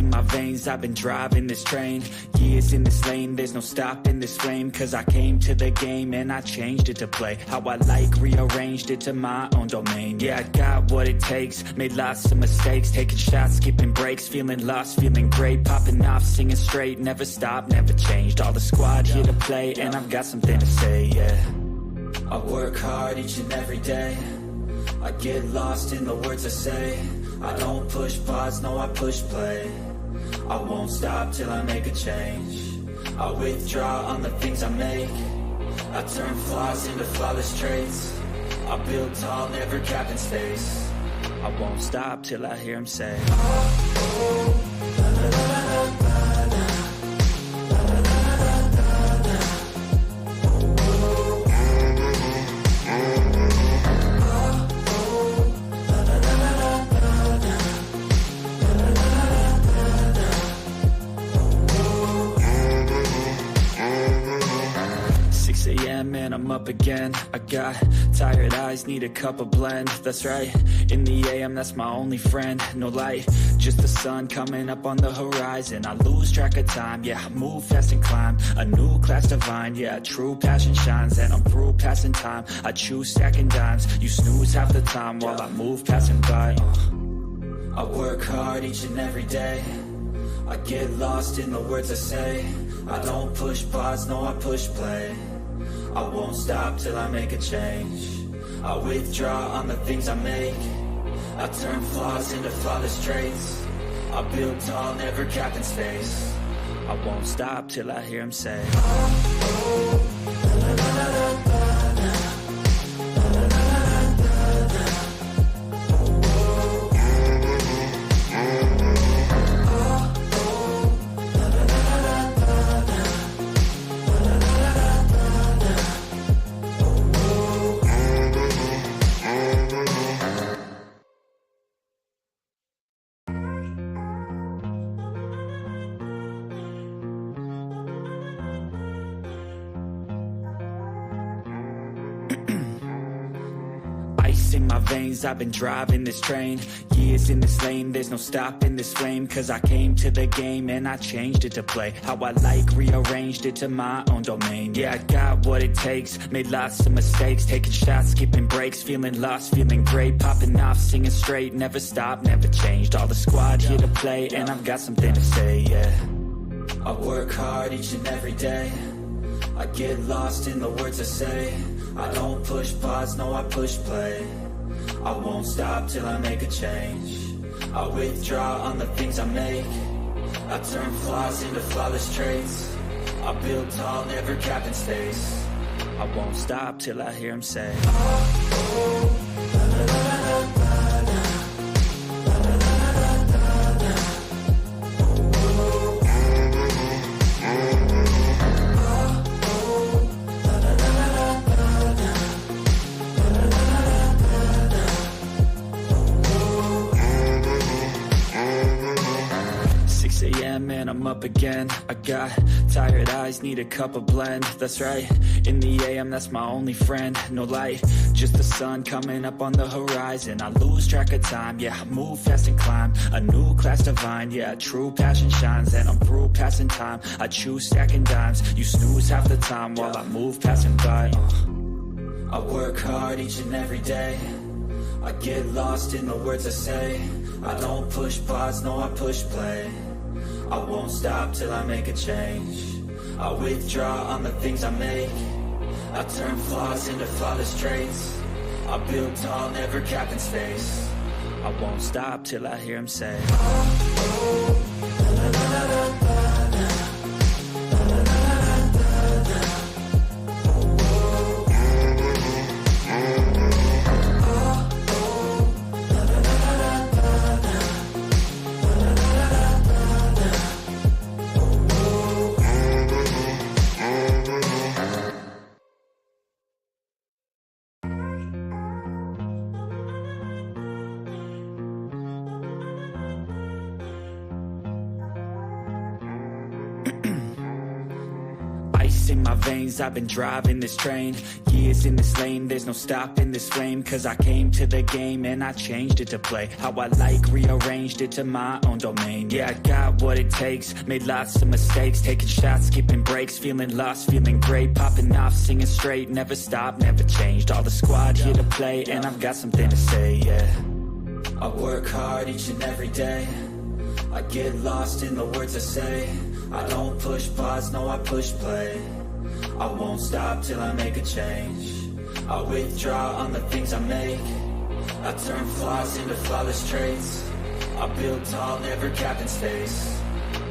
in my veins, I've been driving this train. Years in this lane, there's no stopping this flame. Cause I came to the game and I changed it to play how I like, rearranged it to my own domain. Yeah, I got what it takes, made lots of mistakes, taking shots, skipping breaks, feeling lost, feeling great, popping off, singing straight, never stopped, never changed. All the squad here to play, and I've got something to say, yeah. I work hard each and every day, I get lost in the words I say. I don't push pause, no I push play. I won't stop till I make a change. I withdraw on the things I make. I turn flaws into flawless traits. I build tall, never capped in space. I won't stop till I hear him say, oh, oh, la, la, la, la, la, la. And I'm up again. I got tired eyes, need a cup of blend. That's right, in the AM, that's my only friend. No light, just the sun coming up on the horizon. I lose track of time, yeah, I move fast and climb a new class divine, yeah, true passion shines. And I'm through passing time, I choose stacking dimes. You snooze half the time while I move passing by. I work hard each and every day, I get lost in the words I say. I don't push pause, no I push play. I won't stop till I make a change. I withdraw on the things I make. I turn flaws into flawless traits. I build tall, never capped in space. I won't stop till I hear him say, oh, oh, la, la, la, la, la, la. In my veins, I've been driving this train. Years in this lane, there's no stopping this flame. Cause I came to the game and I changed it to play how I like, rearranged it to my own domain. Yeah, I got what it takes, made lots of mistakes, taking shots, skipping breaks, feeling lost, feeling great, popping off, singing straight, never stopped, never changed. All the squad here to play, and I've got something to say, yeah. I work hard each and every day, I get lost in the words I say. I don't push pause, no I push play. I won't stop till I make a change. I withdraw on the things I make. I turn flaws into flawless traits. I build tall, never capped in space. I won't stop till I hear him say, oh, oh, la, la, la, la, la, la. Man, I'm up again. I got tired eyes, need a cup of blend. That's right, in the AM, that's my only friend. No light, just the sun coming up on the horizon. I lose track of time, yeah, I move fast and climb a new class divine, yeah, true passion shines. And I'm through passing time, I choose stacking dimes. You snooze half the time while I move passing by. I work hard each and every day, I get lost in the words I say. I don't push pause, no I push play. I won't stop till I make a change. I withdraw on the things I make. I turn flaws into flawless traits. I build tall, never capped in space. I won't stop till I hear him say, oh, oh, la, la, la, la, la, la. Ice in my veins, I've been driving this train. Years in this lane, there's no stopping this flame. Cause I came to the game and I changed it to play how I like, rearranged it to my own domain. Yeah, I got what it takes, made lots of mistakes, taking shots, skipping breaks, feeling lost, feeling great, popping off, singing straight, never stopped, never changed. All the squad here to play and I've got something to say, yeah. I work hard each and every day, I get lost in the words I say. I don't push pause, no I push play. I won't stop till I make a change. I withdraw on the things I make. I turn flaws into flawless traits. I build tall, never capped in space.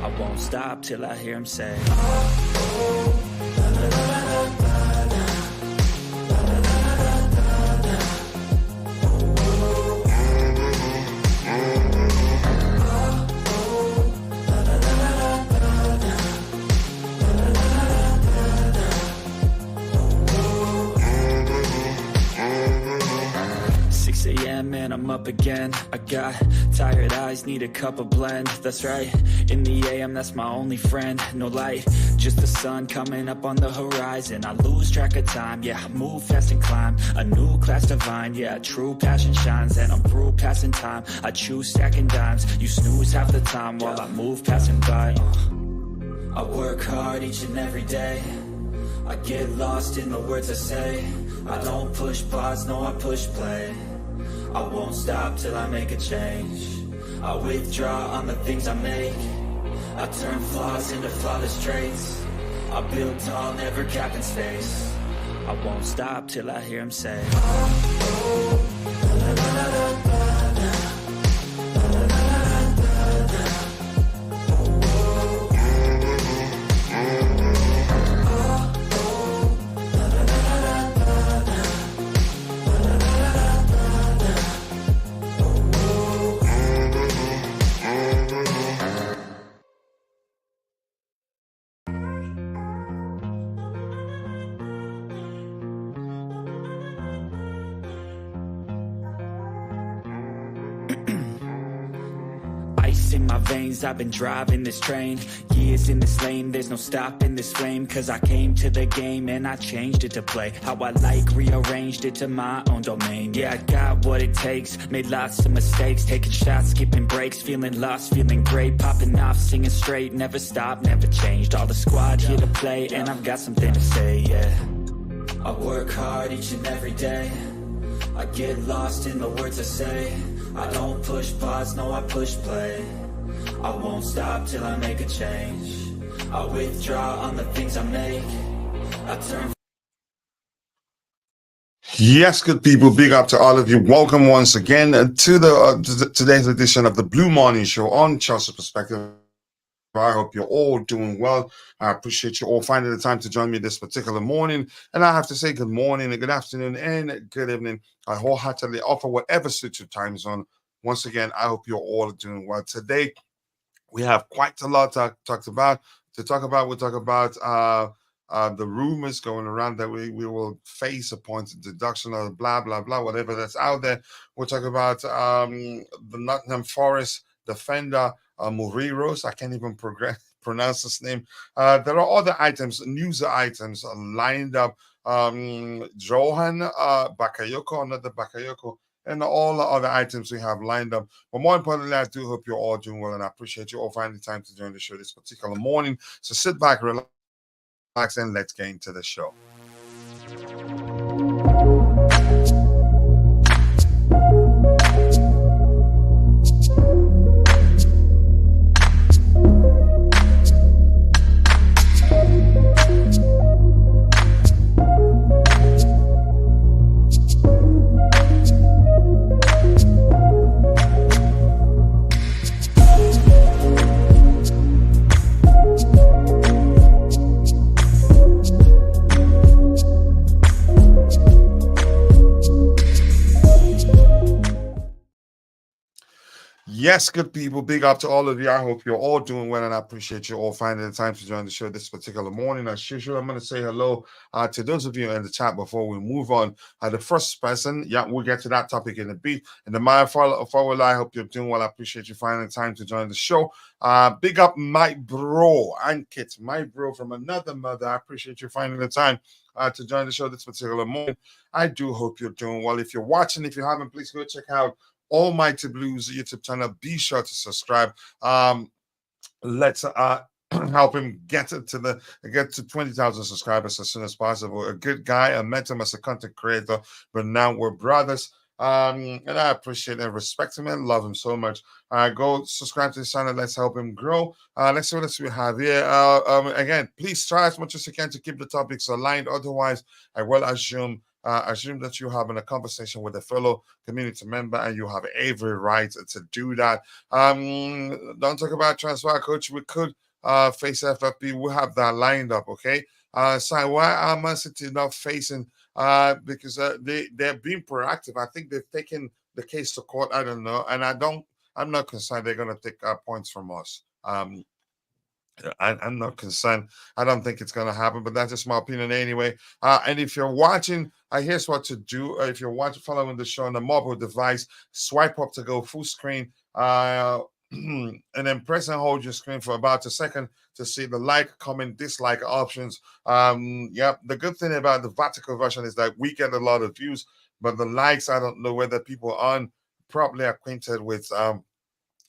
I won't stop till I hear him say, oh, oh, la, la, la, la, la, la. And I'm up again. I got tired eyes, need a cup of blend. That's right, in the AM, that's my only friend. No light, just the sun coming up on the horizon. I lose track of time, yeah, I move fast and climb a new class divine, yeah, true passion shines. And I'm through passing time, I choose stacking dimes. You snooze half the time while I move passing by. I work hard each and every day, I get lost in the words I say. I don't push pause, no I push play. I won't stop till I make a change. I withdraw on the things I make. I turn flaws into flawless traits. I build tall, never capped in space. I won't stop till I hear him say, oh, oh, la, la, la, la, la, la. In my veins, I've been driving this train. Years in this lane, there's no stopping this flame. Cause I came to the game and I changed it to play how I like, rearranged it to my own domain. Yeah, I got what it takes, made lots of mistakes, taking shots, skipping breaks, feeling lost, feeling great, popping off, singing straight, never stopped, never changed. All the squad here to play and I've got something to say, yeah. I work hard each and every day, I get lost in the words I say. I don't push pause, no I push play. I won't stop till I make a change. I withdraw on the things I make. I turn. Yes, good people, big up to all of you. Welcome once again to today's edition of the Blue Morning Show on Chelsea Perspective. I hope you're all doing well. I appreciate you all finding the time to join me this particular morning. And I have to say good morning and good afternoon and good evening. I wholeheartedly offer whatever suits your time zone. Once again, I hope you're all doing well. Today, we have quite a lot to talk about. We'll talk about the rumors going around that we will face a point of deduction or blah, blah, blah, whatever that's out there. We'll talk about the Nottingham Forest defender, Muriros. I can't even pronounce his name. There are other items, news items lined up. Johan Bakayoko, another Bakayoko, and all the other items we have lined up. But more importantly, I do hope you're all doing well, and I appreciate you all finding time to join the show this particular morning. So sit back, relax, and let's get into the show. Yes, good people. Big up to all of you. I hope you're all doing well, and I appreciate you all finding the time to join the show this particular morning. As usual, I'm going to say hello to those of you in the chat before we move on. The first person, yeah, we'll get to that topic in a bit. And the my forward, I hope you're doing well. I appreciate you finding the time to join the show. Big up my bro, Ankit, my bro from another mother. I appreciate you finding the time to join the show this particular morning. I do hope you're doing well. If you're watching, if you haven't, please go check out Almighty Blues YouTube channel. Be sure to subscribe. Let's help him get to 20,000 subscribers as soon as possible. A good guy. I met him as a content creator, but now we're brothers. And I appreciate and respect him and love him so much. Go subscribe to the channel. Let's help him grow. Let's see what else we have here. Again, please try as much as you can to keep the topics aligned. Otherwise, I will assume that you're having a conversation with a fellow community member and you have every right to do that. Don't talk about transfer coach. We could face FFP. We have that lined up, okay? So why are Man City not facing because they're being proactive. I think they've taken the case to court. I don't know. And I'm not concerned they're gonna take points from us. I'm not concerned. I don't think it's going to happen, but that's just my opinion anyway. And if you're watching, here's what to do. If you're following the show on a mobile device, swipe up to go full screen, and then press and hold your screen for about a second to see the like, comment, dislike options. Yeah, the good thing about the vertical version is that we get a lot of views, but the likes, I don't know whether people aren't properly acquainted with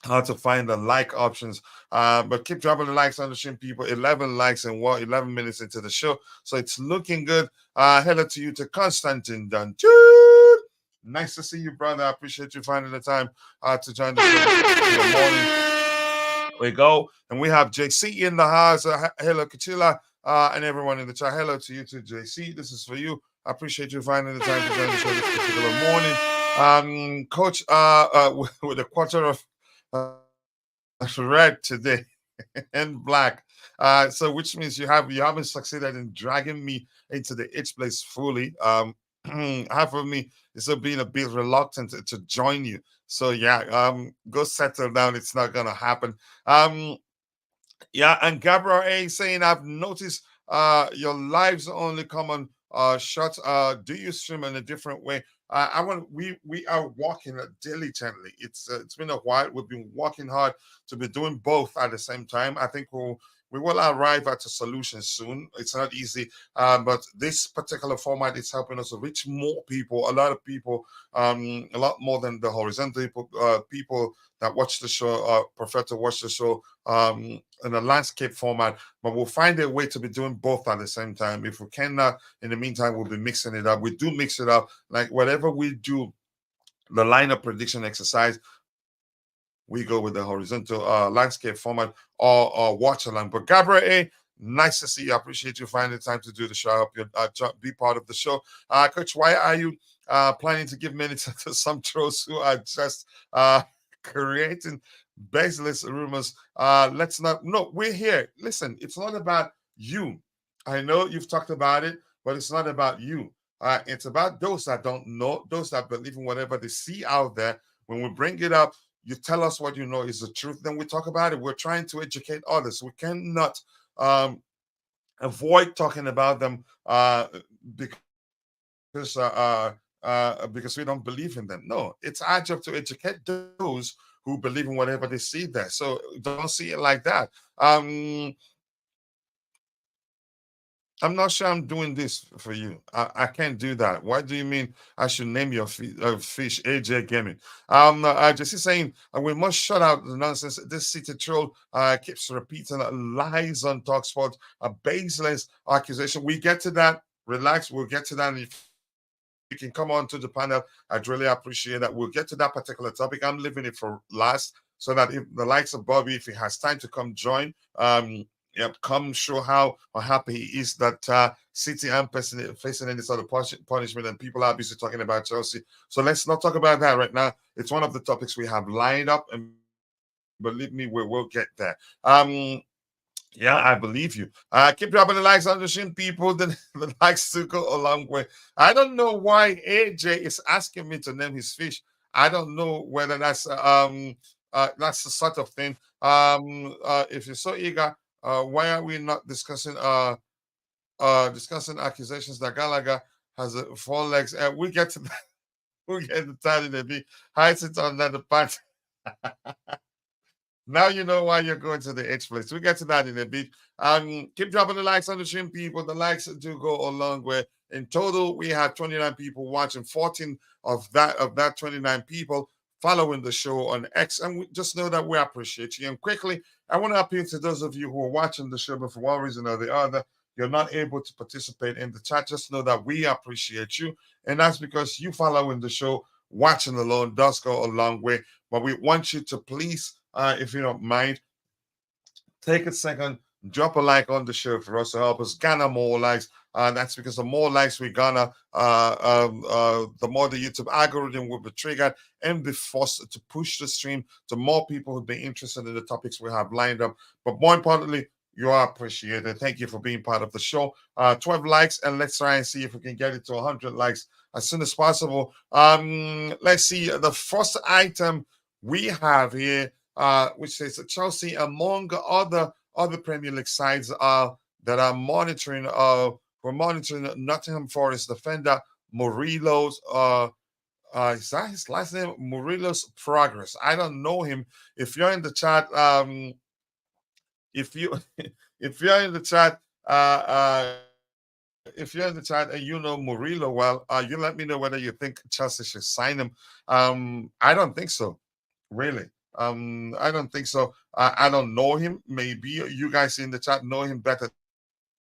how to find the like options. But keep dropping the likes on the stream, people. 11 likes and 11 minutes into the show. So it's looking good. Hello to you, to Constantine Dunn. Nice to see you, brother. I appreciate you finding the time to join the show in the morning. We go. And we have JC in the house. Hello, Kachila, and everyone in the chat. Hello to you too, JC. This is for you. I appreciate you finding the time to join the show this particular morning. Coach, with a quarter of red today and black, so which means you haven't succeeded in dragging me into the H place fully. Half of me is being a bit reluctant to join you, so yeah, go settle down. It's not gonna happen. Yeah, and Gabriel A saying, I've noticed your lives only come on short. Do you stream in a different way? We are working diligently. It's been a while. We've been working hard to be doing both at the same time. I think we will arrive at a solution soon. It's not easy, but this particular format is helping us to reach more people, a lot of people, a lot more than the horizontal people that watch the show, prefer to watch the show in a landscape format. But we'll find a way to be doing both at the same time. If we cannot, in the meantime, we'll be mixing it up. We do mix it up. Like whatever we do, the lineup prediction exercise, we go with the horizontal landscape format or watch along. But Gabriel A, nice to see you. I appreciate you finding the time to do the show. I hope you be part of the show. Coach, why are you planning to give minutes to some trolls who are just creating baseless rumors? Let's not. No, we're here. Listen, it's not about you. I know you've talked about it, but it's not about you. It's about those that don't know, those that believe in whatever they see out there. When we bring it up, you tell us what you know is the truth, then we talk about it. We're trying to educate others. We cannot avoid talking about them because we don't believe in them. No, it's our job to educate those who believe in whatever they see there. So don't see it like that. I'm not sure I'm doing this for you. I can't do that. What do you mean I should name your fish AJ Gaming? Just saying we must shut out the nonsense. This city troll keeps repeating lies on TalkSport, a baseless accusation. We get to that. Relax. We'll get to that. And if you can come on to the panel, I'd really appreciate that. We'll get to that particular topic. I'm leaving it for last so that if the likes of Bobby, if he has time to come join, come show how happy he is that City aren't facing any sort of punishment and people are busy talking about Chelsea. So let's not talk about that right now. It's one of the topics we have lined up, and believe me, we will get there. Yeah, I believe you. Keep dropping the likes on the stream, people. The likes to go a long way. I don't know why AJ is asking me to name his fish. I don't know whether that's That's the sort of thing. If you're so eager, why are we not discussing accusations that Gallagher has four legs? We get to that. We get the time in the beat. Hides it under the pants. Now you know why you're going to the H place. We get to that in a bit. Keep dropping the likes on the stream, people. The likes do go a long way. In total, we had 29 people watching. 14 of that 29 people following the show on X, and we just know that we appreciate you. And quickly, I want to appeal to those of you who are watching the show, but for one reason or the other, you're not able to participate in the chat. Just know that we appreciate you, and that's because you following the show, watching alone does go a long way. But we want you to please, if you don't mind, take a second, drop a like on the show for us to help us garner more likes. That's because the more likes we garner, the more the YouTube algorithm will be triggered and be forced to push the stream to more people who'd be interested in the topics we have lined up. But more importantly, you are appreciated. Thank you for being part of the show. 12 likes, and let's try and see if we can get it to 100 likes as soon as possible. Let's see. The first item we have here, which says Chelsea, among other Premier League sides that are monitoring, we're monitoring Nottingham Forest defender Murillo's. Is that his last name? Murillo's progress. I don't know him. If you're in the chat, if you if you're in the chat, if you're in the chat and you know Murillo well, you let me know whether you think Chelsea should sign him. I don't think so, really. I don't think so. I don't know him. Maybe you guys in the chat know him better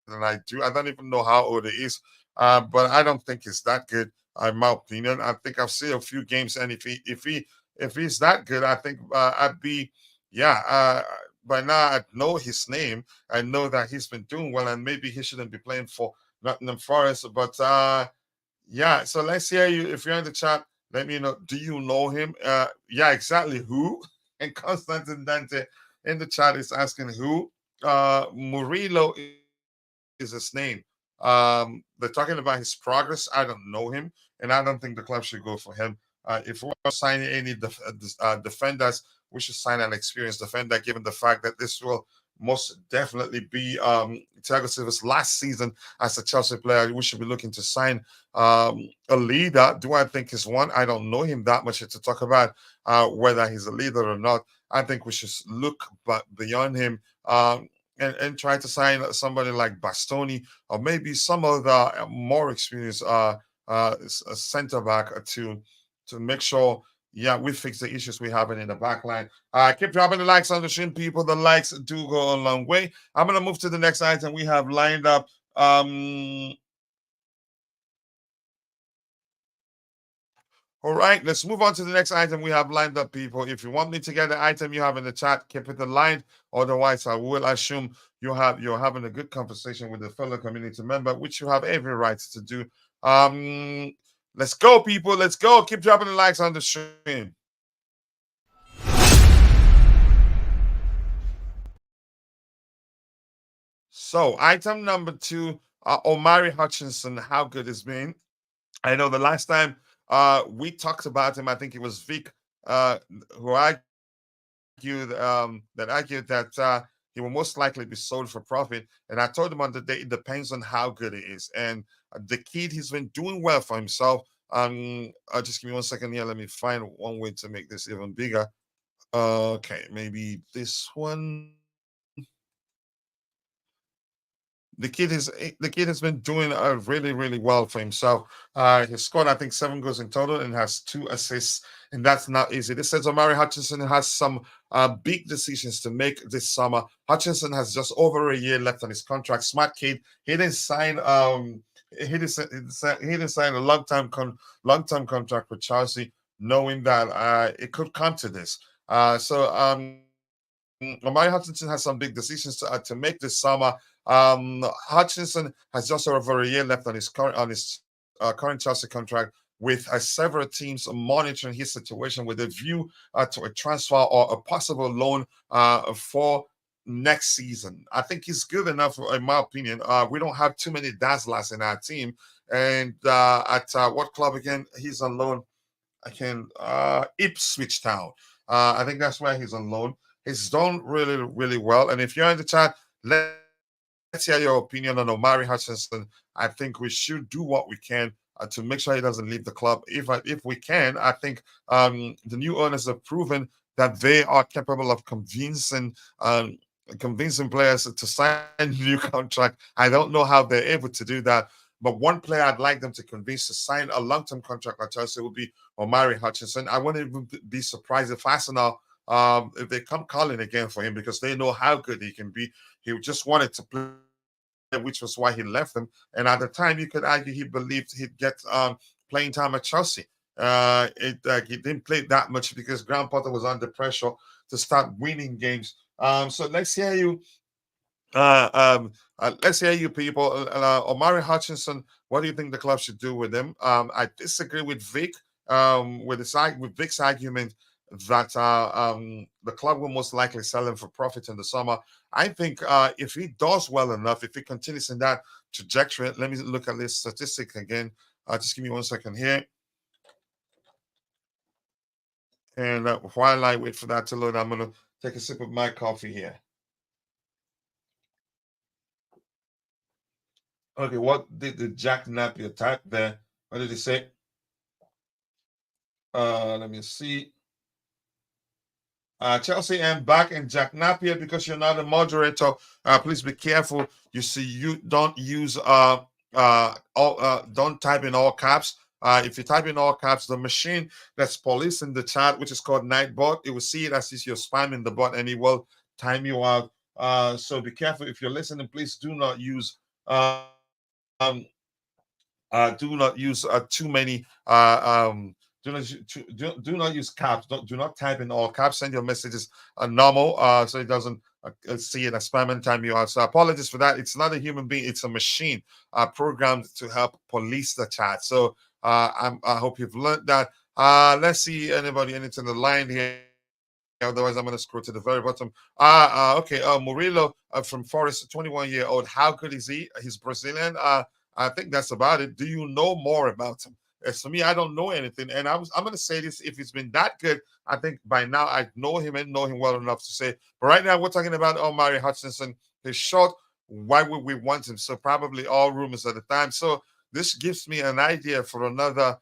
than I do. I don't even know how old he is, but I don't think he's that good. In my opinion, I think I've seen a few games, and if he's that good, I think I'd be, yeah. By now, I know his name. I know that he's been doing well, and maybe he shouldn't be playing for Nottingham Forest. But yeah. So let's hear you. If you're in the chat, let me know. Do you know him? Yeah, exactly. Who? And Constantine Dante in the chat is asking who. Murillo is his name. They're talking about his progress. I don't know him, and I don't think the club should go for him. If we're signing any defenders, we should sign an experienced defender, given the fact that this will most definitely be Thiago Silva's last season as a Chelsea player. We should be looking to sign a leader. Do I think he's one? I don't know him that much to talk about whether he's a leader or not. I think we should look beyond him and try to sign somebody like Bastoni or maybe some other more experienced center back to make sure, yeah, we fix the issues we have in the back line. Keep dropping the likes on the stream, people. The likes do go a long way. I'm going to move to the next item we have lined up. All right, let's move on to the next item we have lined up, people. If you want me to get the item you have in the chat, keep it aligned. Otherwise, I will assume you're having a good conversation with a fellow community member, which you have every right to do. Let's go, people. Let's go. Keep dropping the likes on the stream. So, item number 2, Omari Hutchinson. How good it's been. I know the last time we talked about him, I think it was Vic who argued that he will most likely be sold for profit. And I told him on the day it depends on how good he is. And the kid, he's been doing well for himself. Just give me 1 second here. Let me find one way to make this even bigger. Okay, maybe this one. The kid has been doing really, really well for himself. He scored, I think, 7 goals in total and has 2 assists, and that's not easy. This says Omari Hutchinson has some big decisions to make this summer. Hutchinson has just over a year left on his contract. Smart kid. He didn't sign he didn't sign a long-term contract with Chelsea, knowing that it could come to this. Omari Hutchinson has some big decisions to make this summer. Hutchinson has just over a year left on his current Chelsea contract, with several teams monitoring his situation with a view to a transfer or a possible loan for next season. I think he's good enough, in my opinion. We don't have too many dazzlers in our team. And at what club again? He's on loan. Ipswich Town. I think that's why he's on loan. He's done really, really well. And if you're in the chat, let's hear your opinion on Omari Hutchinson. I think we should do what we can to make sure he doesn't leave the club. If we can, I think the new owners have proven that they are capable of convincing players to sign a new contract. I don't know how they're able to do that. But one player I'd like them to convince to sign a long-term contract at Chelsea would be Omari Hutchinson. I wouldn't even be surprised if Arsenal, if they come calling again for him because they know how good he can be. He just wanted to play, which was why he left them. And at the time, you could argue he believed he'd get playing time at Chelsea. He didn't play that much because Graham Potter was under pressure to start winning games. So let's hear you people. Omari Hutchinson, what do you think the club should do with him? I disagree with Vic, with Vic's argument that the club will most likely sell him for profit in the summer. I think if he does well enough, if he continues in that trajectory, let me look at this statistic again. Just give me 1 second here. And while I wait for that to load, I'm going to take a sip of my coffee here. Okay, what did the Jack Napier type there? What did he say? Let me see. Chelsea and back and Jack Napier, because you're not a moderator. Please be careful. You see, you don't use don't type in all caps. If you type in all caps, the machine that's policing the chat, which is called Nightbot, it will see it as if you're spamming the bot and it will time you out. So be careful. If you're listening, please do not use um, too many do not use caps. Do not type in all caps. Send your messages normal so it doesn't see it as spam and time you out. So apologies for that. It's not a human being. It's a machine programmed to help police the chat. So I hope you've learned that. Let's see anything in the line here. Otherwise, I'm going to scroll to the very bottom. Okay. Murillo from Forest, 21-year-old. How good is he? He's Brazilian. I think that's about it. Do you know more about him? As for me, I don't know anything. And I'm going to say this, if he's been that good, I think by now I know him and know him well enough to say. But right now, we're talking about Omari Hutchinson. He's short. Why would we want him? So probably all rumors at the time. So this gives me an idea for another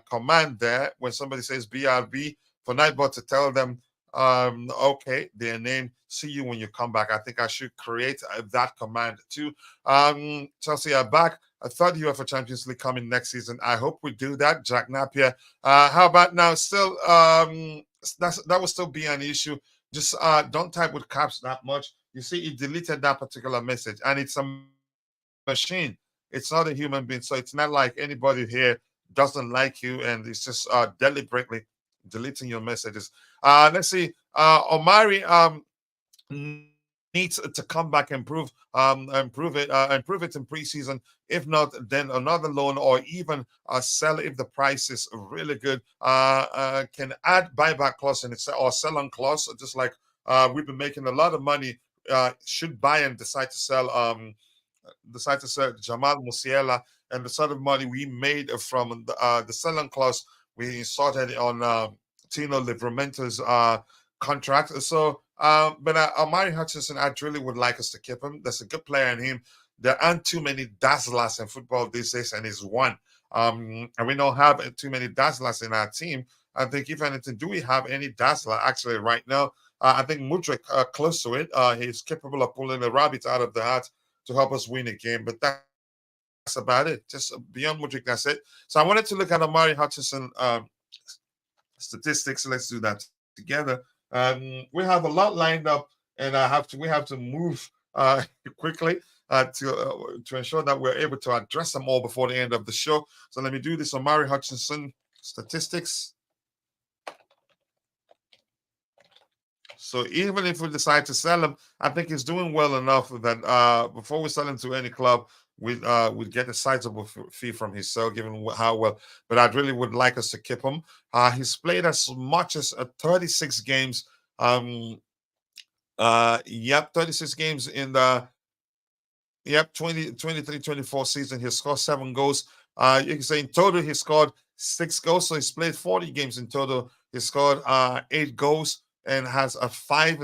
command there. When somebody says BRB, for Nightbot to tell them, okay, their name, see you when you come back. I think I should create that command too. Chelsea are back. I thought UEFA Champions League coming next season. I hope we do that. Jack Napier. How about now? Still, that will still be an issue. Just don't type with caps that much. You see, he deleted that particular message, and it's a machine. It's not a human being, so it's not like anybody here doesn't like you, and it's just deliberately deleting your messages. Let's see. Omari needs to come back and improve it in preseason. If not, then another loan or even sell if the price is really good. Can add buyback clause in it or sell on clause, just like we've been making a lot of money. Should buy and decide to sell Jamal Musiala, and the sort of money we made from the selling clause we sorted on Tino Livramento's contract. So, but Omari Hutchinson, I really would like us to keep him. There's a good player in him. There aren't too many dazzlers in football these days, and he's one. And we don't have too many dazzlers in our team. I think, if anything, do we have any dazzler actually right now? I think Mudryk close to it. He's capable of pulling a rabbit out of the hat to help us win a game, but that's about it. Just beyond Mudryk, that's it. So I wanted to look at Omari Hutchinson statistics. Let's do that together. We have a lot lined up, and we have to move quickly to ensure that we're able to address them all before the end of the show. So let me do this. Omari Hutchinson statistics. So even if we decide to sell him, I think he's doing well enough that before we sell him to any club, we'd get a sizable fee from his sale, given how well. But I really would like us to keep him. He's played as much as 36 games. 36 games in the 23-24 season. He scored 7 goals. You can say in total he scored 6 goals. So he's played 40 games in total. He scored 8 goals and has a 5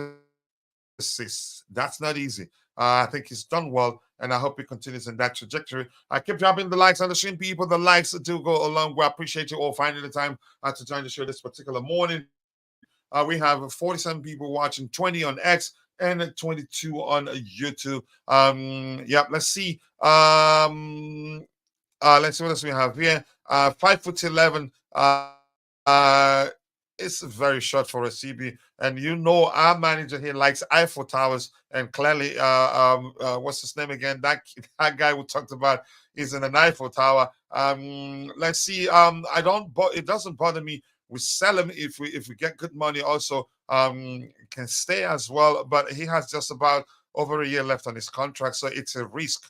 assists. That's not easy. I think he's done well, and I hope he continues in that trajectory. I keep dropping the likes on the stream, people. The likes do go along. We appreciate you all finding the time to join the show this particular morning. We have 47 people watching, 20 on X, and 22 on YouTube. Yeah, let's see. Let's see what else we have here. 5'11". It's very short for a CB, and our manager here likes Eiffel Towers, and clearly, what's his name again? That guy we talked about is in an Eiffel Tower. Let's see. It doesn't bother me. We sell him if we get good money. Also, can stay as well, but he has just about over a year left on his contract, so it's a risk.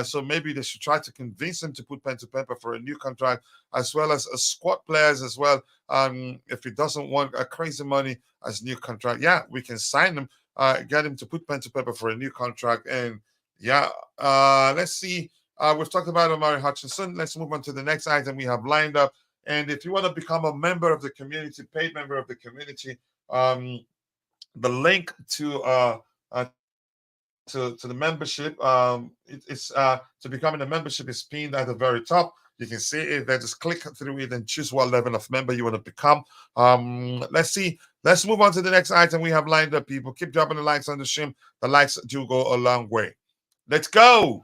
So maybe they should try to convince him to put pen to paper for a new contract, as well as squad players as well. If he doesn't want a crazy money as new contract, yeah, we can sign him, get him to put pen to paper for a new contract. And yeah, let's see. We've talked about Omari Hutchinson. Let's move on to the next item we have lined up. And if you want to become a member of the community, paid member of the community, the link to the membership, it's to becoming a membership is pinned at the very top. You can see it there. Just click through it and choose what level of member you want to become. Let's see. Let's move on to the next item we have lined up, people. Keep dropping the likes on the stream. The likes do go a long way. Let's go.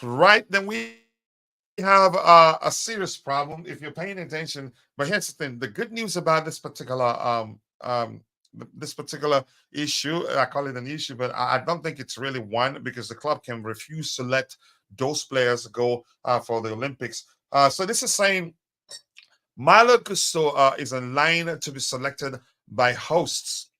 Right, then we have a serious problem if you're paying attention. But here's the thing: the good news about this particular issue, I call it an issue, but I don't think it's really one, because the club can refuse to let those players go for the Olympics. So this is saying Malo Gusto is in line to be selected by hosts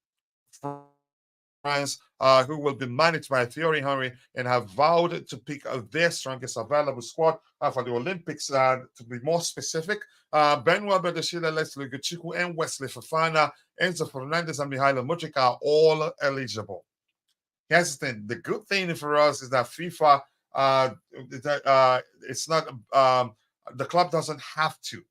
France, who will be managed by Thierry Henry, and have vowed to pick their strongest available squad for the Olympics. To be more specific, Benoit Berdashile, Leslie Guchiku, and Wesley Fofana, Enzo Fernandez, and Mihailo Mudryk are all eligible. Here's the thing: the good thing for us is that FIFA, it's not the club doesn't have to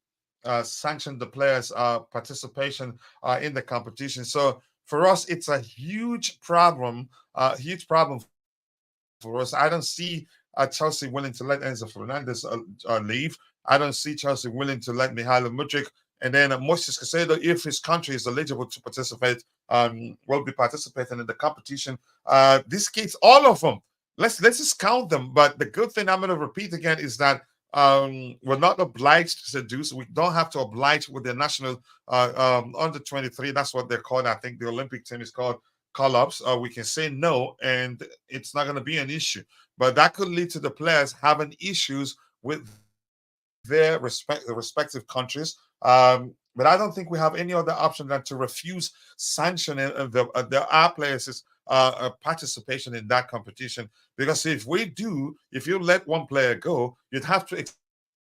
sanction the players' participation in the competition. So for us, it's a huge problem for us. I don't see Chelsea willing to let Enzo Fernandez leave. I don't see Chelsea willing to let Mihailo Mudryk. And then Moises Caicedo, if his country is eligible to participate, will be participating in the competition. This case, all of them. Let's just count them. But the good thing I'm going to repeat again is that we're not obliged to do so. We don't have to oblige with the national under 23. That's what they're called. I think the Olympic team is called call-ups. We can say no, and it's not going to be an issue. But that could lead to the players having issues with their respective countries. But I don't think we have any other option than to refuse sanctioning our players' participation in that competition. Because if you let one player go, you'd have to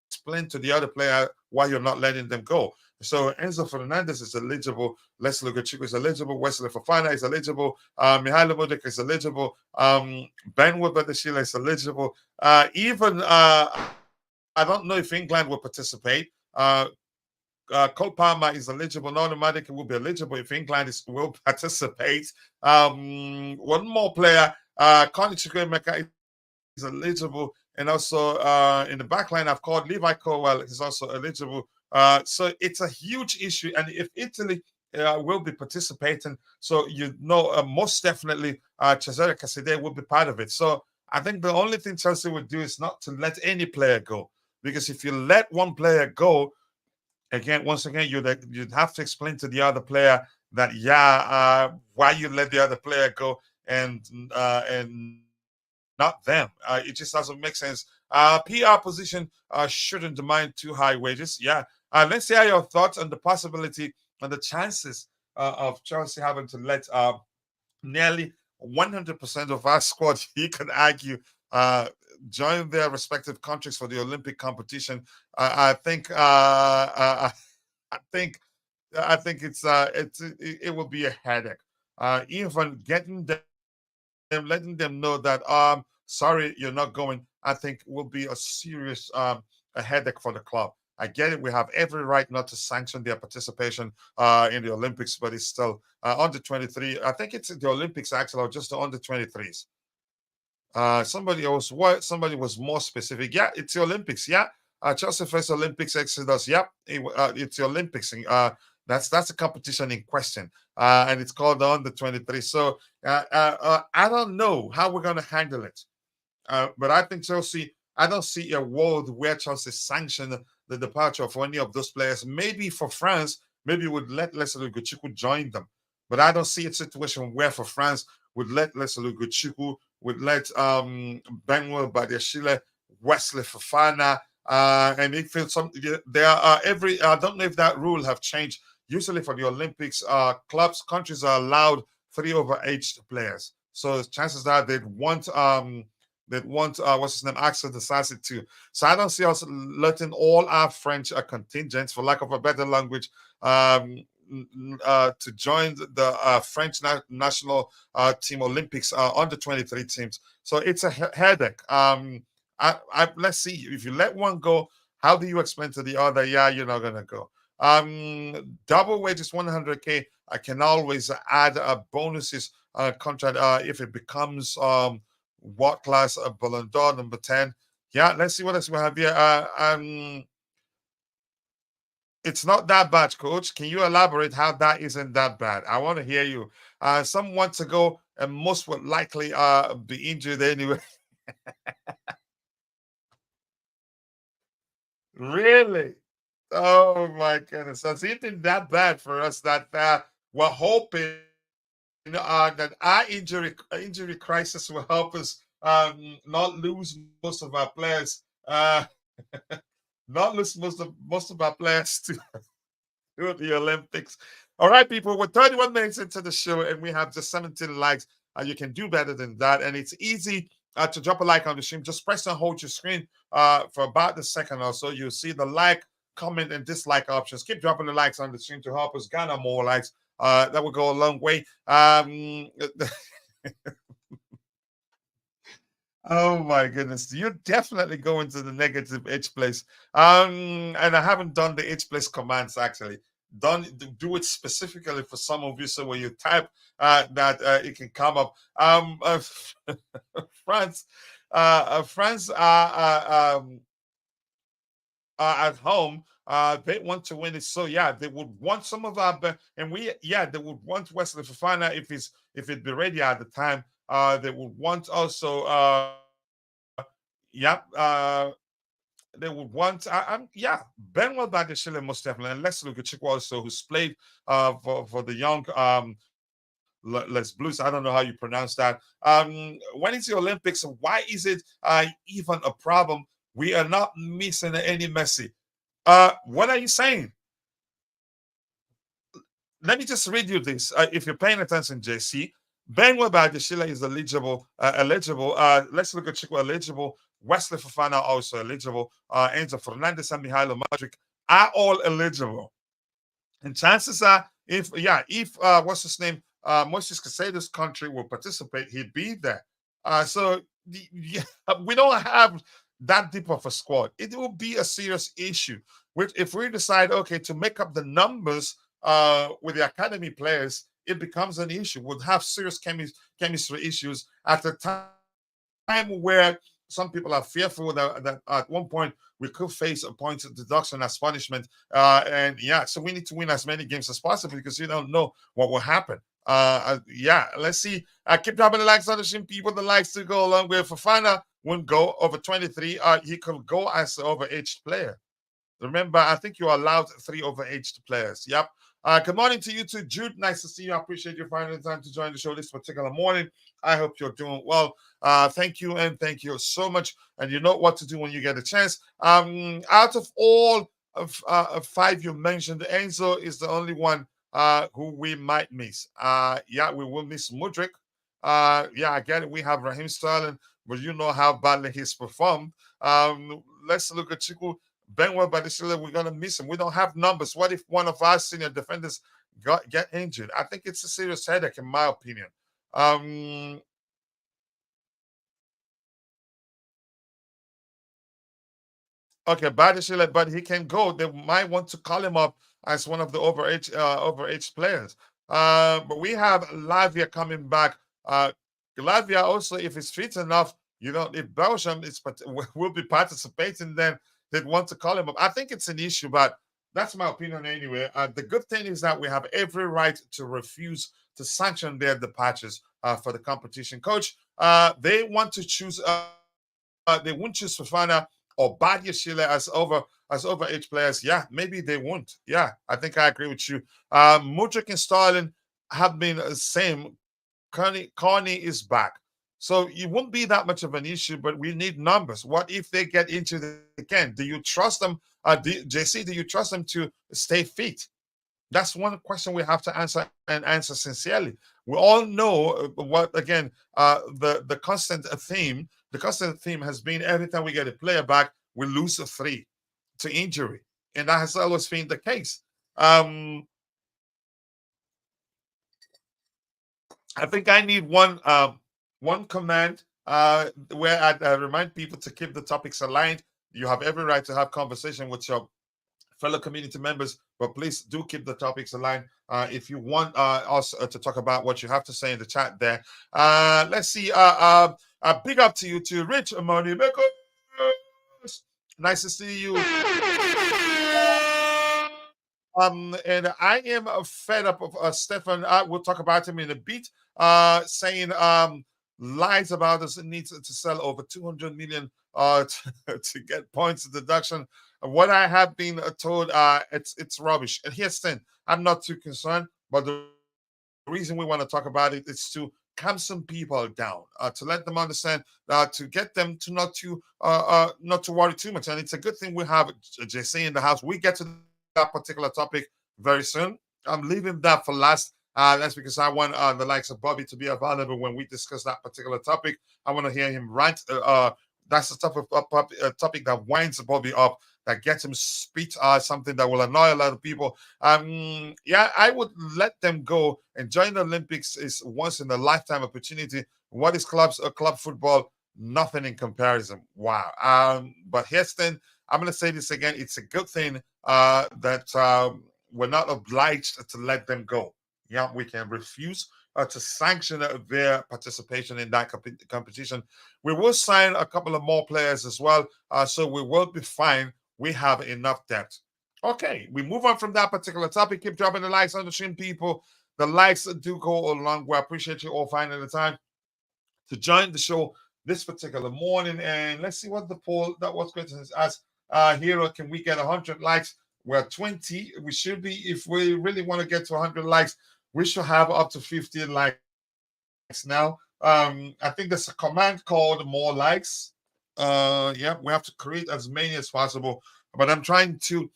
explain to the other player why you're not letting them go. So Enzo Fernandez is eligible, Leslie Guchiku is eligible, Wesley Fofana is eligible, Mihailo Mudryk is eligible, Benoit Berdashile is eligible. Even I don't know if England will participate. Cole Palmer is eligible. No, automatically will be eligible if England will participate. One more player, Connie Chukwuemeka is eligible, and also in the back line I've called Levi Colwell is also eligible. So it's a huge issue, and if Italy will be participating, so most definitely Cesare Caside will be part of it. So I think the only thing Chelsea would do is not to let any player go, because if you let one player go, once again, you'd have to explain to the other player that why you let the other player go and not them. It just doesn't make sense. PR position shouldn't demand too high wages. Yeah. Let's hear your thoughts on the possibility and the chances of Chelsea having to let nearly 100% of our squad, you can argue, join their respective countries for the Olympic competition. I think it will be a headache. Even getting them, letting them know that sorry, you're not going, I think will be a serious a headache for the club. I get it. We have every right not to sanction their participation in the Olympics, but it's still under 23. I think it's the Olympics actually, or just the under 23s. Somebody was more specific. Yeah, it's the Olympics. Yeah, Chelsea first Olympics Exodus. Yep, it's the Olympics. That's a competition in question, and it's called the under 23. So I don't know how we're going to handle it. But I think Chelsea, I don't see a world where Chelsea sanction the departure of any of those players. Maybe for France, maybe would let Leslie Guchuku join them. But I don't see a situation where for France would let Leslie Guchuku, would let Benwell Badiashile, Wesley Fofana, and it feels some there are every I don't know if that rule have changed. Usually for the Olympics, countries are allowed 3 overaged players. So chances are they'd want what's his name, Axel Disasi too. So I don't see us letting all our French contingents, for lack of a better language, to join the French national team Olympics under 23 teams. So it's a headache. Let's see, if you let one go, how do you explain to the other, yeah, you're not gonna go? Double wages 100K. I can always add bonuses contract if it becomes what class of Ballon d'Or number 10. Yeah, let's see what else we have here. It's not that bad, coach. Can you elaborate how that isn't that bad? I want to hear you. Some want to go, and most would likely be injured anyway. Really? Oh my goodness. So it's even that bad for us that we're hoping that our injury crisis will help us not lose most of our players. Not lose most of our players to the Olympics. All right, people, we're 31 minutes into the show and we have just 17 likes. You can do better than that. And it's easy to drop a like on the stream. Just press and hold your screen for about a second or so. You'll see the like, comment, and dislike options. Keep dropping the likes on the stream to help us garner more likes. That will go a long way. Oh my goodness, you definitely go into the negative H place. And I haven't done the H place commands actually. Do it specifically for some of you, so when you type that it can come up. France, France are at home. They want to win it, so yeah, they would want some of our and they would want Wesley Fofana if it be ready at the time. They would want also yeah, they would want Benwell Badishile most definitely, and Leslie Lukichuk also, who's played for the young Les Blues. I don't know how you pronounce that. When it's the Olympics, why is it even a problem? We are not missing any Messi. What are you saying? Let me just read you this. If you're paying attention, JC, Benwell Badishile is eligible. Let's look at Chico eligible. Wesley Fofana also eligible. Enzo Fernandez and Mihailo Madric are all eligible. And chances are, if what's his name, Moises Caicedo's country will participate, he'd be there. So we don't have that deep of a squad. It will be a serious issue. Which, if we decide, okay, to make up the numbers with the academy players, it becomes an issue. We'll have serious chemistry issues at the time where some people are fearful that at one point we could face a point of deduction as punishment. So we need to win as many games as possible because you don't know what will happen. Let's see. Keep dropping the likes on the stream, people. The likes to go along with Fofana won't go over 23. He could go as an overaged player. Remember, I think you're allowed 3 overaged players. Yep. Good morning to you too, Jude. Nice to see you. I appreciate you finding the time to join the show this particular morning. I hope you're doing well. Thank you, and thank you so much. And you know what to do when you get a chance. Out of all of 5 you mentioned, Enzo is the only one who we might miss. We will miss Mudrik. I get it. We have Rahim Sterling, but you know how badly he's performed. Let's look at Chiku. Benwell Badishile, we're going to miss him. We don't have numbers. What if one of our senior defenders get injured? I think it's a serious headache, in my opinion. Okay, Badiashile, but he can go. They might want to call him up as one of the overage players. But we have Lavia coming back. Lavia also, if he's fit enough, if Belgium will be participating, then they'd want to call him up. I think it's an issue, but that's my opinion anyway. The good thing is that we have every right to refuse to sanction their departures for the competition. Coach, they want to choose. They won't choose Fofana or Badia Shile as overage players. Yeah, maybe they won't. Yeah, I think I agree with you. Mudryk and Sterling have been the same. Carney is back. So it won't be that much of an issue, but we need numbers. What if they get into the again? Do you trust them? JC, do you trust them to stay fit? That's one question we have to answer and answer sincerely. We all know what again the constant theme. The constant theme has been every time we get a player back, we lose a three to injury, and that has always been the case. I think I need one command where I remind people to keep the topics aligned. You have every right to have conversation with your fellow community members, but please do keep the topics aligned. If you want us to talk about what you have to say in the chat there. Let's see. Big up to you too, Rich Money Makers. Nice to see you. And I am fed up of Stefan. We'll talk about him in a bit. Saying lies about us. It needs to sell over 200 million to get points of deduction. What I have been told, it's rubbish. And here's the thing: I'm not too concerned, but the reason we want to talk about it is to calm some people down, to let them understand, to get them to not to worry too much. And it's a good thing we have JC in the house. We get to that particular topic very soon. I'm leaving that for last. That's because I want the likes of Bobby to be available when we discuss that particular topic. I want to hear him rant. That's the type of topic that winds Bobby up, that gets him spit something that will annoy a lot of people. Yeah, I would let them go. And join the Olympics is once in a lifetime opportunity. What is club football? Nothing in comparison. Wow. But here's the thing. I'm going to say this again. It's a good thing that we're not obliged to let them go. Yeah, we can refuse to sanction their participation in that competition. We will sign a couple of more players as well, so we will be fine. We have enough depth. Okay, we move on from that particular topic. Keep dropping the likes on the stream, people. The likes do go along. We appreciate you all finding the time to join the show this particular morning. And let's see what the poll that was question is asked. Hero, can we get 100 likes? We're 20. We should be, if we really want to get to 100 likes, we should have up to 50 likes now. I think there's a command called more likes. Yeah, we have to create as many as possible. But I'm trying to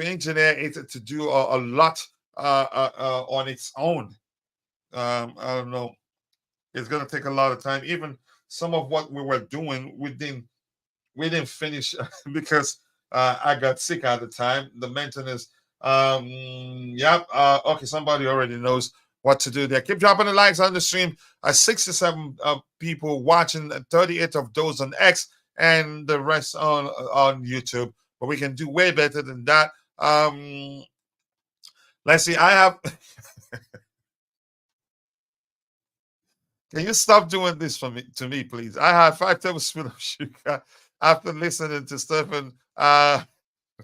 engineer it to do a lot on its own. I don't know. It's gonna take a lot of time. Even some of what we were doing, we didn't finish because I got sick at the time. The maintenance. Yep. Okay, somebody already knows what to do there. Keep dropping the likes on the stream. 67 people watching, 38 of those on X, and the rest on YouTube. But we can do way better than that. Let's see. I have. Can you stop doing this to me, please? I have 5 tablespoons of sugar after listening to Stephen.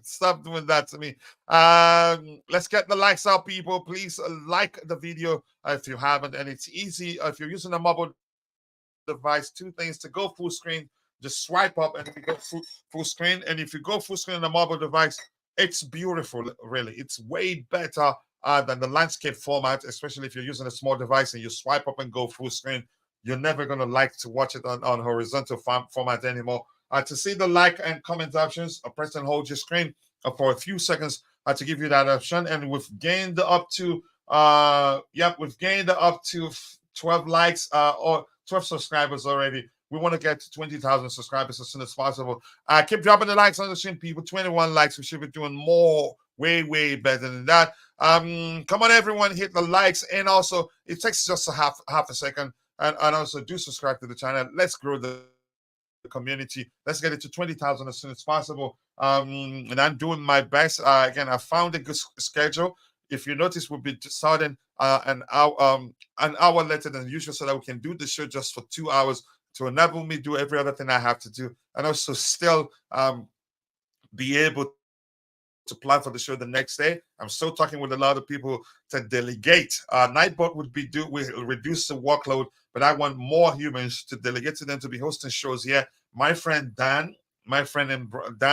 Stop doing that to me. Let's get the likes out, people. Please like the video if you haven't. And it's easy if you're using a mobile device. 2 things: to go full screen, just swipe up and you go full screen. And if you go full screen on a mobile device, it's beautiful, really. It's way better than the landscape format, especially if you're using a small device and you swipe up and go full screen. You're never going to like to watch it on horizontal format anymore. To see the like and comment options, press and hold your screen for a few seconds to give you that option. And we've gained up to 12 likes or 12 subscribers already. We want to get to 20,000 subscribers as soon as possible. Keep dropping the likes on the stream, people. 21 likes. We should be doing more, way better than that. Come on, everyone, hit the likes. And also, it takes just a half a second. And also do subscribe to the channel. Let's grow the community. Let's get it to 20,000 as soon as possible. And I'm doing my best. Again, I found a good schedule. If you notice, we'll be starting an hour later than usual so that we can do the show just for 2 hours to enable me do every other thing I have to do, and also still be able to plan for the show the next day. I'm still talking with a lot of people to delegate. Nightbot will reduce the workload, but I want more humans to delegate to them to be hosting shows here. My friend Dan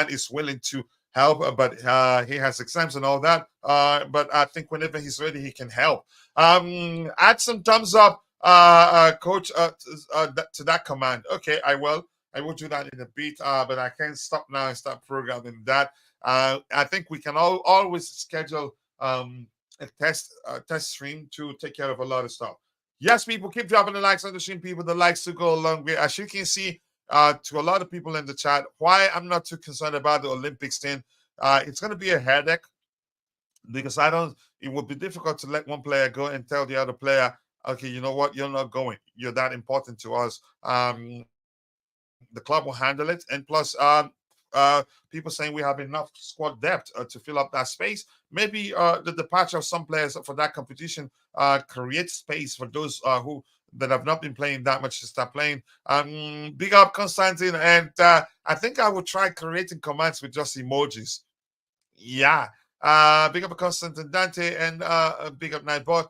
is willing to help, but he has exams and all that. But I think whenever he's ready, he can help. Add some thumbs up, coach, to that command. Okay, I will do that in a bit, but I can't stop now and start programming that. I think we can always schedule a test stream to take care of a lot of stuff. Yes, people, keep dropping the likes on the stream, people. The likes to go a long way. As you can see, to a lot of people in the chat, why I'm not too concerned about the Olympics thing. It's going to be a headache because it would be difficult to let one player go and tell the other player, okay, you know what, you're not going. You're that important to us. The club will handle it. And plus, people saying we have enough squad depth to fill up that space. Maybe the departure of some players for that competition creates space for those who that have not been playing that much to start playing. Big up Constantine, and I think I would try creating commands with just emojis. Yeah. Big up Constantine Dante, and big up Nightbot.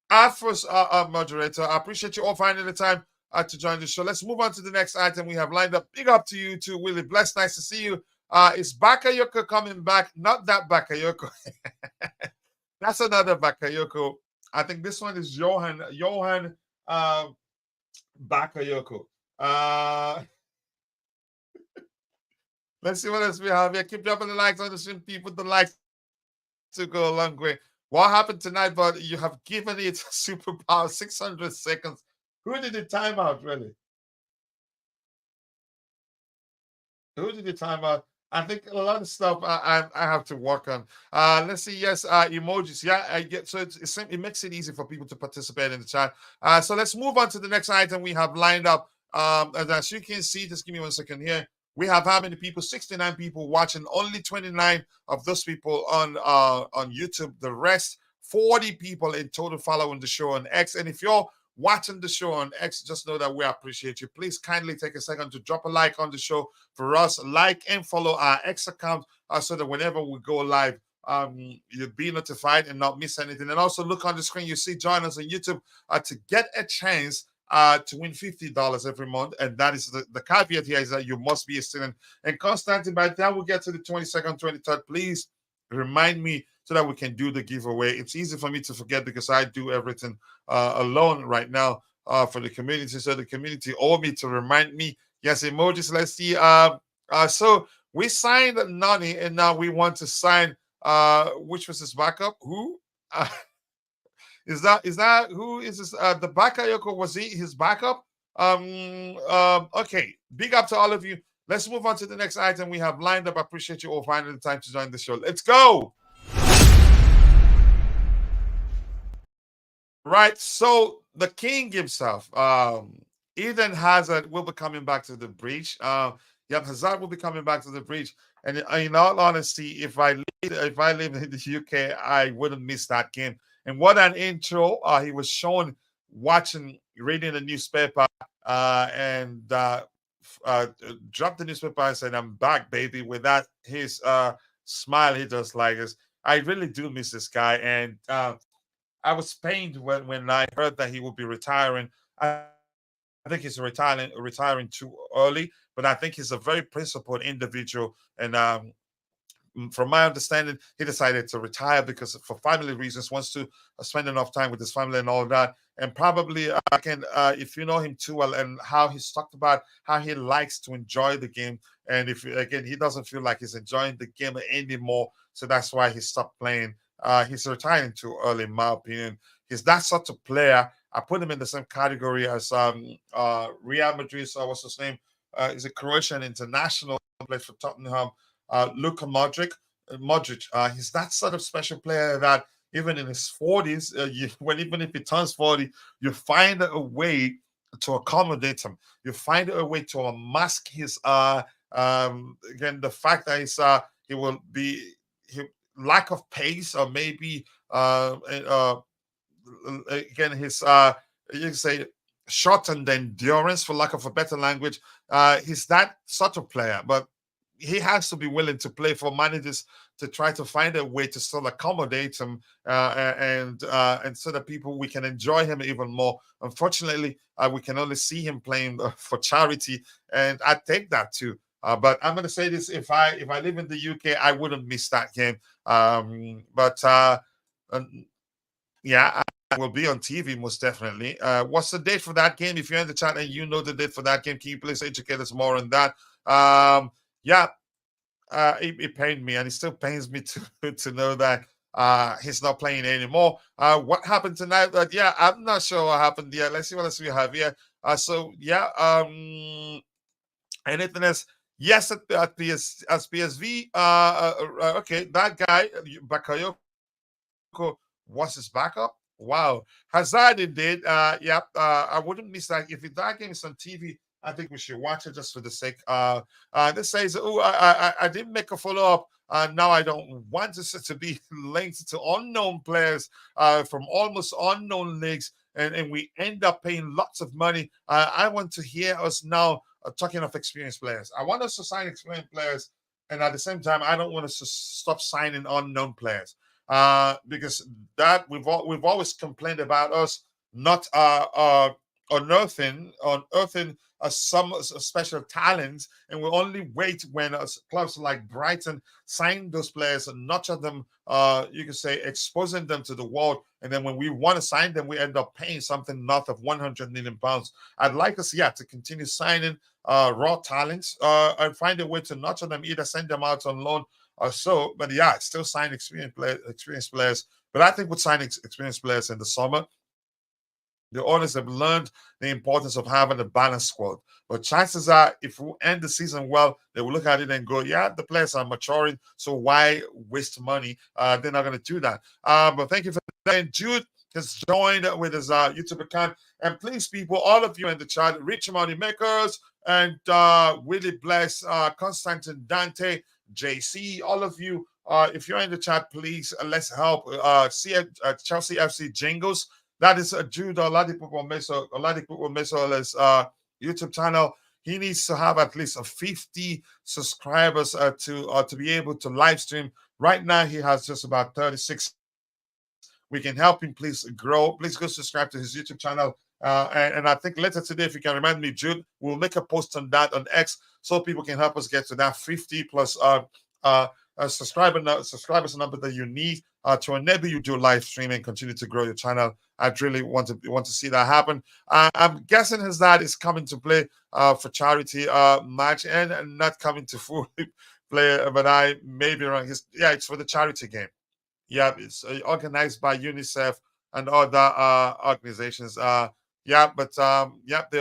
Our first moderator, I appreciate you all finding the time to join the show. Let's move on to the next item we have lined up. Big up to you too, Willie. Blessed, nice to see you. Is Bakayoko coming back? Not that Bakayoko. That's another Bakayoko. I think this one is Johan Bakayoko. Let's see what else we have here. Keep dropping the likes on the stream, people. The likes to go a long way. What happened tonight? But you have given it superpower 600 seconds. Who did the timeout, really? Who did the timeout? I think a lot of stuff I have to work on. Let's see. Yes, emojis. Yeah, I get so it makes it easy for people to participate in the chat. So let's move on to the next item we have lined up. And as you can see, just give me 1 second here. We have how many people? 69 people watching. Only 29 of those people on YouTube. The rest, 40 people in total following the show on X. And if you're watching the show on X, just know that we appreciate you. Please kindly take a second to drop a like on the show for us. Like and follow our X account so that whenever we go live, you'll be notified and not miss anything. And also look on the screen. You see, join us on YouTube to get a chance to win $50 every month. And that is the caveat here is that you must be a student. And Constantine, by the time we get to the 22nd, 23rd, please remind me so that we can do the giveaway. It's easy for me to forget because I do everything alone right now for the community. So the community owe me to remind me. Yes, emojis. Let's see. So we signed Nani, and now we want to sign which was his backup? Who? Is that who is this? The Bakayoko, was he his backup? Okay. Big up to all of you. Let's move on to the next item we have lined up. I appreciate you all finding the time to join the show. Let's go. Right. So the king himself, Eden Hazard will be coming back to the bridge. Hazard will be coming back to the bridge. And in all honesty, if I live in the UK, I wouldn't miss that game. And what an intro! He was shown reading the newspaper, and dropped the newspaper and said, "I'm back, baby." With that, his smile, he just like this. I really do miss this guy, and I was pained when I heard that he would be retiring. I think he's retiring too early, but I think he's a very principled individual, and from my understanding, he decided to retire because for family reasons, wants to spend enough time with his family and all that. And probably, if you know him too well and how he's talked about how he likes to enjoy the game. And if, again, he doesn't feel like he's enjoying the game anymore. So that's why he stopped playing. He's retiring too early, in my opinion. He's that sort of player. I put him in the same category as Real Madrid. So what's his name? He's a Croatian international, plays for Tottenham. Luka Modric. He's that sort of special player that even in his 40s, even if he turns 40, you find a way to accommodate him. You find a way to mask his again, the fact that he will be he, lack of pace, or maybe again his you can say shortened endurance, for lack of a better language. He's that sort of player, but he has to be willing to play for managers to try to find a way to still accommodate him, and so that people, we can enjoy him even more. Unfortunately, we can only see him playing for charity, and I take that too. But I'm going to say this: if I live in the UK, I wouldn't miss that game. But yeah, I will be on TV most definitely. What's the date for that game? If you're in the chat and you know the date for that game, can you please educate us more on that? Yeah, it pained me, and it still pains me to know that he's not playing anymore. What happened tonight? Yeah, I'm not sure what happened. Yeah, let's see what else we have here. So yeah, anything else? Yes, at PSV. Okay, that guy Bakayoko was his backup. Wow, Hazard indeed. Yep. I wouldn't miss that. If that game is on TV, I think we should watch it just for the sake. This says, oh, I didn't make a follow up. Now I don't want to be linked to unknown players from almost unknown leagues, and we end up paying lots of money. I want to hear us now talking of experienced players. I want us to sign experienced players, and at the same time, I don't want us to stop signing unknown players, because we've always complained about us not unearthing some special talents, and we only wait when clubs like Brighton sign those players and nurture them, you can say exposing them to the world, and then when we want to sign them, we end up paying something north of 100 million pounds. I'd like us, yeah, to continue signing raw talents and find a way to nurture them, either send them out on loan or so. But yeah, still sign experienced players. But I think we'll sign experienced players in the summer. The owners have learned the importance of having a balanced squad. But chances are, if we end the season well, they will look at it and go, yeah, the players are maturing, so why waste money? They're not going to do that. But thank you for that. And Jude has joined with his YouTube account. And please, people, all of you in the chat, Rich Money Makers and Willie Bless, Constantine Dante, JC, all of you, if you're in the chat, please let's help Chelsea FC Jingles. That is Jude Oladipo Meso's YouTube channel. He needs to have at least 50 subscribers to be able to live stream. Right now, he has just about 36. We can help him, please grow. Please go subscribe to his YouTube channel. And I think later today, if you can remind me, Jude, we'll make a post on that on X so people can help us get to that 50 plus subscribers number that you need to enable you do live streaming and continue to grow your channel. I'd really want to see that happen. I'm guessing his dad is coming to play for charity match and not coming to fully play, but I may be wrong. It's for the charity game. Yeah, it's organized by UNICEF and other organizations. They're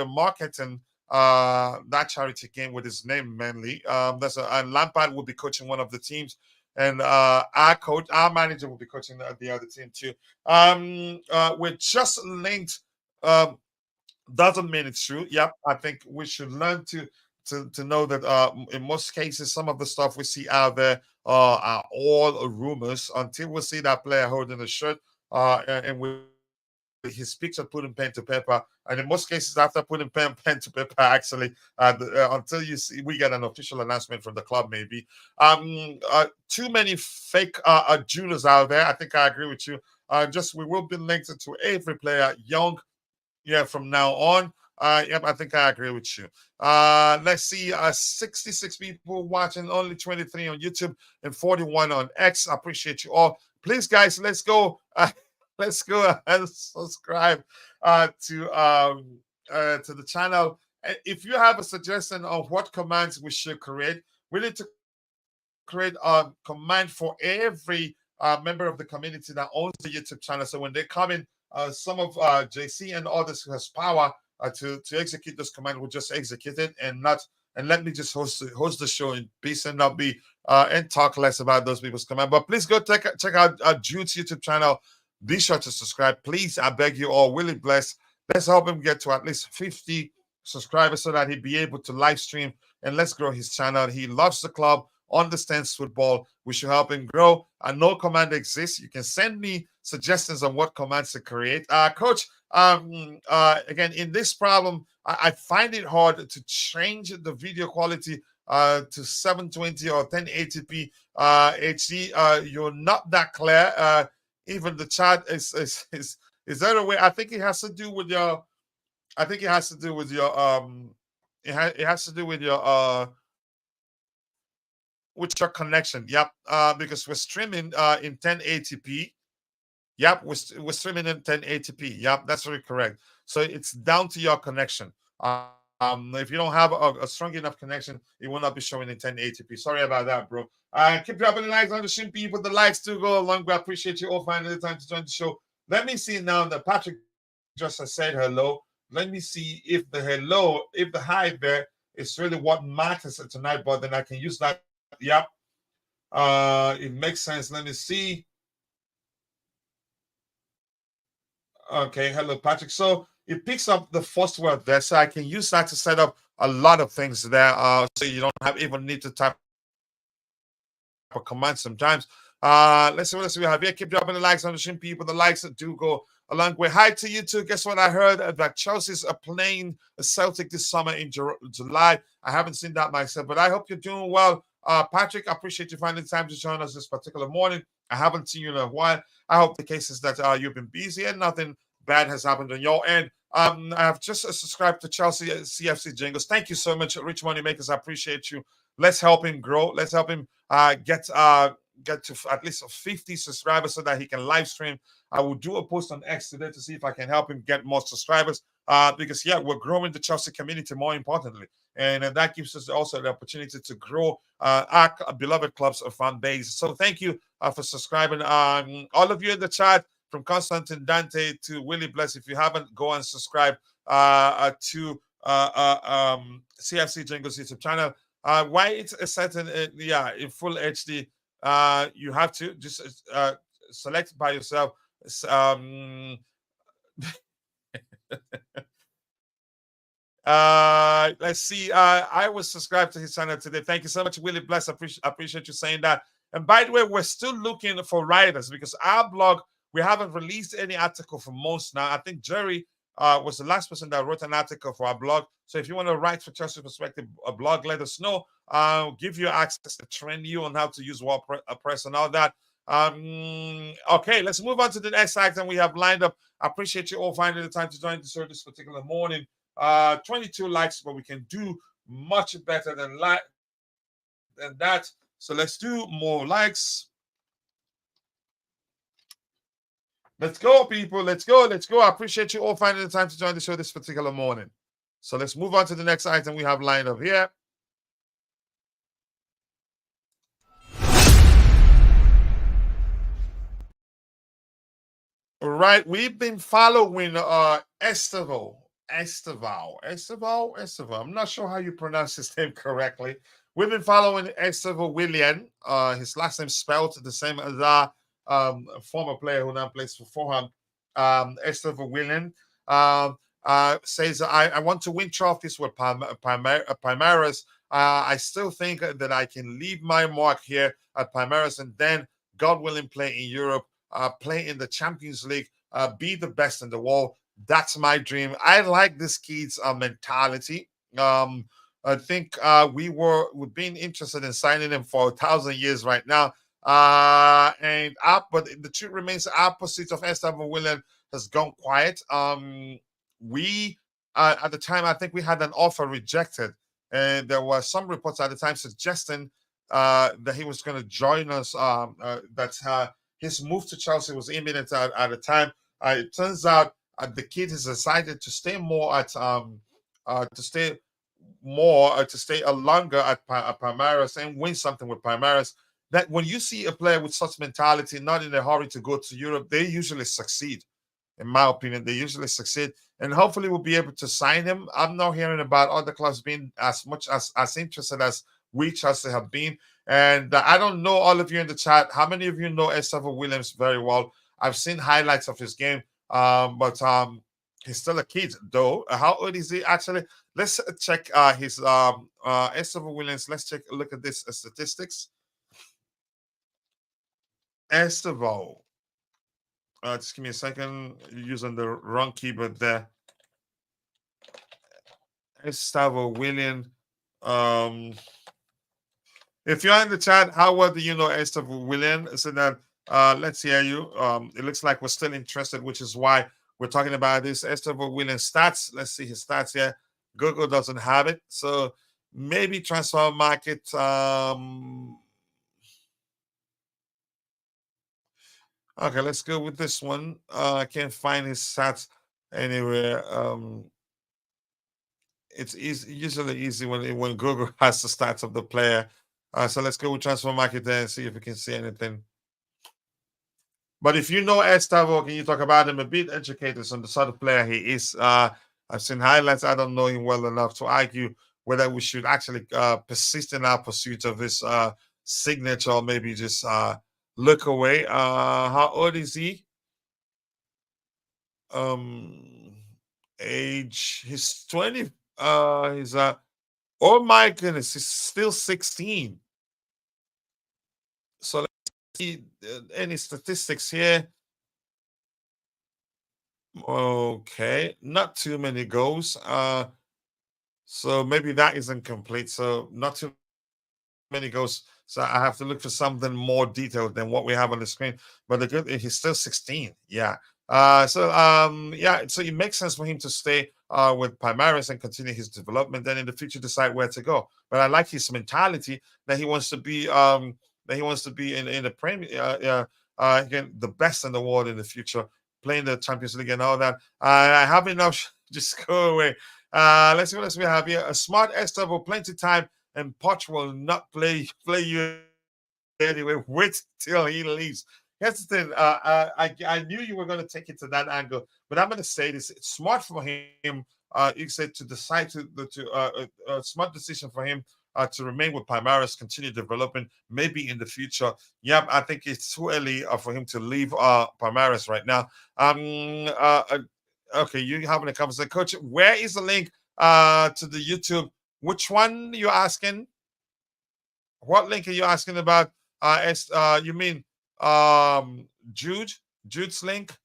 marketing that charity game with his name mainly. And Lampard will be coaching one of the teams, and our manager will be coaching the other team too. We're just linked. Doesn't mean it's true. Yep, I think we should learn to know that in most cases, some of the stuff we see out there are all rumors until we see that player holding a shirt and his picture put in pen to paper, and in most cases after putting pen to paper, actually, until we get an official announcement from the club, maybe. Too many fake juniors out there. I think I agree with you. We will be linked to every player, young, from now on. I think I agree with you. Let's see, 66 people watching, only 23 on YouTube and 41 on X. I appreciate you all. Please, guys, let's go. Let's go and subscribe to the channel. If you have a suggestion of what commands we should create, we need to create a command for every member of the community that owns the YouTube channel. So when they come in, some of JC and others who has power to execute this command will just execute it and let me just host the show in peace and not be and talk less about those people's command. But please go check out Jude's YouTube channel. Be sure to subscribe, please. I beg you all. Willie Bless. Let's help him get to at least 50 subscribers so that he'd be able to live stream, and let's grow his channel. He loves the club, understands football. We should help him grow. And no command exists. You can send me suggestions on what commands to create. Coach, again, in this problem, I find it hard to change the video quality to 720 or 1080p HD. You're not that clear. Even the chat is there a way? I think it has to do with your. I think it has to do with your. It has to do with your connection. Yep. Because we're streaming in 1080p. Yep, we're streaming in 1080p. Yep, that's very correct. So it's down to your connection. If you don't have a strong enough connection, it will not be showing in 1080p. Sorry about that, bro. Keep dropping the likes on the stream, people. The likes do go along. I appreciate you all finding the time to join the show. Let me see now that Patrick just has said hello. Let me see if the hello, if the hi there is really what matters tonight, but then I can use that. Yep. It makes sense. Let me see. Okay, hello, Patrick. So it picks up the first word there, so I can use that to set up a lot of things there. So you don't even need to type a command sometimes. Let's see what else we have here. Keep dropping the likes on the stream, people. The likes do go a long way. Hi to you too. Guess what? I heard that Chelsea's are playing a Celtic this summer in July. I haven't seen that myself, but I hope you're doing well. Patrick, I appreciate you finding time to join us this particular morning. I haven't seen you in a while. I hope the case is that you've been busy and nothing bad has happened on your end. I have just subscribed to Chelsea CFC Jingles. Thank you so much, Rich Money Makers. I appreciate you. Let's help him grow. Let's help him get to at least 50 subscribers so that he can live stream. I will do a post on X today to see if I can help him get more subscribers. Because yeah, we're growing the Chelsea community more importantly, and that gives us also the opportunity to grow our beloved club's fan base. So thank you for subscribing. All of you in the chat, from Constantine Dante to Willie Bless. If you haven't, go and subscribe to CFC Jingles YouTube channel. Why it's a certain in full HD. You have to just select by yourself. Let's see. I was subscribed to his channel today. Thank you so much, Willie Bless. Appreciate you saying that. And by the way, we're still looking for writers because our blog, we haven't released any article for months now. I think Jerry was the last person that wrote an article for our blog. So if you want to write for Chelsea Perspective a blog, let us know. I'll give you access to train you on how to use WordPress and all that. Okay, let's move on to the next item we have lined up. I appreciate you all finding the time to join the show this particular morning. 22 likes, but we can do much better than that. So let's do more likes. Let's go, people. Let's go. Let's go. I appreciate you all finding the time to join the show this particular morning. So let's move on to the next item we have lined up here. All right, we've been following Estavo. I'm not sure how you pronounce his name correctly. We've been following Estavo Willian. His last name spelled the same as our former player who now plays for Fulham. Estavo Willian says, I want to win trophies with Palmeiras. I still think that I can leave my mark here at Palmeiras and then, God willing, play in Europe, play in the Champions League, be the best in the world. That's my dream. I like this kid's mentality. I think we've been interested in signing him for 1,000 years right now. But the truth remains, our pursuit of Estavo Willian has gone quiet. We at the time, I think we had an offer rejected, and there were some reports at the time suggesting that he was going to join us. That his move to Chelsea was imminent at the time. It turns out the kid has decided to stay more at to stay longer at Palmeiras and win something with Palmeiras. That when you see a player with such mentality, not in a hurry to go to Europe, they usually succeed. In my opinion, they usually succeed, and hopefully we'll be able to sign him. I'm not hearing about other clubs being as much as interested as we Chelsea have been. And I don't know, all of you in the chat, how many of you know Estavo Williams very well? I've seen highlights of his game, but He's still a kid, though. How old is he actually? Let's check his Estavo Willians. Let's take a look at this statistics. Estavo. Just give me a second. You're using the wrong keyboard there. Estavo Willian. Um, if you're in the chat, how well do you know Estavo Willian? So that let's hear you. It looks like we're still interested, which is why we're talking about this. Estavo Willian stats. Let's see his stats here. Google doesn't have it, so maybe transfer market. Okay, let's go with this one. I can't find his stats anywhere. It's easy, usually easy when Google has the stats of the player. So let's go with transfer market there and see if we can see anything. But if you know Estavo, can you talk about him a bit? Educators on the sort of player he is. I've seen highlights. I don't know him well enough to argue whether we should actually persist in our pursuit of his signature, or maybe just look away. How old is he? Age, he's 20. He's oh my goodness, he's still 16. So let's see any statistics here. Okay, not too many goals. So maybe that isn't complete. So not too many goals. So I have to look for something more detailed than what we have on the screen. But the good, he's still 16. Yeah. Yeah, so it makes sense for him to stay with Palmeiras and continue his development, then in the future decide where to go. But I like his mentality that he wants to be in the Premier again, the best in the world in the future, playing the Champions League and all that. I have enough. Just go away. Let's see what else we have here. A smart Estavo, plenty time, and Poch will not play you anyway. Wait till he leaves. Here's the thing. I knew you were going to take it to that angle, but I'm going to say this: it's smart for him. You said to decide to smart decision for him to remain with Palmeiras, continue developing, maybe in the future. Yeah, I think it's too early for him to leave Palmeiras right now. Okay, you having a conversation, Coach? Where is the link to the YouTube? Which one you asking? What link are you asking about? You mean Jude's link?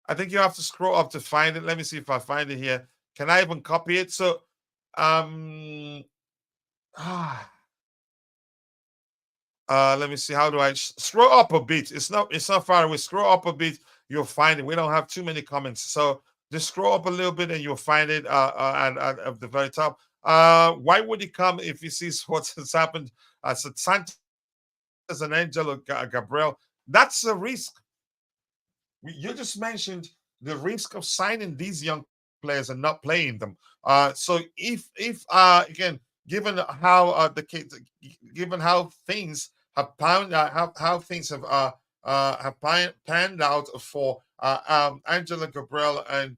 I think you have to scroll up to find it. Let me see if I find it here. Can I even copy it? So let me see. How do I scroll up a bit? It's not far away. Scroll up a bit, you'll find it. We don't have too many comments, so just scroll up a little bit and you'll find it at the very top. Why would he come if he sees what has happened? Santos and Angelo Gabriel. That's a risk. You just mentioned the risk of signing these young players and not playing them. So if again, given how given how things have panned out for Angelo Gabriel and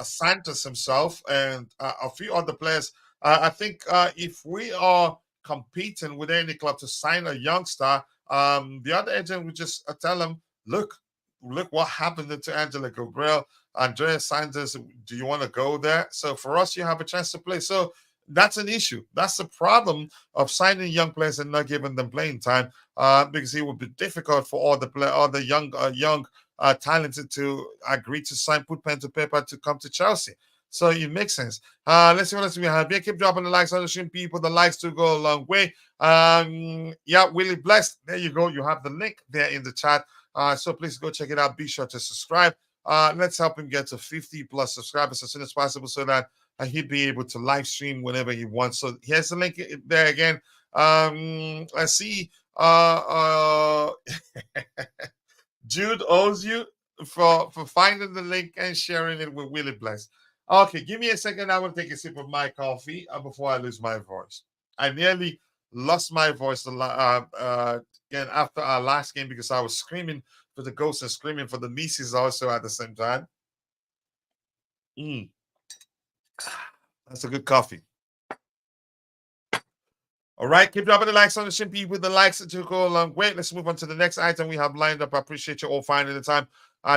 Santos himself and a few other players, I think if we are competing with any club to sign a youngster, the other agent would just tell them, look what happened to Angelo Gabriel, Andrea Santos. Do you want to go there? So for us, you have a chance to play. So that's an issue. That's the problem of signing young players and not giving them playing time, because it would be difficult for all the young talented to agree to sign, put pen to paper to come to Chelsea. So it makes sense. Let's see what else we have here. Keep dropping the likes on the stream, people. The likes do go a long way. Yeah, Willie Blessed. There you go. You have the link there in the chat. So please go check it out. Be sure to subscribe. Let's help him get to 50 plus subscribers as soon as possible so that he'd be able to live stream whenever he wants. So here's the link there again. Let's see. Jude owes you for finding the link and sharing it with Willie Bless. Okay, give me a second. I will take a sip of my coffee before I lose my voice. I nearly lost my voice again after our last game because I was screaming for the Ghosts and screaming for the Mises also at the same time. That's a good coffee. All right, keep dropping the likes on the stream, people. The likes to go a long way. Let's move on to the next item we have lined up. I appreciate you all finding the time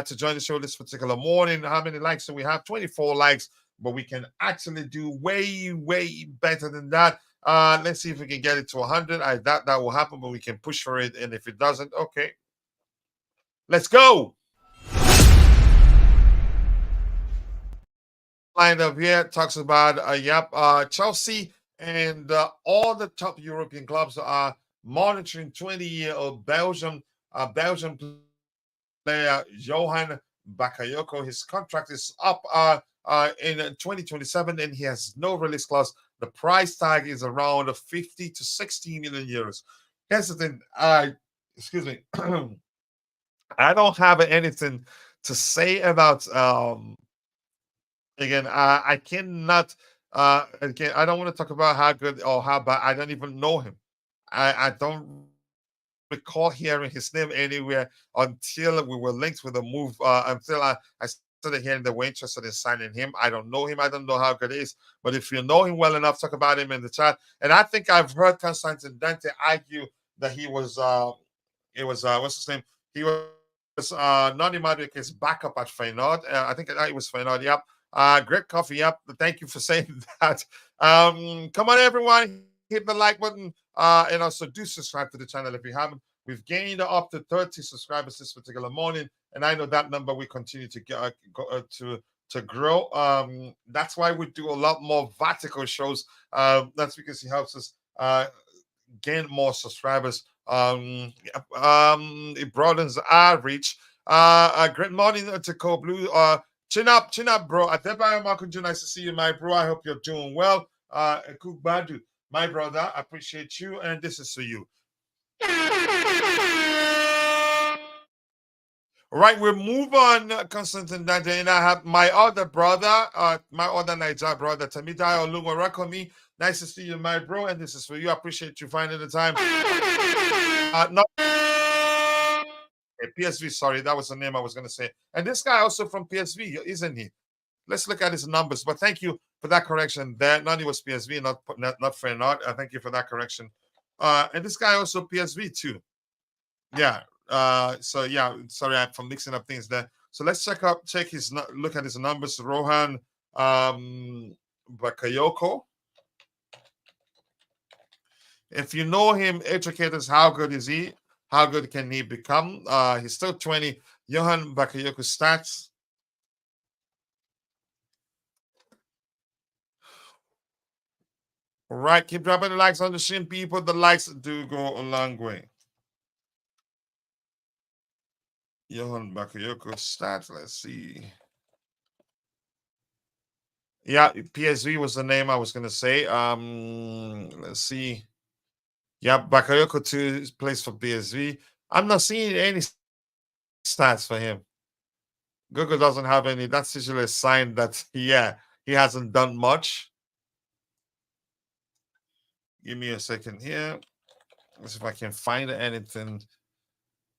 to join the show this particular morning. How many likes do we have? 24 likes, but we can actually do way, way better than that. Let's see if we can get it to 100. I doubt that will happen, but we can push for it. And if it doesn't, okay. Let's go. Line up here talks about Chelsea and all the top European clubs are monitoring 20-year-old Belgian player Johan Bakayoko. His contract is up in 2027, and he has no release clause. The price tag is around 50 to 60 million euros. Here's the thing. Excuse me. I don't have anything to say about again. I cannot again, I don't want to talk about how good or how bad. I don't even know him. I don't recall hearing his name anywhere until we were linked with a move. Until I started hearing that we're interested in signing him. I don't know him. I don't know how good he is. But if you know him well enough, talk about him in the chat. And I think I've heard Constantine Dante argue that he was what's his name? He was Nani Madueke's backup at Feyenoord. I think it was Feyenoord. Yep. Great coffee. Yep. Thank you for saying that. Come on, everyone. Hit the like button. And also do subscribe to the channel if you haven't. We've gained up to 30 subscribers this particular morning, and I know that number will continue to get to grow. That's why we do a lot more vertical shows. That's because he helps us gain more subscribers. It broadens our reach. Great morning to Cole Blue. Chin up, bro. Adebayo Makunju, nice to see you, my bro. I hope you're doing well. Cook Badu, my brother, I appreciate you, and this is for you. All right, we'll move on, Constantine Dante, and I have my other brother, my other Niger brother, Tamidai Oluwarakomi. Nice to see you, my bro, and this is for you. I appreciate you finding the time. Not PSV, sorry, that was the name I was going to say. And this guy also from PSV, isn't he? Let's look at his numbers. But thank you for that correction there. Nani was PSV, not Feyenoord. Thank you for that correction. And this guy also PSV too. Yeah. So yeah, sorry for mixing up things there. So let's look at his numbers. Johan Bakayoko. If you know him, educators, how good is he? How good can he become? He's still 20. Johan Bakayoko stats. All right, keep dropping the likes on the stream, people. The likes do go a long way. Johan Bakayoko stats. Let's see. Yeah, PSV was the name I was going to say. Let's see. Yeah, Bakayoko 2 plays for PSV. I'm not seeing any stats for him. Google doesn't have any. That's usually a sign that, yeah, he hasn't done much. Give me a second here. Let's see if I can find anything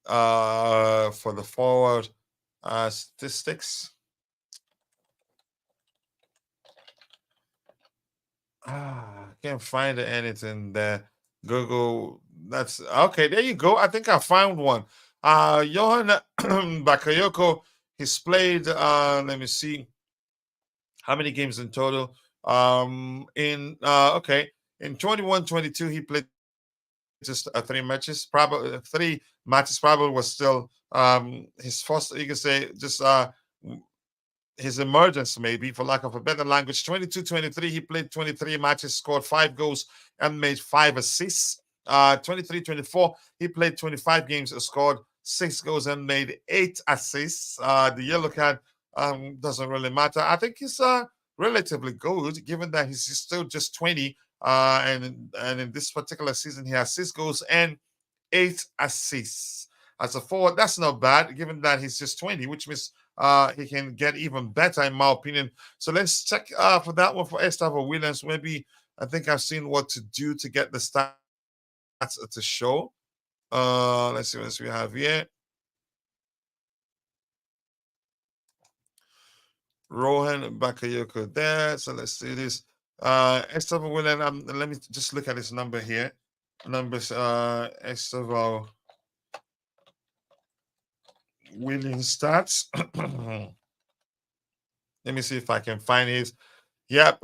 for the forward statistics. Can't find anything there. Google, that's okay. There you go. I think I found one. Johan Bakayoko, he's played, let me see how many games in total. In 21-22, he played just 3 matches. Probably 3 matches. Probably was still his first. You can say just his emergence, maybe, for lack of a better language. 22-23, he played 23 matches, scored 5 goals, and made 5 assists. 23-24, he played 25 games, scored 6 goals, and made 8 assists. The yellow card doesn't really matter. I think he's relatively good, given that he's still just 20. And in this particular season, he has 6 goals and 8 assists. As a forward, that's not bad, given that he's just 20, which means he can get even better, in my opinion. So let's check for that one for Estavo Willian. Maybe I think I've seen what to do to get the stats to show. Let's see what we have here. Johan Bakayoko there. So let's see this. Estavo Willian, let me just look at his number here. Numbers, Estavo. Willian stats. Let me see if I can find his. Yep,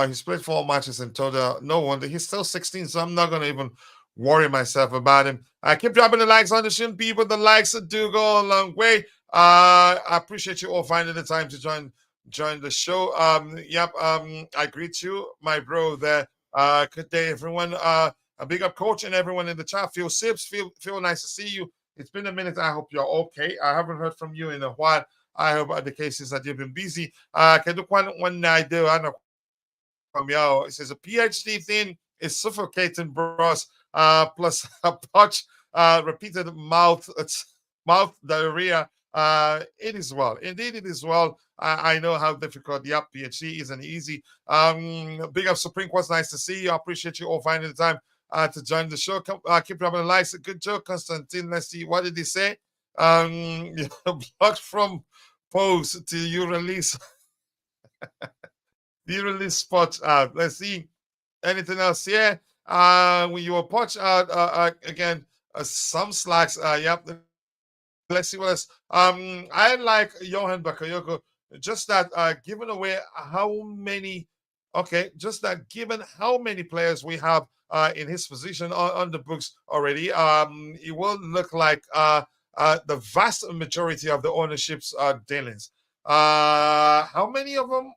he's played 4 matches in total. No wonder he's still 16, so I'm not gonna even worry myself about him. I keep dropping the likes on the stream, people. The likes do go a long way. I appreciate you all finding the time to join the show. Yep, I greet you, my bro there. Good day, everyone. A big up coach and everyone in the chat. Feel Sips, feel nice to see you. It's been a minute. I hope you're okay. I haven't heard from you in a while. I hope the cases that you've been busy. Can do one idea. I know from yo. It says a PhD thing is suffocating, bros. Plus a punch, repeated mouth diarrhea. It is well. Indeed, it is well. I know how difficult. Yep, PhD isn't easy. Big up Supreme Court's nice to see you. I appreciate you all finding the time to join the show. Keep dropping the likes. Good joke, Constantine. Let's see. What did he say? Blocked from post till you release spot out. Let's see anything else here. When you were punch out again, some slacks. Yep. Let's see what else. I like Johan Bakayoko. Just that given away how many. Okay, just that given how many players we have in his position on the books already, it will look like the vast majority of the ownership's dealings. How many of them?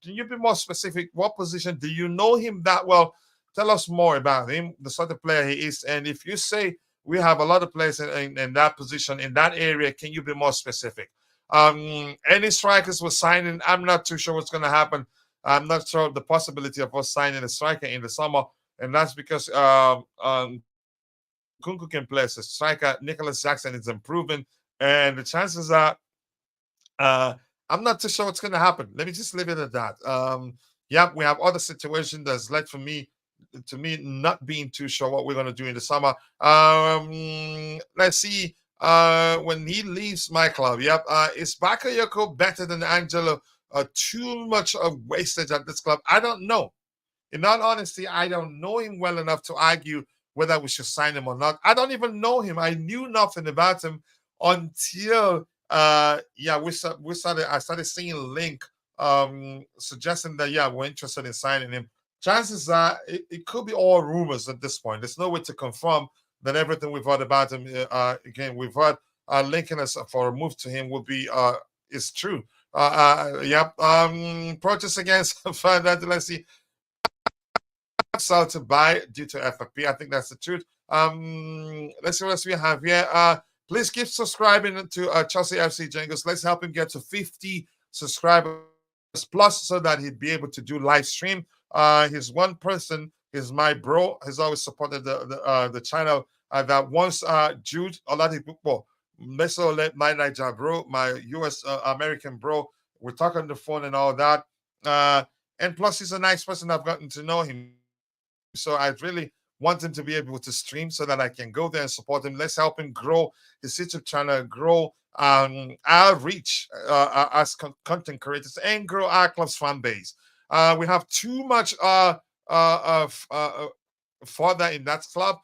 Can you be more specific? What position? Do you know him that well? Tell us more about him, the sort of player he is. And if you say we have a lot of players in that position, in that area, can you be more specific? Any strikers we're signing, I'm not too sure what's going to happen. I'm not sure of the possibility of us signing a striker in the summer. And that's because Kunku can play as a striker. Nicholas Jackson is improving. And the chances are I'm not too sure what's going to happen. Let me just leave it at that. Yeah, we have other situations that's led to me not being too sure what we're going to do in the summer. Let's see. When he leaves my club, yep. Is Bakayoko better than Angelo? Too much of wastage at this club? I don't know. In all honesty, I don't know him well enough to argue whether we should sign him or not. I don't even know him. I knew nothing about him until I started seeing a link suggesting that we're interested in signing him. Chances are it could be all rumors at this point. There's no way to confirm that everything we've heard about him again we've heard linking us for a move to him will be is true. Protest against let's see, sell to buy due to FFP. I think that's the truth. Let's see what else we have here. Please keep subscribing to Chelsea FC Jingles. Let's help him get to 50 subscribers plus so that he'd be able to do live stream. He's one person. He's my bro. He's always supported the channel. That once Jude, a lot of people, Meso let my Niger bro, my US American bro. We talk on the phone and all that. And plus, he's a nice person. I've gotten to know him. So I really want him to be able to stream so that I can go there and support him. Let's help him grow his YouTube channel, grow our reach as content creators, and grow our club's fan base. We have too much further in that club.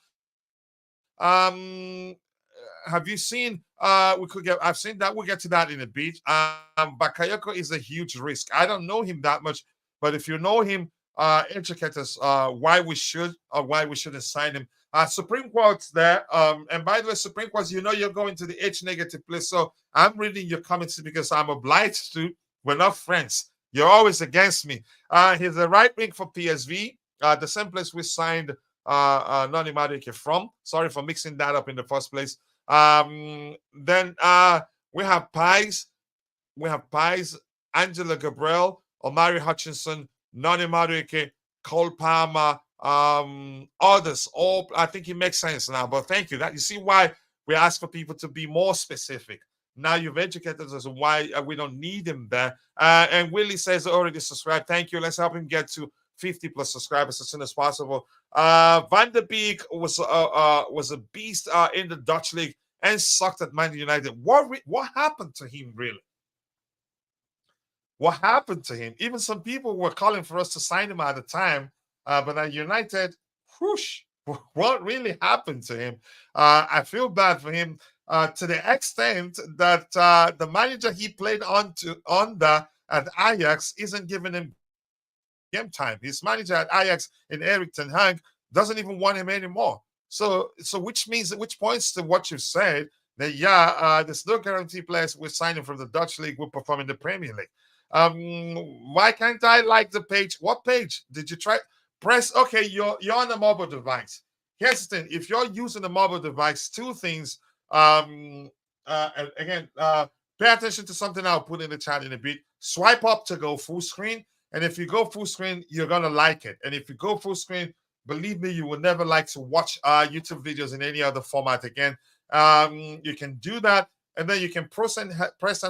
Have you seen? I've seen that. We'll get to that in a bit. Bakayoko is a huge risk. I don't know him that much, but if you know him, educate us why we should or why we shouldn't sign him. Supreme Court's there. And by the way, Supreme Court, you're going to the H negative place. So I'm reading your comments because I'm obliged to. We're not friends. You're always against me. He's the right wing for PSV, the same place we signed Noni Madueke from. Sorry for mixing that up in the first place. Then we have Pies. Angela Gabriel, Omari Hutchinson, Noni Madueke, Cole Palmer, others. All I think it makes sense now. But thank you. That you see why we ask for people to be more specific. Now you've educated us as to why we don't need him there. And Willie says already subscribed. Thank you. Let's help him get to 50 plus subscribers as soon as possible. Van der Beek was a beast in the Dutch league and sucked at Man United. What happened to him, really? What happened to him? Even some people were calling for us to sign him at the time, but at United, whoosh, what really happened to him? I feel bad for him. to the extent that the manager he played under at Ajax isn't giving him game time. His manager at Ajax in Erik ten Hag doesn't even want him anymore. So which points to what you said, that there's no guarantee players we're signing from the Dutch league will perform in the Premier League. Why can't I like the page? What page did you try? Press. Okay, you're on a mobile device. Here's the thing: if you're using a mobile device, two things. Again, pay attention to something I'll put in the chat in a bit. Swipe up to go full screen, and if you go full screen, you're gonna like it. And if you go full screen, believe me, you will never like to watch YouTube videos in any other format again. You can do that, and then you can press and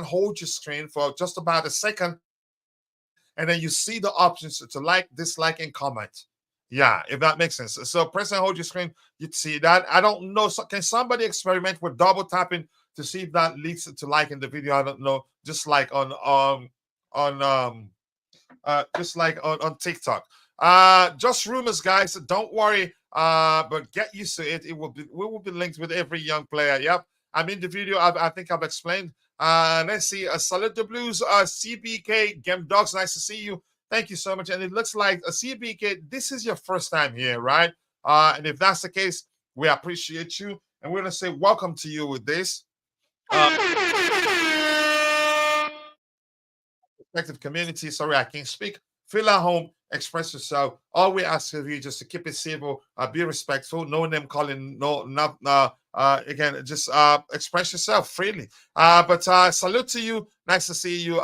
hold your screen for just about a second, and then you see the options to like, dislike, and comment. Yeah, if that makes sense. So press and hold your screen, you'd see that. I don't know. So can somebody experiment with double tapping to see if that leads to liking the video? I don't know. Just like on TikTok. Just rumors, guys. Don't worry. But get used to it. We will be linked with every young player. Yep. I'm in the video. I think I've explained. Let's see. Salute the Blues. CBK Game Dogs. Nice to see you. Thank you so much. And it looks like a CBK, this is your first time here, right? And if that's the case, we appreciate you. And we're going to say welcome to you with this. Respective community. Sorry, I can't speak. Feel at home, express yourself. All we ask of you just to keep it civil, be respectful, no name calling, again, just express yourself freely. But salute to you. Nice to see you.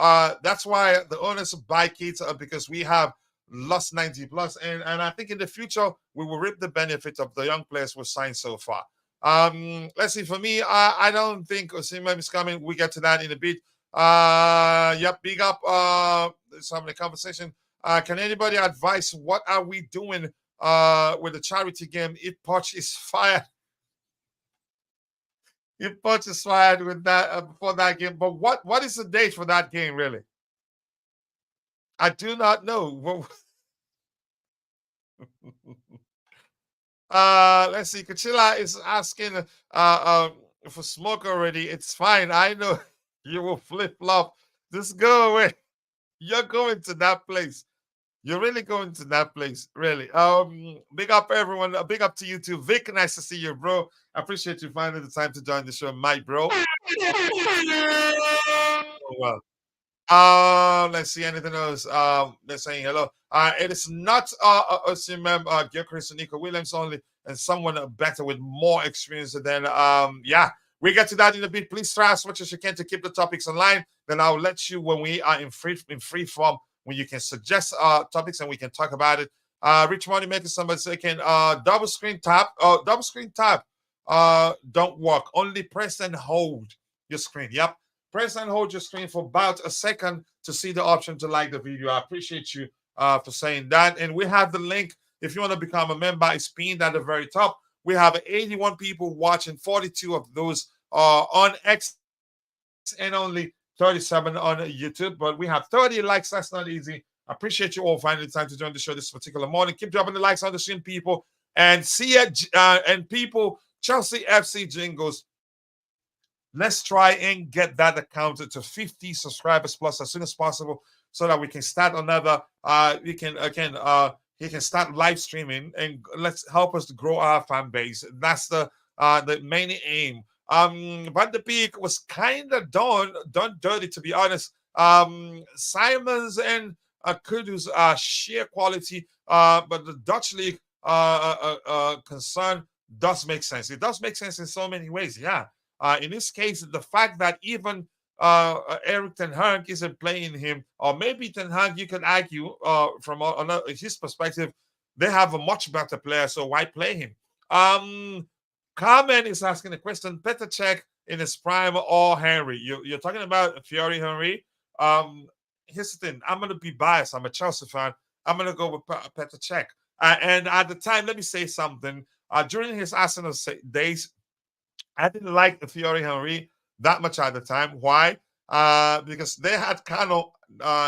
That's why the owners buy kids, because we have lost 90 plus, and I think in the future we will reap the benefit of the young players we've signed so far. Let's see. For me, I don't think Osimhen is coming. We get to that in a bit. Yep, big up. Let's have a conversation. Can anybody advise what are we doing with the charity game if Poch is fired? If Poch is fired with that before that game, but what is the date for that game really? I do not know. Let's see. Kachila is asking for smoke already. It's fine. I know you will flip flop. Just go away. You're going to that place. You're really going to that place, really. Big up everyone. Big up to you too, Vic. Nice to see you, bro. I appreciate you finding the time to join the show, my bro. Oh, well. Let's see anything else. They're saying hello. It is not Osimhen, Gyökeres and Nico Williams only, and someone better with more experience than yeah. We get to that in a bit. Please try as much as you can to keep the topics online. Then I'll let you when we are in free form, when you can suggest topics and we can talk about it. Rich Money Maker, somebody say can double screen tap. Don't work. Only press and hold your screen. Yep. Press and hold your screen for about a second to see the option to like the video. I appreciate you for saying that. And we have the link. If you want to become a member, it's pinned at the very top. We have 81 people watching, 42 of those are on X and only 37 on YouTube. But we have 30 likes. That's not easy. I appreciate you all finding the time to join the show this particular morning. Keep dropping the likes on the stream, people. And see it, and people, Chelsea FC Jingles. Let's try and get that account to 50 subscribers plus as soon as possible so that we can start another, he can start live streaming and let's help us to grow our fan base. That's the main aim. Van de Beek was kind of done dirty, to be honest. Simons and Kudus are sheer quality, but the Dutch league concern does make sense. It does make sense in so many ways, yeah. In this case, the fact that even Erik ten Hag isn't playing him, or maybe ten Hag, you can argue from his perspective, they have a much better player, so why play him? Carmen is asking a question: Petr Cech in his prime or Henry? You're talking about Thierry Henry. Here's the thing: I'm going to be biased. I'm a Chelsea fan. I'm going to go with Petr Cech. And at the time, let me say something. During his Arsenal days, I didn't like Thierry Henry that much at the time. Why? Because they had Kano.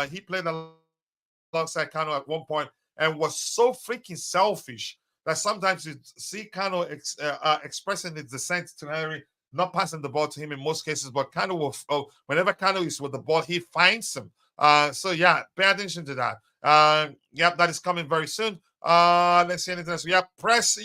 He played alongside Kano at one point and was so freaking selfish that sometimes you see Kano expressing his dissent to Henry. not passing the ball to him in most cases, but Kano will, whenever Kano is with the ball, he finds him. So yeah, pay attention to that. Yep, that is coming very soon. Let's see anything else. Yeah, press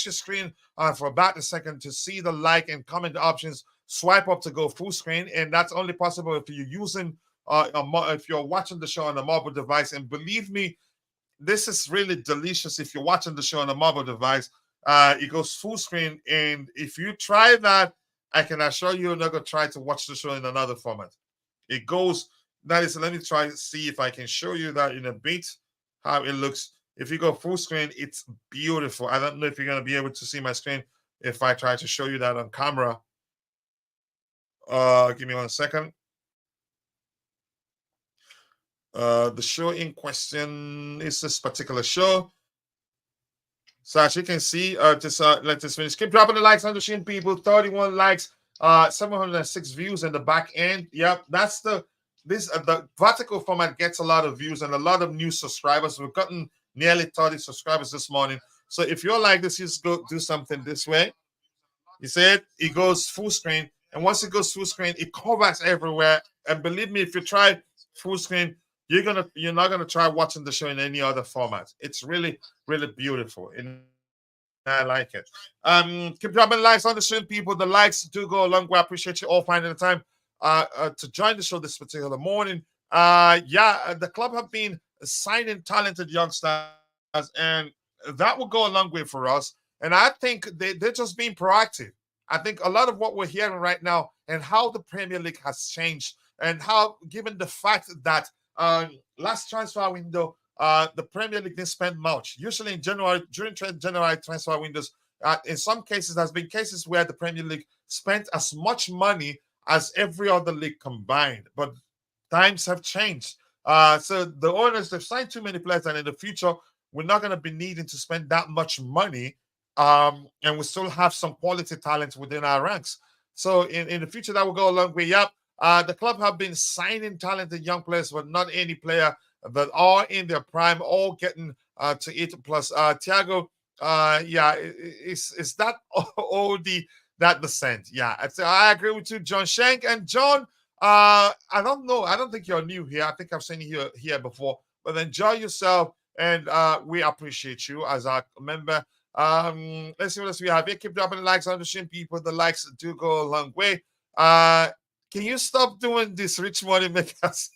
your screen for about a second to see the like and comment options. Swipe up to go full screen, and that's only possible if you're using if you're watching the show on a mobile device. And believe me, this is really delicious if you're watching the show on a mobile device. It goes full screen, and if you try that, I can assure you you're not going to try to watch the show in another format. It goes, that is, let me try to see if I can show you that in a bit, how it looks. If you go full screen, it's beautiful. I don't know if you're going to be able to see my screen if I try to show you that on camera. Give me 1 second. The show in question is this particular show. So as you can see, just let this finish. Keep dropping the likes on the stream, people. 31 likes, 706 views in the back end. Yep, that's the vertical format gets a lot of views and a lot of new subscribers. We've gotten nearly 30 subscribers this morning. So if you're like this, just go do something this way. You see it? It goes full screen, and once it goes full screen, it covers everywhere. And believe me, if you try full screen, you're not gonna try watching the show in any other format. It's really, really beautiful, and I like it. Keep dropping likes on the stream, people. The likes do go a long way. I appreciate you all finding the time to join the show this particular morning. The club have been signing talented youngsters, and that will go a long way for us. And I think they're just being proactive. I think a lot of what we're hearing right now and how the Premier League has changed, and how, given the fact that last transfer window, the Premier League didn't spend much. Usually in January, during January transfer windows, in some cases, there's been cases where the Premier League spent as much money as every other league combined. But times have changed. So the owners, they've signed too many players, and in the future, we're not going to be needing to spend that much money. And we still have some quality talent within our ranks. So in the future, that will go a long way. Yep. The club have been signing talented young players, but not any player that are in their prime, all getting to it. Plus, Thiago, is that oldie that descent? Yeah, I agree with you, John Shank. And John, I don't know. I don't think you're new here. I think I've seen you here before. But enjoy yourself, and we appreciate you as our member. Let's see what else we have here. Keep dropping the likes on the stream, people. The likes do go a long way. Can you stop doing this, Rich Money Makers?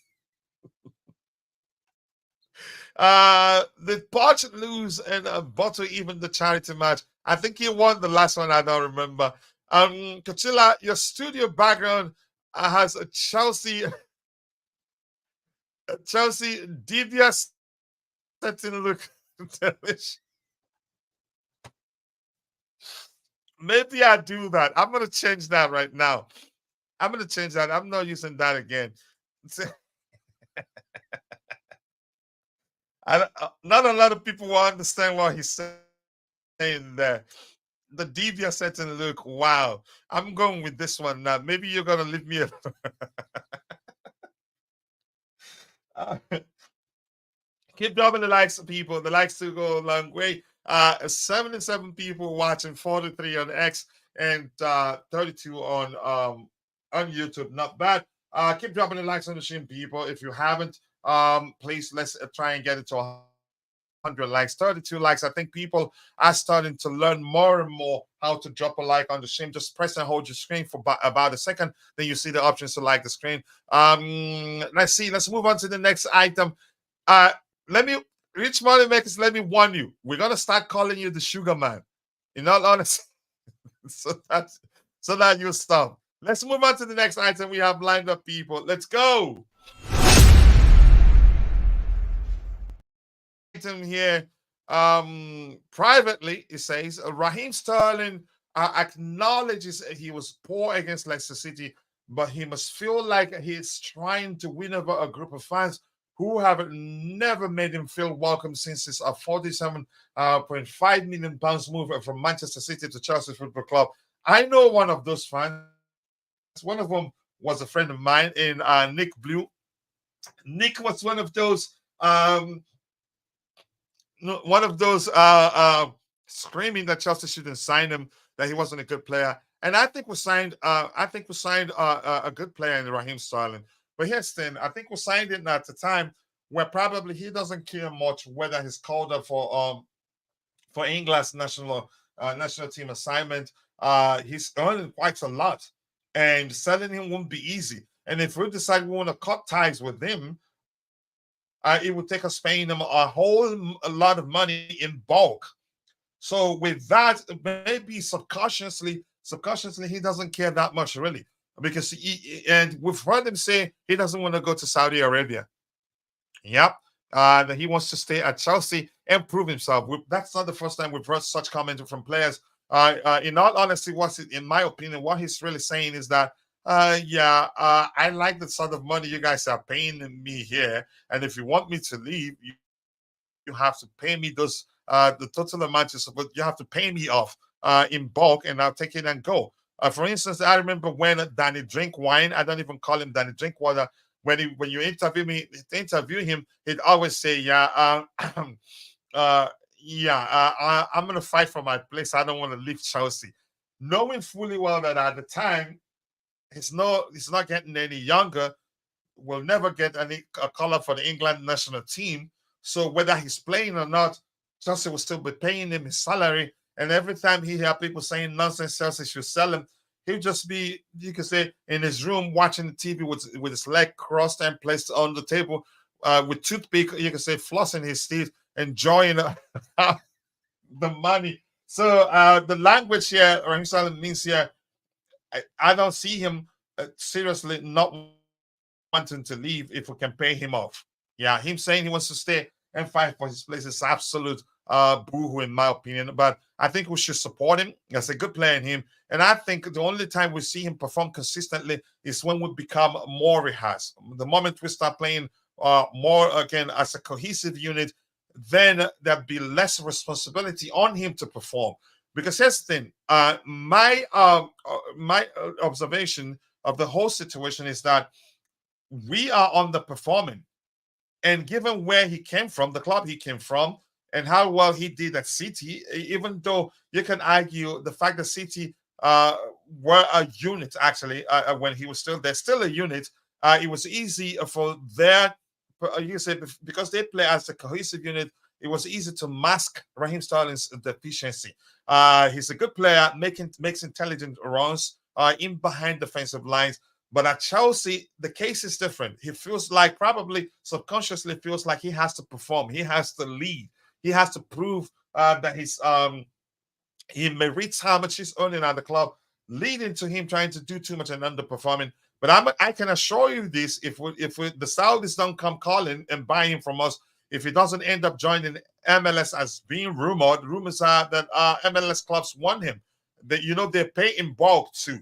The Poch lose and bottle even the charity match. I think you won the last one. I don't remember. Kachila, your studio background has a Chelsea devious setting look. Maybe I do that. I'm gonna change that right now. I'm gonna change that. I'm not using that again. Not a lot of people will understand what he's saying there. The devious setting look. Wow. I'm going with this one now. Maybe you're gonna leave me keep dropping the likes, people. The likes to go a long way. 77 people watching, 43 on X, and 32 on YouTube. Not bad. Keep dropping the likes on the stream, people. If you haven't, please, let's try and get it to 100 likes. 32 likes. I think people are starting to learn more and more how to drop a like on the stream. Just press and hold your screen for about a second, then you see the options to like the screen. Let's move on to the next item. Rich Money Makers, let me warn you, we're gonna start calling you the Sugar Man. In all honesty, so that you stop. Let's move on to the next item we have lined up, people. Let's go. Item here, privately, it says Rahim Sterling acknowledges he was poor against Leicester City, but he must feel like he's trying to win over a group of fans who have never made him feel welcome since his £47.5 million move from Manchester City to Chelsea Football Club. I know one of those fans. One of them was a friend of mine in Nick Blue. Nick was one of those screaming that Chelsea shouldn't sign him, that he wasn't a good player. And I think we signed. A good player in Rahim Sterling. But here's the thing: I think we signed it at the time where probably he doesn't care much whether he's called up for England's national team assignment. He's earning quite a lot, and selling him won't be easy. And if we decide we want to cut ties with him, it would take us paying him a lot of money in bulk. So with that, maybe subconsciously, he doesn't care that much really, because and we've heard him say he doesn't want to go to Saudi Arabia. Yep. That he wants to stay at Chelsea and prove himself. That's not the first time we've heard such comment from players. In all honesty, in my opinion, what he's really saying is that, I like the sort of money you guys are paying me here, and if you want me to leave, you have to pay me the total amount but you have to pay me off in bulk, and I'll take it and go. For instance, I remember when Danny Drinkwine, I don't even call him Danny Drinkwater, when you interview him, he'd always say, I'm gonna fight for my place. I don't want to leave Chelsea, knowing fully well that at the time he's not getting any younger, will never get a call up for the England national team. So whether he's playing or not, Chelsea will still be paying him his salary. And every time he hear people saying nonsense, Chelsea should sell him, he'll just be, you could say, in his room watching the TV with his leg crossed and placed on the table, with toothpick, you could say, flossing his teeth, enjoying the money. So the language here, Rahim Sterling means here, I don't see him seriously not wanting to leave if we can pay him off. Yeah, him saying he wants to stay and fight for his place is absolute boohoo in my opinion. But I think we should support him. There's a good player in him. And I think the only time we see him perform consistently is when we become more rehearsed. The moment we start playing more again as a cohesive unit, then there'll be less responsibility on him to perform. Because here's the thing, my observation of the whole situation is that we are underperforming. And given where he came from, the club he came from, and how well he did at City, even though you can argue the fact that City were a unit, actually, when he was still there, still a unit, it was easy for their, you say, because they play as a cohesive unit, it was easy to mask Rahim Sterling's deficiency. He's a good player, makes intelligent runs in behind defensive lines. But at Chelsea, the case is different. He feels like, probably subconsciously feels like he has to perform. He has to lead. He has to prove that he merits how much he's earning at the club, leading to him trying to do too much and underperforming. But I can assure you this: if the Saudis don't come calling and buy him from us, if he doesn't end up joining MLS as being rumored, rumors are that MLS clubs want him. That they pay in bulk too.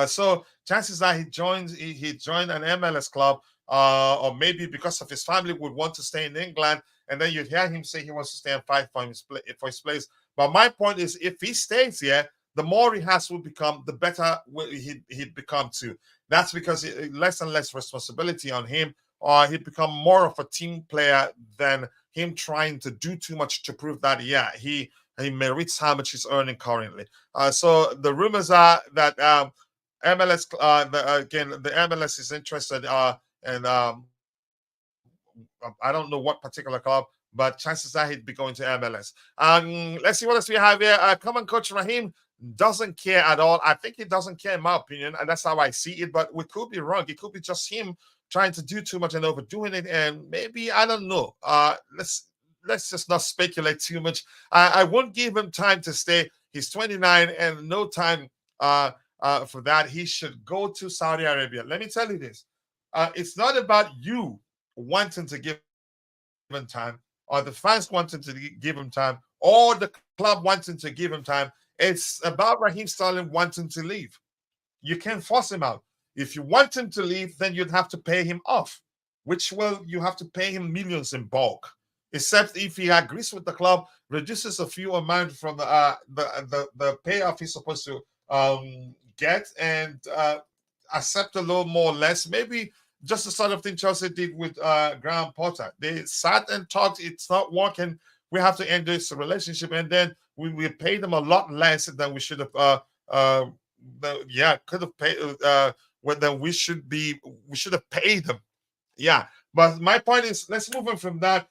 So chances are he joined an MLS club, or maybe because of his family would want to stay in England, and then you'd hear him say he wants to stay and fight for his place. But my point is, if he stays here, the more rehearsed will become, the better he'd become too. That's because less and less responsibility on him, or he'd become more of a team player than him trying to do too much to prove that, he merits how much he's earning currently. So the rumors are that MLS, the MLS is interested, and I don't know what particular club, but chances are he'd be going to MLS. Let's see what else we have here. Come on, Coach Rahim doesn't care at all. I think he doesn't care, in my opinion, and that's how I see it. But we could be wrong. It could be just him trying to do too much and overdoing it, and maybe, I don't know. Let's just not speculate too much. I won't give him time to stay. He's 29 and no time for that. He should go to Saudi Arabia. Let me tell you this. It's not about you wanting to give him time, or the fans wanting to give him time, or the club wanting to give him time. It's about Rahim Sterling wanting to leave. You can't force him out. If you want him to leave, then you'd have to pay him off, you have to pay him millions in bulk. Except if he agrees with the club, reduces a few amount from the payoff he's supposed to get, and accept a little more or less. Maybe just the sort of thing Chelsea did with Graham Potter. They sat and talked. It's not working. We have to end this relationship, and then we paid them a lot less than we should have yeah, could have paid. When then we should have paid them. Yeah, but my point is, let's move on from that.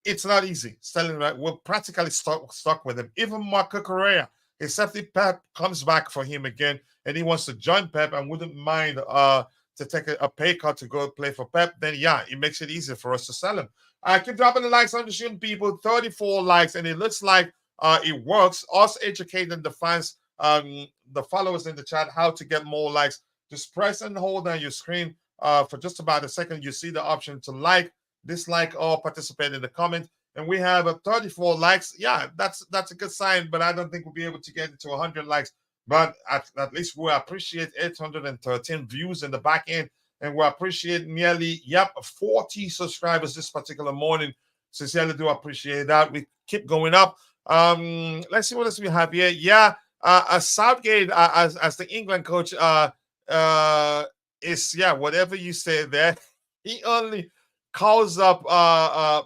It's not easy. Sterling, right? We're practically stuck with him. Even Marco Correa, except if Pep comes back for him again and he wants to join Pep and wouldn't mind to take a pay cut to go play for Pep, then yeah, it makes it easier for us to sell him. Keep dropping the likes on the stream, people. 34 likes, and it looks like it works. Us educating the fans, the followers in the chat, how to get more likes. Just press and hold on your screen for just about a second. You see the option to like, dislike, or participate in the comment. And we have 34 likes. Yeah, that's a good sign, but I don't think we'll be able to get it to 100 likes. But at least we appreciate 813 views in the back end. And we appreciate nearly, 40 subscribers this particular morning. Sincerely do appreciate that. We keep going up. Let's see what else we have here. Yeah, Southgate as the England coach is, whatever you say there. He only calls up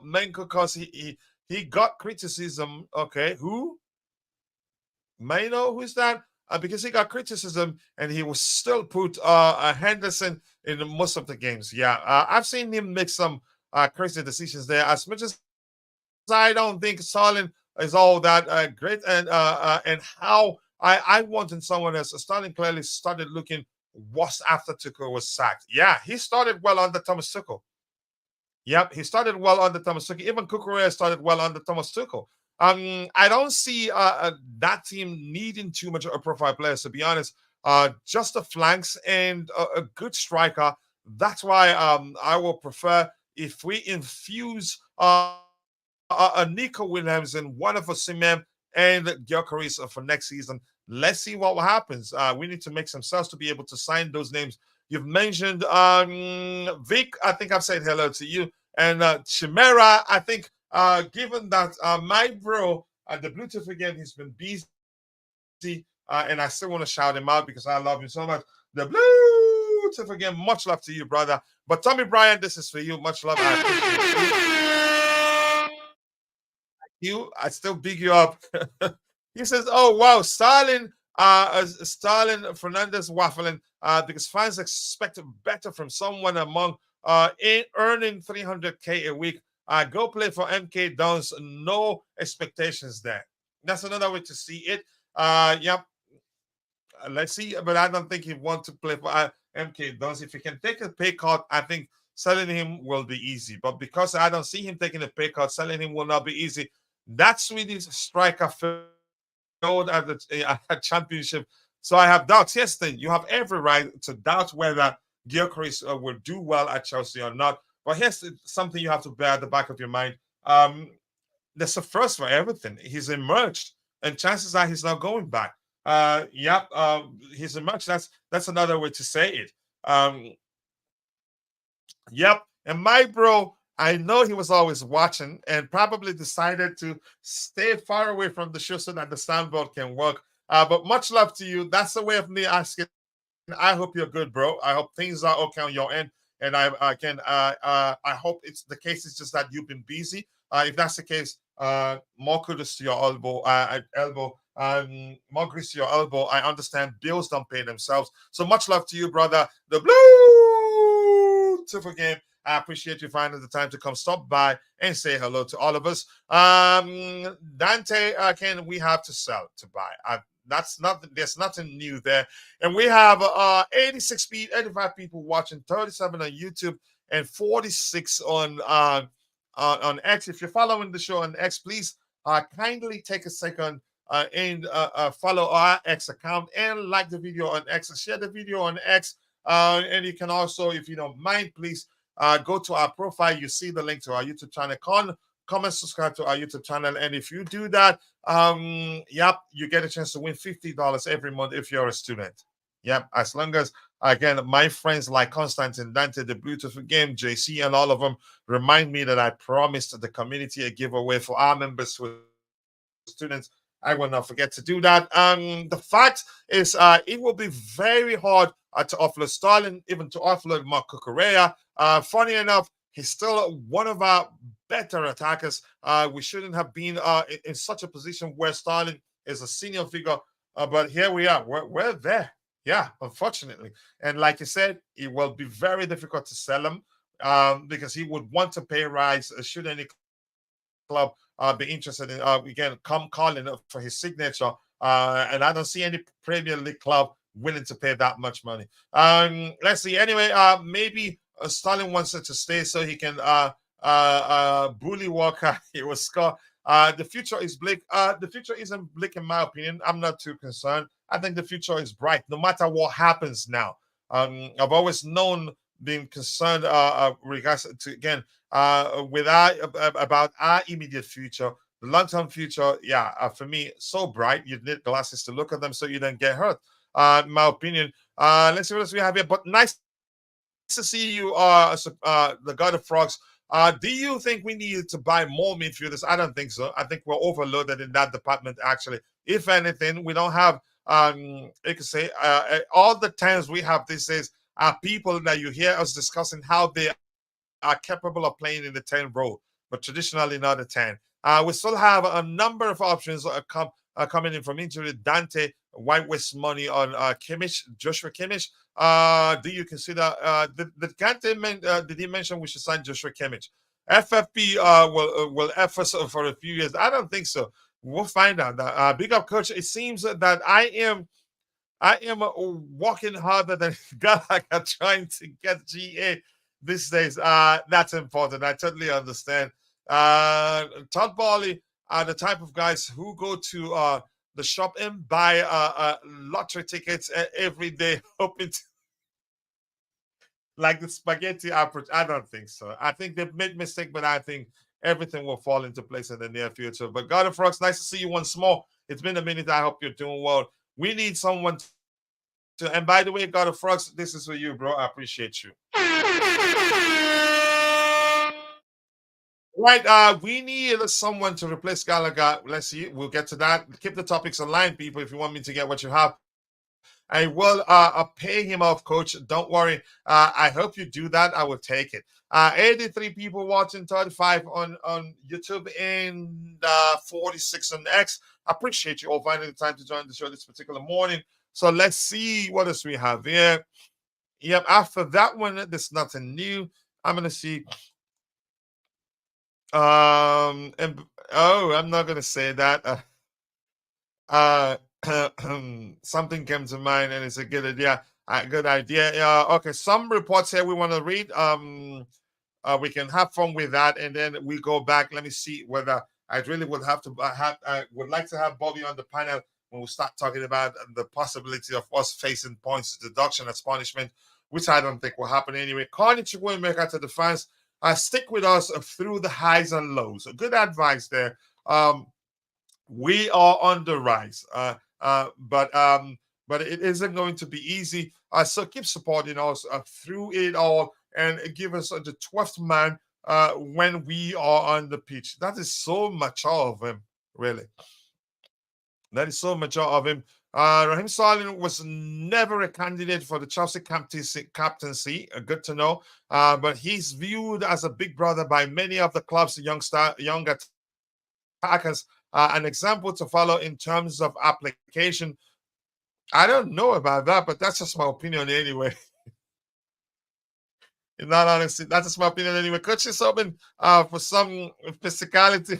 Menko because he got criticism. Okay, who? May know who's that? Because he got criticism and he was still put Henderson in most of the games. Yeah, I've seen him make some crazy decisions there. As much as I don't think Sterling is all that great, and how I wanted someone else. Sterling clearly started looking worse after Tuchel was sacked. Yeah, he started well under Thomas Tuchel. Yep, he started well under Thomas Tuchel. Even Kukurea started well under Thomas Tuchel. I don't see that team needing too much of a profile players, to be honest. Just the flanks and a good striker. That's why I will prefer if we infuse Nico Williams and one of Osimhen and Gyökeres for next season. Let's see what happens. We need to make some sales to be able to sign those names. You've mentioned Vic. I think I've said hello to you. And Chimera, I think, given that my bro, the Bluetooth again, he's been busy. And I still want to shout him out because I love him so much. The Bluetooth again, much love to you, brother. But Tommy Bryan, this is for you. Much love. I appreciate you. I still big you up. He says, "Oh wow, Stalin, Fernandez waffling because fans expect better from someone among earning 300K a week. Go play for MK Dons. No expectations there. That's another way to see it. Yep. Let's see, but I don't think he wants to play for MK Dons. If he can take a pay cut, I think selling him will be easy. But because I don't see him taking a pay cut, selling him will not be easy. That Swedish striker failed at the championship. So I have doubts. Yes, then you have every right to doubt whether Gyökeres will do well at Chelsea or not. But here's something you have to bear at the back of your mind. There's a first for everything. He's emerged, and chances are he's not going back. He's emerged. That's another way to say it. Yep. And my bro, I know he was always watching and probably decided to stay far away from the show so that the soundboard can work. But much love to you. That's the way of me asking. I hope you're good, bro. I hope things are okay on your end. And I hope it's the case. It's just that you've been busy. If that's the case, more kudos to your elbow. More grease to your elbow. I understand bills don't pay themselves. So much love to you, brother. The Blue Tiffer game. I appreciate you finding the time to come stop by and say hello to all of us. Dante, can we have to sell to buy? There's nothing new there. And we have 85 people watching, 37 on YouTube, and 46 on X. If you're following the show on X, please kindly take a second and follow our X account and like the video on X and share the video on X. And you can also, if you don't mind, please go to our profile. You see the link to our YouTube channel. Comment, subscribe to our YouTube channel. And if you do that, you get a chance to win $50 every month if you're a student. Yep, as long as, again, my friends like Constantine, Dante, the Bluetooth game, JC, and all of them remind me that I promised the community a giveaway for our members who are students. I will not forget to do that. The fact is, it will be very hard to offload Sterling, even to offload Marco Correa. Funny enough, he's still one of our better attackers. We shouldn't have been in such a position where Sterling is a senior figure But here we are. We're there. Yeah, unfortunately. And like you said, it will be very difficult to sell him because he would want to pay rise should any club be interested in again come calling for his signature. And I don't see any Premier League club willing to pay that much money. Let's see. Anyway, maybe Sterling wants it to stay so he can bully Walker. He will score. The future is bleak. The future isn't bleak in my opinion. I'm not too concerned. I think the future is bright, no matter what happens now. I've always known being concerned regards to again with our about our immediate future, the long-term future. Yeah, for me, so bright. You need glasses to look at them so you don't get hurt. In my opinion. Let's see what else we have here. But nice to see you, the God of Frogs. Do you think we need to buy more midfielders? I don't think so. I think we're overloaded in that department, actually. If anything, we don't have, you could say, all the times we have these days are people that you hear us discussing how they are capable of playing in the 10 role, but traditionally not a 10. We still have a number of options coming in from injury. Dante, White waste money on Kimmich, Joshua Kimmich. Do you consider did Kante did he mention we should sign Joshua Kimmich? FFP will F us for a few years. I don't think so. We'll find out. Big up, coach. It seems that I am walking harder than Gallagher trying to get GA these days. That's important. I totally understand. Todd Barley are the type of guys who go to the shop and buy lottery tickets every day, hoping to, like the spaghetti approach. I don't think so. I think they've made mistake, but I think everything will fall into place in the near future. But God of Frogs, nice to see you once more. It's been a minute. I hope you're doing well. We need someone to, and by the way, God of Frogs, this is for you, bro. I appreciate you. Right, we need someone to replace Gallagher. Let's see. We'll get to that. Keep the topics aligned, people. If you want me to get what you have, I will pay him off, coach. Don't worry. I hope you do that. I will take it. 83 people watching, 35 on YouTube, and 46 on X. I appreciate you all finding the time to join the show this particular morning. So let's see what else we have here. Yep, after that one, there's nothing new. I'm gonna see. And oh, I'm not gonna say that. Uh, something came to mind, and it's a good idea. Good idea. Yeah. Okay. Some reports here we want to read. We can have fun with that, and then we go back. Let me see whether I really would have to have. I would like to have Bobby on the panel when we start talking about the possibility of us facing points deduction as punishment, which I don't think will happen anyway. Carney Chukwuemeka to the fans. Stick with us through the highs and lows. Good advice there. We are on the rise, but it isn't going to be easy. So keep supporting us through it all, and give us the 12th man when we are on the pitch. That is so mature of him, really. That is so mature of him. Rahim Sterling was never a candidate for the Chelsea captaincy. Good to know. But he's viewed as a big brother by many of the club's young attackers. An example to follow in terms of application. I don't know about that, but that's just my opinion anyway. In all honesty, that's just my opinion anyway. Coach is hoping for some physicality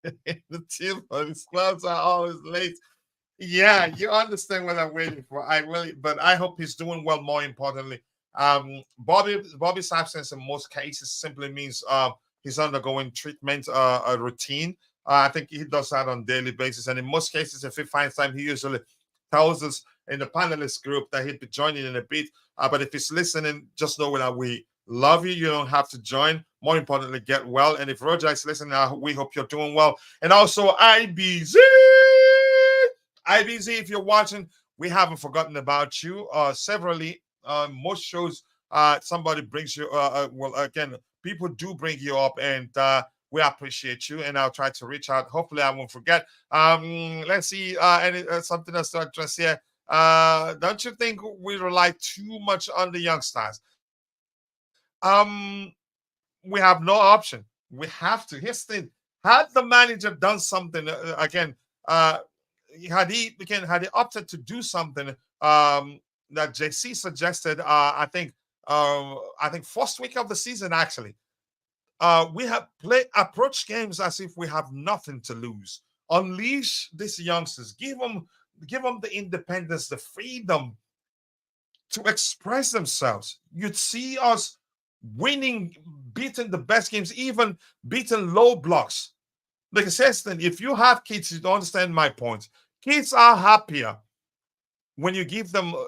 in the team, but his clubs are always late. Yeah, you understand what I'm waiting for. But I hope he's doing well. More importantly, Bobby's absence in most cases simply means he's undergoing treatment, a routine. I think he does that on a daily basis, and in most cases, if he finds time, he usually tells us in the panelist group that he'd be joining in a bit. But if he's listening, just know that we love you. You don't have to join. More importantly, get well. And if Roger is listening, we hope you're doing well. And also IBZ. IBZ, if you're watching, we haven't forgotten about you. Severally, most shows, somebody brings you, well, again, people do bring you up, and we appreciate you, and I'll try to reach out. Hopefully, I won't forget. Let's see, something else to address here. Don't you think we rely too much on the youngsters? We have no option. We have to. Here's the thing. Had the manager done something, again, had he opted to do something that JC suggested, I think first week of the season actually, we have approach games as if we have nothing to lose. Unleash these youngsters, give them the independence, the freedom to express themselves. You'd see us winning, beating the best games, even beating low blocks. Like I said, if you have kids, you don't understand my point. Kids are happier when you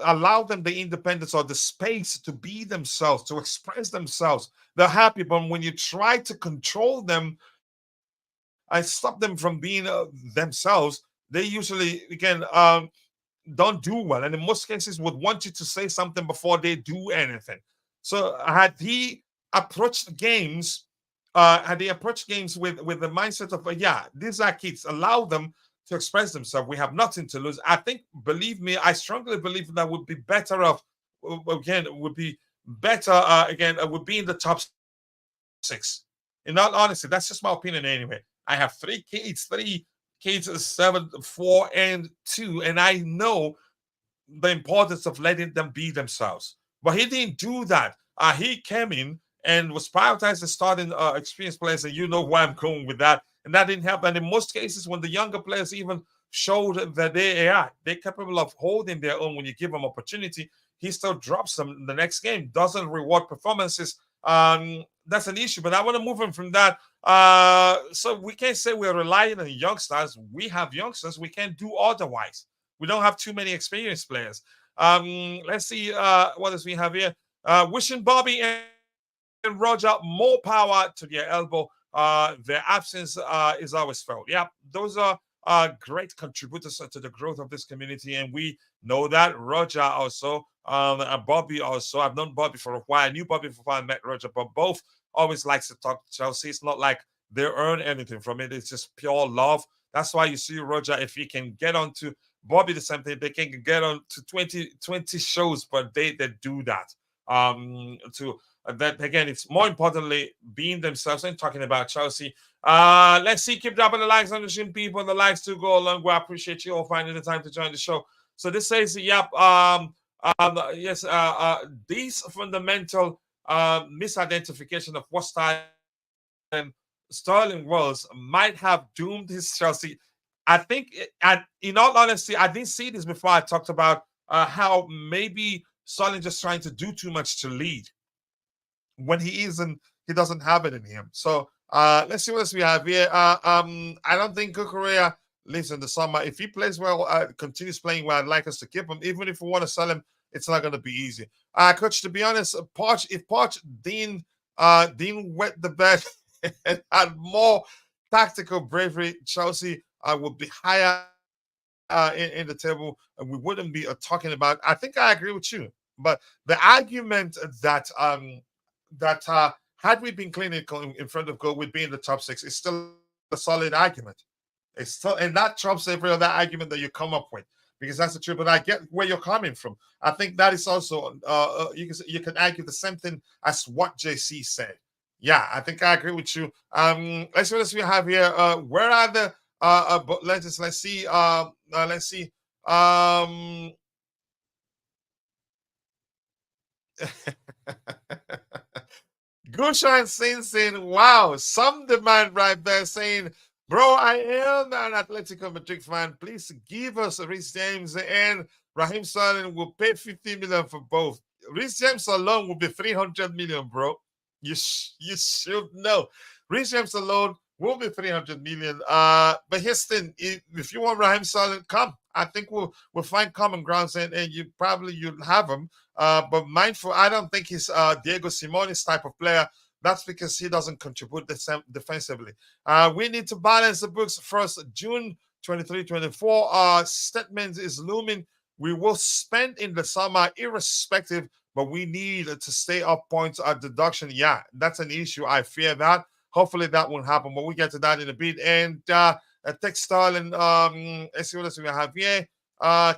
allow them the independence or the space to be themselves, to express themselves. They're happy. But when you try to control them and stop them from being themselves, they usually, again, don't do well. And in most cases, would want you to say something before they do anything. So had he approached games, with the mindset of, yeah, these are kids, allow them to express themselves. We have nothing to lose. I think, believe me, I strongly believe that would be better off, again, would be in the top 6. In all honesty, that's just my opinion anyway. I have 3 kids, 7, 4, and 2, and I know the importance of letting them be themselves. But he didn't do that. He came in and was prioritized as starting experienced players, and you know where I'm going with that. And that didn't help. And in most cases, when the younger players even showed that they're capable of holding their own when you give them opportunity, he still drops them in the next game, doesn't reward performances. That's an issue. But I want to move on from that. So we can't say we're relying on youngsters. We have youngsters. We can't do otherwise. We don't have too many experienced players. Let's see what else we have here. Wishing Bobby and Roger more power to their elbow. Their absence is always felt. Yeah, those are great contributors to the growth of this community, and we know that. Roger also, and Bobby also. I've known Bobby for a while. I knew Bobby before I met Roger, but both always likes to talk to Chelsea. It's not like they earn anything from it. It's just pure love. That's why you see Roger, if he can get on to Bobby the same thing, they can get on to 20 shows per day that do that. That again, it's more importantly being themselves and talking about Chelsea. Let's see, keep dropping the likes on the stream, people. The likes do go a long way. I appreciate you all finding the time to join the show. So this says, yep, yes, these fundamental misidentification of what Sterling was might have doomed his Chelsea. I think, in all honesty, I didn't see this before. I talked about how maybe Sterling just trying to do too much to lead when he doesn't have it in him. So let's see what else we have here. I don't think Kukurea lives in the summer. If he plays well, continues playing well, I'd like us to keep him. Even if we want to sell him, it's not going to be easy. Coach, to be honest, if Poch didn't wet the bed and had more tactical bravery, Chelsea would be higher in the table, and we wouldn't be talking about. I think I agree with you, but the argument that had we been clinical in front of goal, we'd be in the top 6. It's still a solid argument. It's still, and that trumps every other argument that you come up with, because that's the truth. But I get where you're coming from. I think that is also you can argue the same thing as what JC said. Yeah, I think I agree with you. Let's see what else we have here. Where are the but let's see. Let's see. Gushan saying, wow, some demand right there saying, bro, I am an Atletico Madrid fan. Please give us Reece James and Rahim Sterling. Will pay 50 million for both. Reece James alone will be 300 million, bro. You should know. Reece James alone will be 300 million. But here's the thing: if you want Rahim Sterling, come. I think we'll find common grounds, and you'll have him. But mindful, I don't think he's Diego Simone's type of player. That's because he doesn't contribute defensively. We need to balance the books first. June 23-24. Statement is looming. We will spend in the summer, irrespective, but we need to stay up points at deduction. Yeah, that's an issue. I fear that. Hopefully that won't happen, but we'll get to that in a bit. And Textile and let's see what else we have here.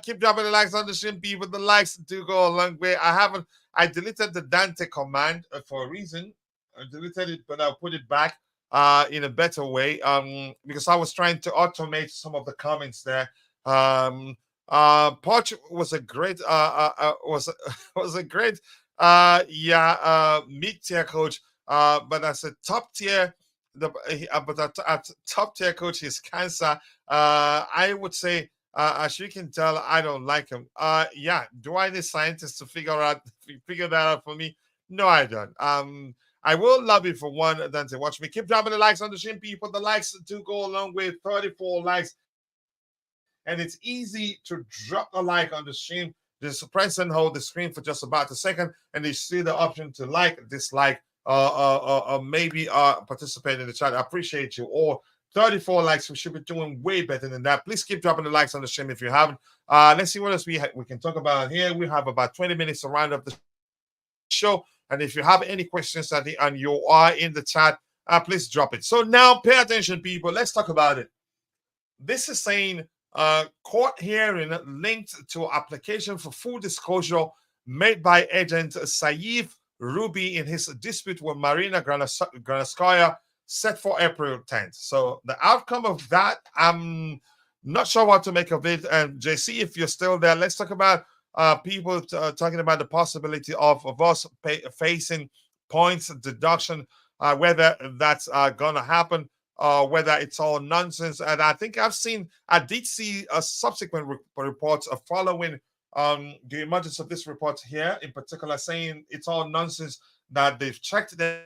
Keep dropping the likes on the stream, people. The likes do go a long way. I deleted the Dante command for a reason. I deleted it, but I'll put it back in a better way because I was trying to automate some of the comments there. Poch was a great was a great mid-tier coach, but as a top tier, but at top tier coach is cancer. I would say, as you can tell, I don't like him. Yeah, do I need scientists to figure that out for me? No, I don't. I will love it for one than to watch me. Keep dropping the likes on the stream, people. The likes do go along with 34 likes. And it's easy to drop a like on the stream. Just press and hold the screen for just about a second, and you see the option to like, dislike, maybe participate in the chat. I appreciate you all. 34 likes. We should be doing way better than that. Please keep dropping the likes on the stream if you haven't. Let's see what else we can talk about here. We have about 20 minutes to round up the show. And if you have any questions and you are in the chat, please drop it. So now pay attention, people. Let's talk about it. This is saying court hearing linked to application for full disclosure made by agent Saif Ruby in his dispute with Marina Granskaya set for April 10th. So the outcome of that, I'm not sure what to make of it. And JC, if you're still there, let's talk about people talking about the possibility of us facing points deduction, whether that's going to happen, whether it's all nonsense. And I did see a subsequent reports following the emergence of this report here, in particular, saying it's all nonsense, that they've checked it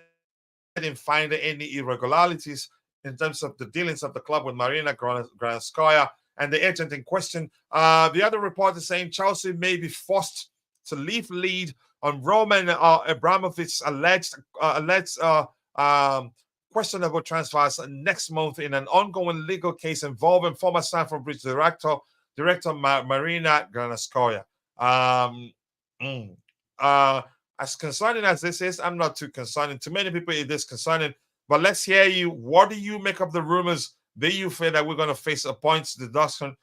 and didn't find any irregularities in terms of the dealings of the club with Marina Granskaya and the agent in question. The other report is saying Chelsea may be forced to leave lead on Roman Abramovich's alleged questionable transfers next month in an ongoing legal case involving former Stamford Bridge director Marina Granskaya. As concerning as this is, I'm not too concerning. To many people, it is concerning. But let's hear you. What do you make of the rumors? Do you feel that we're going to face a points deduction,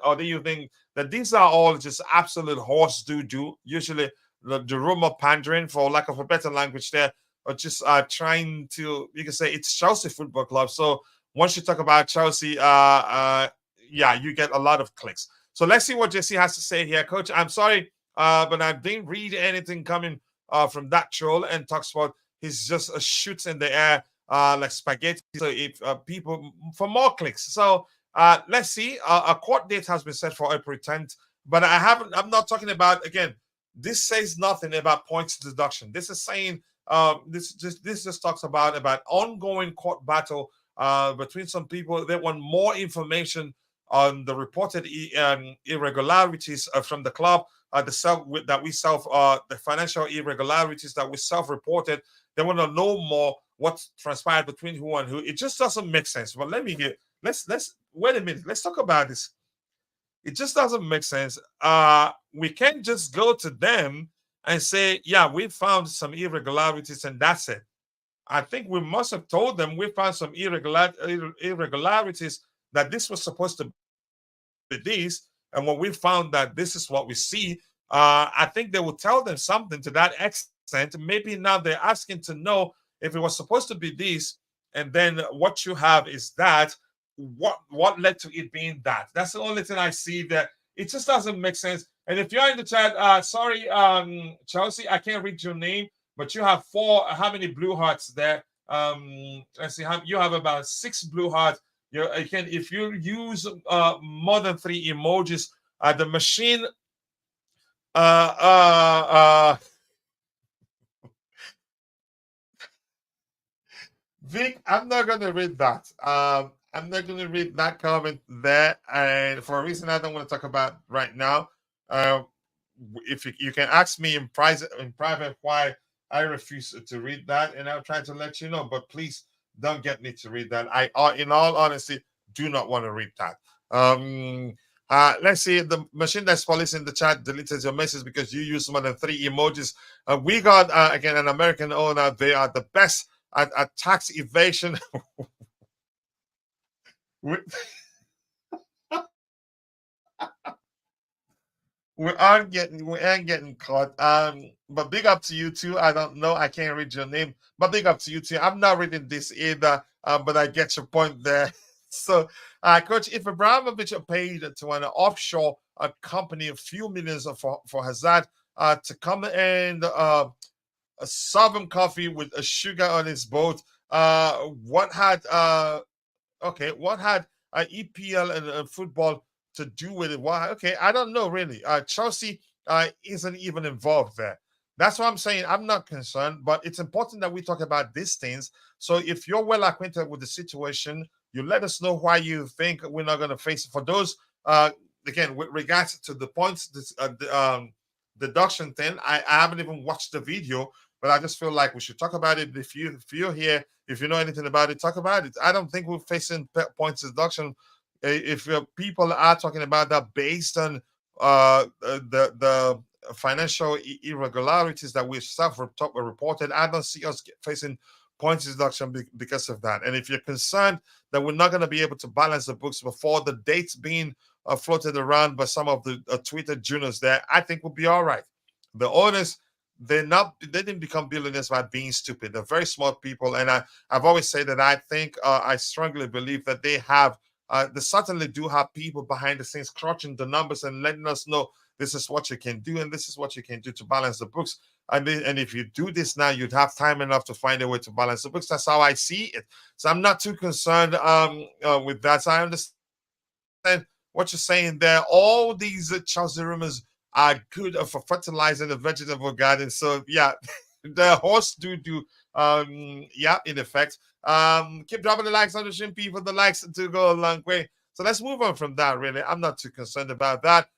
or do you think that these are all just absolute horse doo-doo? Usually, the rumor pandering, for lack of a better language, there, or just trying to, you can say it's Chelsea Football Club. So once you talk about Chelsea, you get a lot of clicks. So let's see what JC has to say here, Coach. I'm sorry, but I didn't read anything coming from that troll and TalkSport. He's just shoots in the air like spaghetti. So if people for more clicks. So let's see. A court date has been set for April 10th, but I'm not talking about, again, this says nothing about points deduction. This is saying this just talks about ongoing court battle between some people. They want more information on the reported irregularities from the club, the financial irregularities that we self-reported. They want to know more what transpired between who and who. It just doesn't make sense. But let's wait a minute. Let's talk about this. It just doesn't make sense. We can't just go to them and say, yeah, we found some irregularities and that's it. I think we must have told them we found some irregularities, that this was supposed to be this. And when we found that this is what we see, I think they will tell them something to that extent. Maybe now they're asking to know if it was supposed to be this, and then what you have is that. What led to it being that? That's the only thing I see there. It just doesn't make sense. And if you're in the chat, sorry, Chelsea, I can't read your name, but you have how many blue hearts there? Let's see, you have about 6 blue hearts. If you use more than 3 emojis, the machine Vic, I'm not gonna read that. I'm not going to read that comment there, and for a reason I don't want to talk about right now. If you can ask me in private why I refuse to read that, and I'll try to let you know. But please don't get me to read that. In all honesty, do not want to read that. Let's see. The machine that's police in the chat deleted your message because you used more than 3 emojis. We got again an American owner. They are the best at tax evasion. We aren't getting caught. But big up to you too. I don't know. I can't read your name, but big up to you too. I'm not reading this either. But I get your point there. So, coach, if Abramovich paid to an offshore company a few millions for Hazard to come and serve him coffee with a sugar on his boat, what had what had EPL and football to do with it? Why? Okay, I don't know really. Chelsea isn't even involved there. That's what I'm saying. I'm not concerned, but it's important that we talk about these things. So if you're well acquainted with the situation, you let us know why you think we're not going to face it. For those, again, with regards to the points, deduction thing, I haven't even watched the video, but I just feel like we should talk about it. If you're here, if you know anything about it, talk about it. I don't think we're facing points deduction. If people are talking about that based on the financial irregularities that we reported, I don't see us facing points deduction because of that. And if you're concerned that we're not going to be able to balance the books before the dates being floated around by some of the Twitter juniors there, I think we'll be all right. The owners, they didn't become billionaires by being stupid. They're very smart people, and I've always said that I strongly believe that they certainly do have people behind the scenes crunching the numbers and letting us know this is what you can do and this is what you can do to balance the books. And if you do this now, you'd have time enough to find a way to balance the books. That's how I see it. So I'm not too concerned with that. So I understand what you're saying there. All these Chelsea rumors are good for fertilizing the vegetable garden. So yeah, the horse do in effect. Keep dropping the likes on the stream, people. The likes to go a long way. So let's move on from that. Really, I'm not too concerned about that.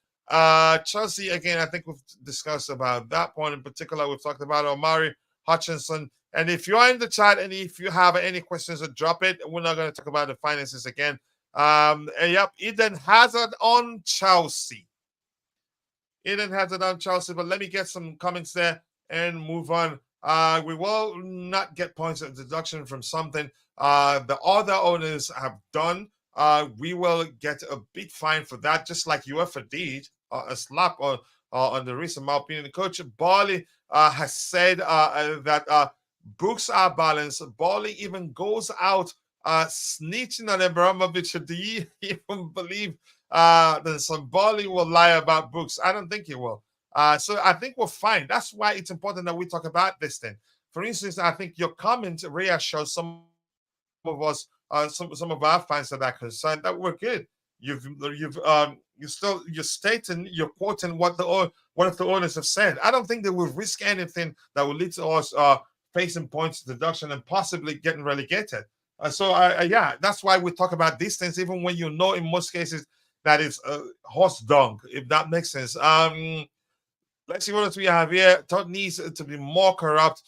Chelsea, again, I think we've discussed about that point in particular. We've talked about Omari Hutchinson. And if you're in the chat and if you have any questions, drop it. We're not going to talk about the finances again. Eden Hazard on Chelsea. Eden Hazard on Chelsea, but let me get some comments there and move on. We will not get points of deduction from something the other owners have done. We will get a big fine for that, just like UEFA did, a slap on the wrist, in my opinion. Coach Barley has said that books are balanced. Barley even goes out snitching on Abramovich. Do you even believe that some Barley will lie about books? I don't think he will. So I think we're fine. That's why it's important that we talk about this thing. For instance, I think your comment reassures some of us, some of our fans that are concerned that we're good. You're stating, you're quoting what if the owners have said. I don't think they will risk anything that will lead to us facing points deduction and possibly getting relegated. That's why we talk about these things, even when you know in most cases that it's horse dung, if that makes sense. Let's see what else we have here. Todd needs to be more corrupt.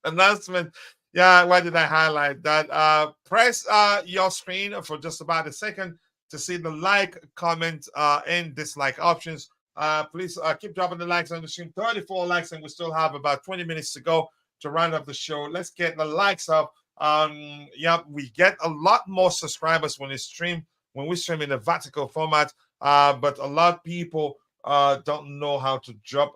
Announcement. Yeah, why did I highlight that? Press your screen for just about a second to see the like, comment, and dislike options. Please keep dropping the likes on the stream. 34 likes, and we still have about 20 minutes to go to round up the show. Let's get the likes up. We get a lot more subscribers when we stream in a vertical format, but a lot of people don't know how to drop.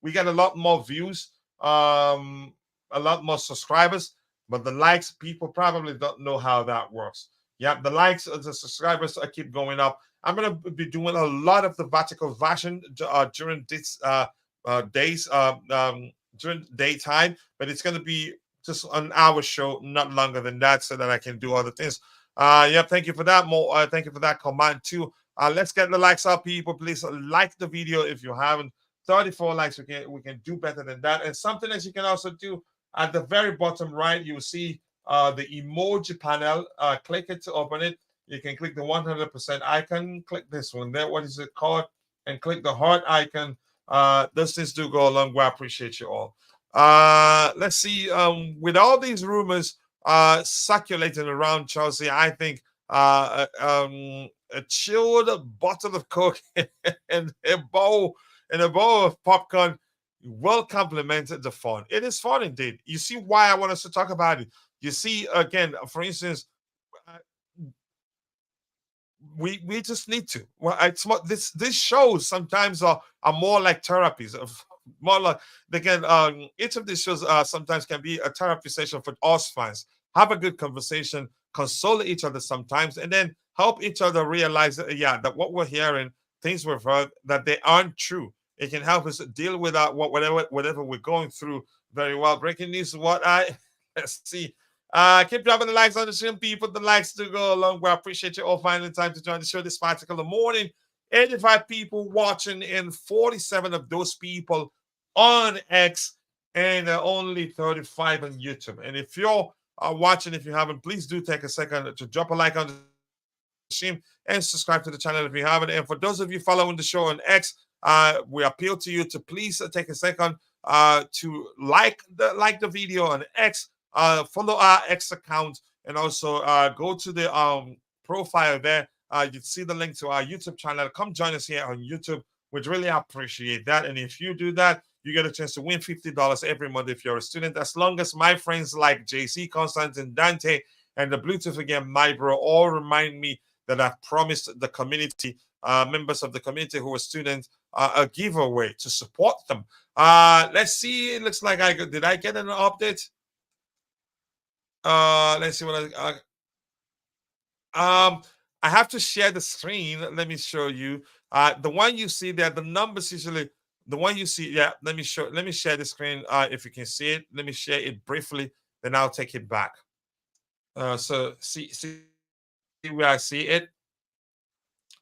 We get a lot more views, a lot more subscribers, but the likes, people probably don't know how that works. Yeah, the likes, the subscribers keep going up. I'm going to be doing a lot of the vertical version during this days, during daytime, but it's going to be just an hour show, not longer than that, so that I can do other things. Thank you for that. Thank you for that command too. Let's get the likes up, people. Please like the video if you haven't. 34 likes, we can do better than that. And something that you can also do at the very bottom right, you'll see the emoji panel. Click it to open it. You can click the 100% icon. Click this one there. What is it called? And click the heart icon. Those things do go a long way. I appreciate you all. Let's see. With all these rumors circulating around Chelsea, I think a chilled bottle of Coke and a bowl of popcorn will complement the fun. It is fun indeed. You see why I want us to talk about it. You see, again, for instance, we just need to. Well, it's more, this shows sometimes are more like therapies. More like, again, each of these shows sometimes can be a therapy session for us fans. Have a good conversation, console each other sometimes, and then help each other realize that, yeah, that what we're hearing, things we've heard, that they aren't true. It can help us deal with whatever we're going through very well. Breaking news, what I let's see. Keep dropping the likes on the stream, people. The likes to go along. We appreciate you all finding time to join the show this particular morning. 85 people watching, and 47 of those people on X, and only 35 on YouTube. And if you're watching, if you haven't, please do take a second to drop a like on the stream and subscribe to the channel if you haven't. And for those of you following the show on X, we appeal to you to please take a second to like the video on X, follow our X account, and also go to the profile there. You'd see the link to our YouTube channel. Come join us here on YouTube. We'd really appreciate that. And if you do that, you get a chance to win $50 every month if you're a student. As long as my friends like JC, Constantine, Dante, and the Bluetooth again, my bro, all remind me that I've promised the community, members of the community who are students, a giveaway to support them. Let's see. It looks like did I get an update? Let's see what I have to share the screen. Let me show you. The one you see there, the numbers usually, the one you see, yeah, let me share the screen if you can see it. Let me share it briefly, then I'll take it back. So see where I see it.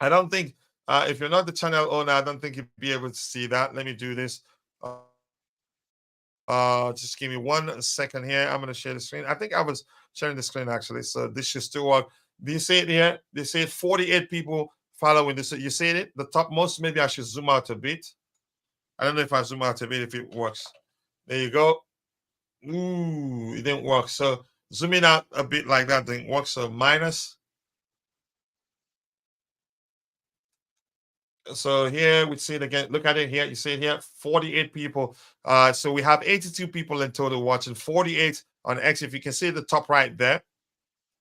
I don't think if you're not the channel owner, I don't think you'll be able to see that. Let me do this. Just give me 1 second here. I'm going to share the screen. I think I was sharing the screen actually, so this should still work. Do you see it here? They say 48 people following this. You see it? The topmost. Maybe I should zoom out a bit. I don't know if I zoom out a bit if it works. There you go. Ooh, it didn't work. So zooming out a bit like that didn't work. So minus. So here we see it again. Look at it here. You see it here. 48 people. So we have 82 people in total watching. 48 on X. If you can see the top right there.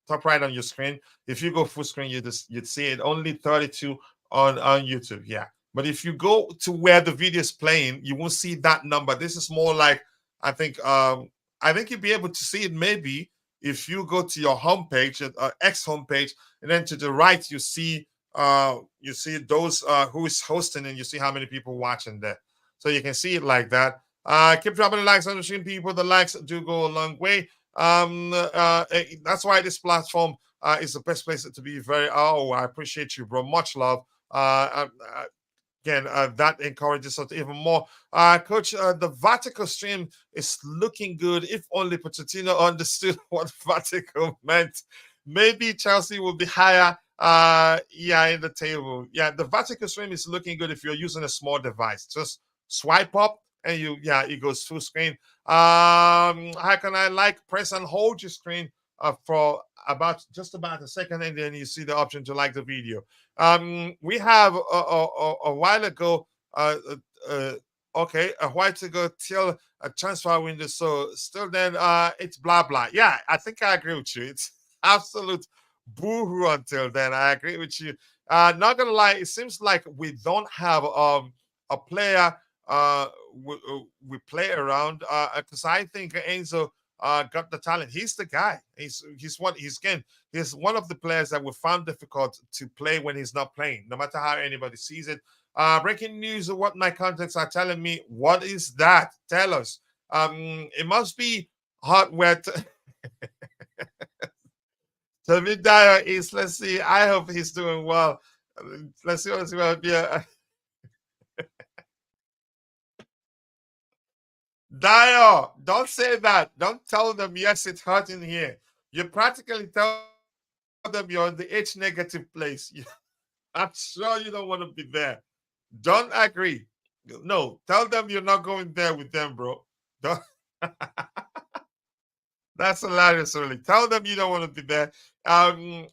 Top right on your screen. If you go full screen, you'd see it. Only 32 on YouTube. Yeah. But if you go to where the video is playing, you won't see that number. This is more like, I think you'll be able to see it maybe if you go to your homepage, X homepage, and then to the right you see those who is hosting, and you see how many people watching there. So you can see it like that. Keep dropping the likes on the stream, people. The likes do go a long way. That's why this platform is the best place to be. I appreciate you, bro. Much love. Again, that encourages us even more. Coach, the vertical stream is looking good. If only Pochettino understood what vertical meant, maybe Chelsea will be higher. In the table. Yeah, the vertical stream is looking good if you're using a small device. Just swipe up and it goes full screen. How can I press and hold your screen for just about a second, and then you see the option to like the video. We have a while ago, till a transfer window. So still then it's blah blah. Yeah, I think I agree with you. It's absolute boo-hoo until then. I agree with you. Not gonna lie, it seems like we don't have a player we play around because I think Enzo got the talent. He's the guy. He's one of the players that we found difficult to play when he's not playing, no matter how anybody sees it. Breaking news of what my contacts are telling me. What is that? Tell us. It must be hot, wet. So Dyer is, let's see. I hope he's doing well. Let's see what's going to be. Dyer, don't say that. Don't tell them, yes, it's hot in here. You practically tell them you're in the H negative place. I'm sure you don't want to be there. Don't agree. No, tell them you're not going there with them, bro. Don't. That's hilarious, really. Tell them you don't want to be there.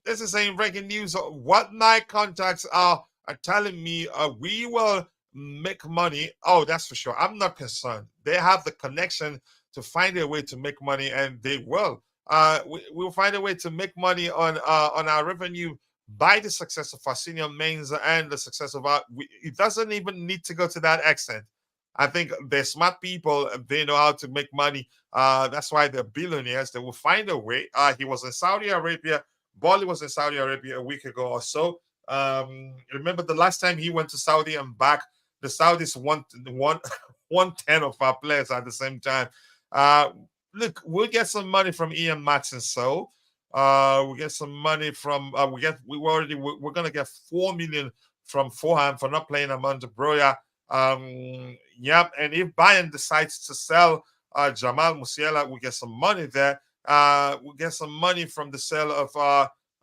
This is saying breaking news. What my contacts are telling me we will make money. Oh, that's for sure. I'm not concerned. They have the connection to find a way to make money, and they will. We'll find a way to make money on our revenue by the success of our senior mains and the success of our. It doesn't even need to go to that extent. I think they're smart people. They know how to make money. That's why they're billionaires. They will find a way. He was in Saudi Arabia. Bali was in Saudi Arabia a week ago or so. Remember the last time he went to Saudi and back, the Saudis won 110 of our players at the same time. Uh, Look, we'll get some money from Ian Matson. So we get some money from we're gonna get 4 million from Fulham for not playing Amanda Broya. Yep, and if Bayern decides to sell Jamal Musiala, we get some money there. We get some money from the sale of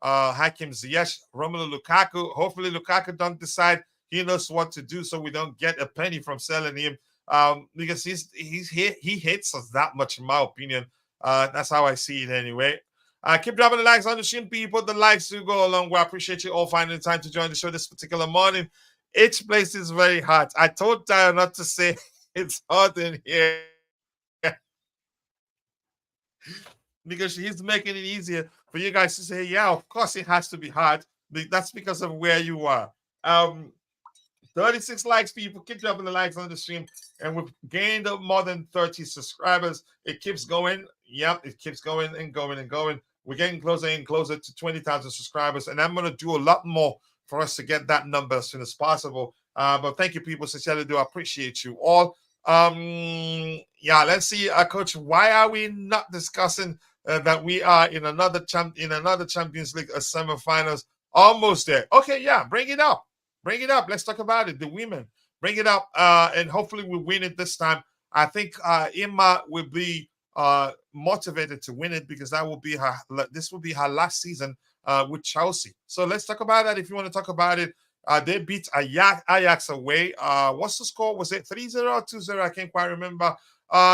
Hakim Ziyech, Romelu Lukaku. Hopefully, Lukaku don't decide he knows what to do, so we don't get a penny from selling him. Because he hates us that much, in my opinion. That's how I see it anyway. Keep dropping the likes on the stream, people. The likes do go along. I appreciate you all finding the time to join the show this particular morning. Each place is very hot. I told Tyler not to say it's hot in here because he's making it easier for you guys to say, yeah, of course it has to be hot. That's because of where you are. 36 likes, people. Keep dropping the likes on the stream. And we've gained up more than 30 subscribers. It keeps going. Yep, it keeps going and going and going. We're getting closer and closer to 20,000 subscribers. And I'm going to do a lot more for us to get that number as soon as possible. But thank you, people. Sincerely do appreciate you all. Yeah, let's see, Coach. Why are we not discussing that we are in another Champions League semifinals? Almost there. Okay, yeah, bring it up. Bring it up. Let's talk about it. The women. Bring it up. And hopefully we win it this time. I think Emma will be motivated to win it because this will be her last season with Chelsea. So let's talk about that. If you want to talk about it, they beat Ajax away. What's the score? Was it 3-0 or 2-0? I can't quite remember.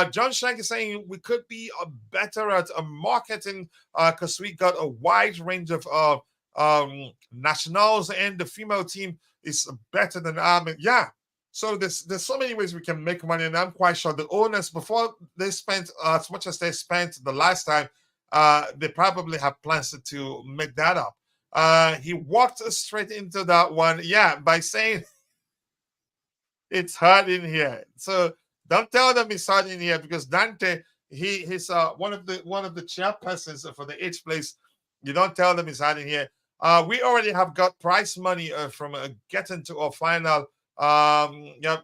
John Shank is saying we could be better at marketing because we got a wide range of nationals, and the female team is better than yeah. So there's so many ways we can make money, and I'm quite sure the owners, before they spent as much as they spent the last time, they probably have plans to make that up. He walked straight into that one, yeah, by saying it's hot in here. So don't tell them it's hot in here because Dante, he's one of the chairpersons for the H place. You don't tell them it's hot in here. We already have got prize money from getting to a final,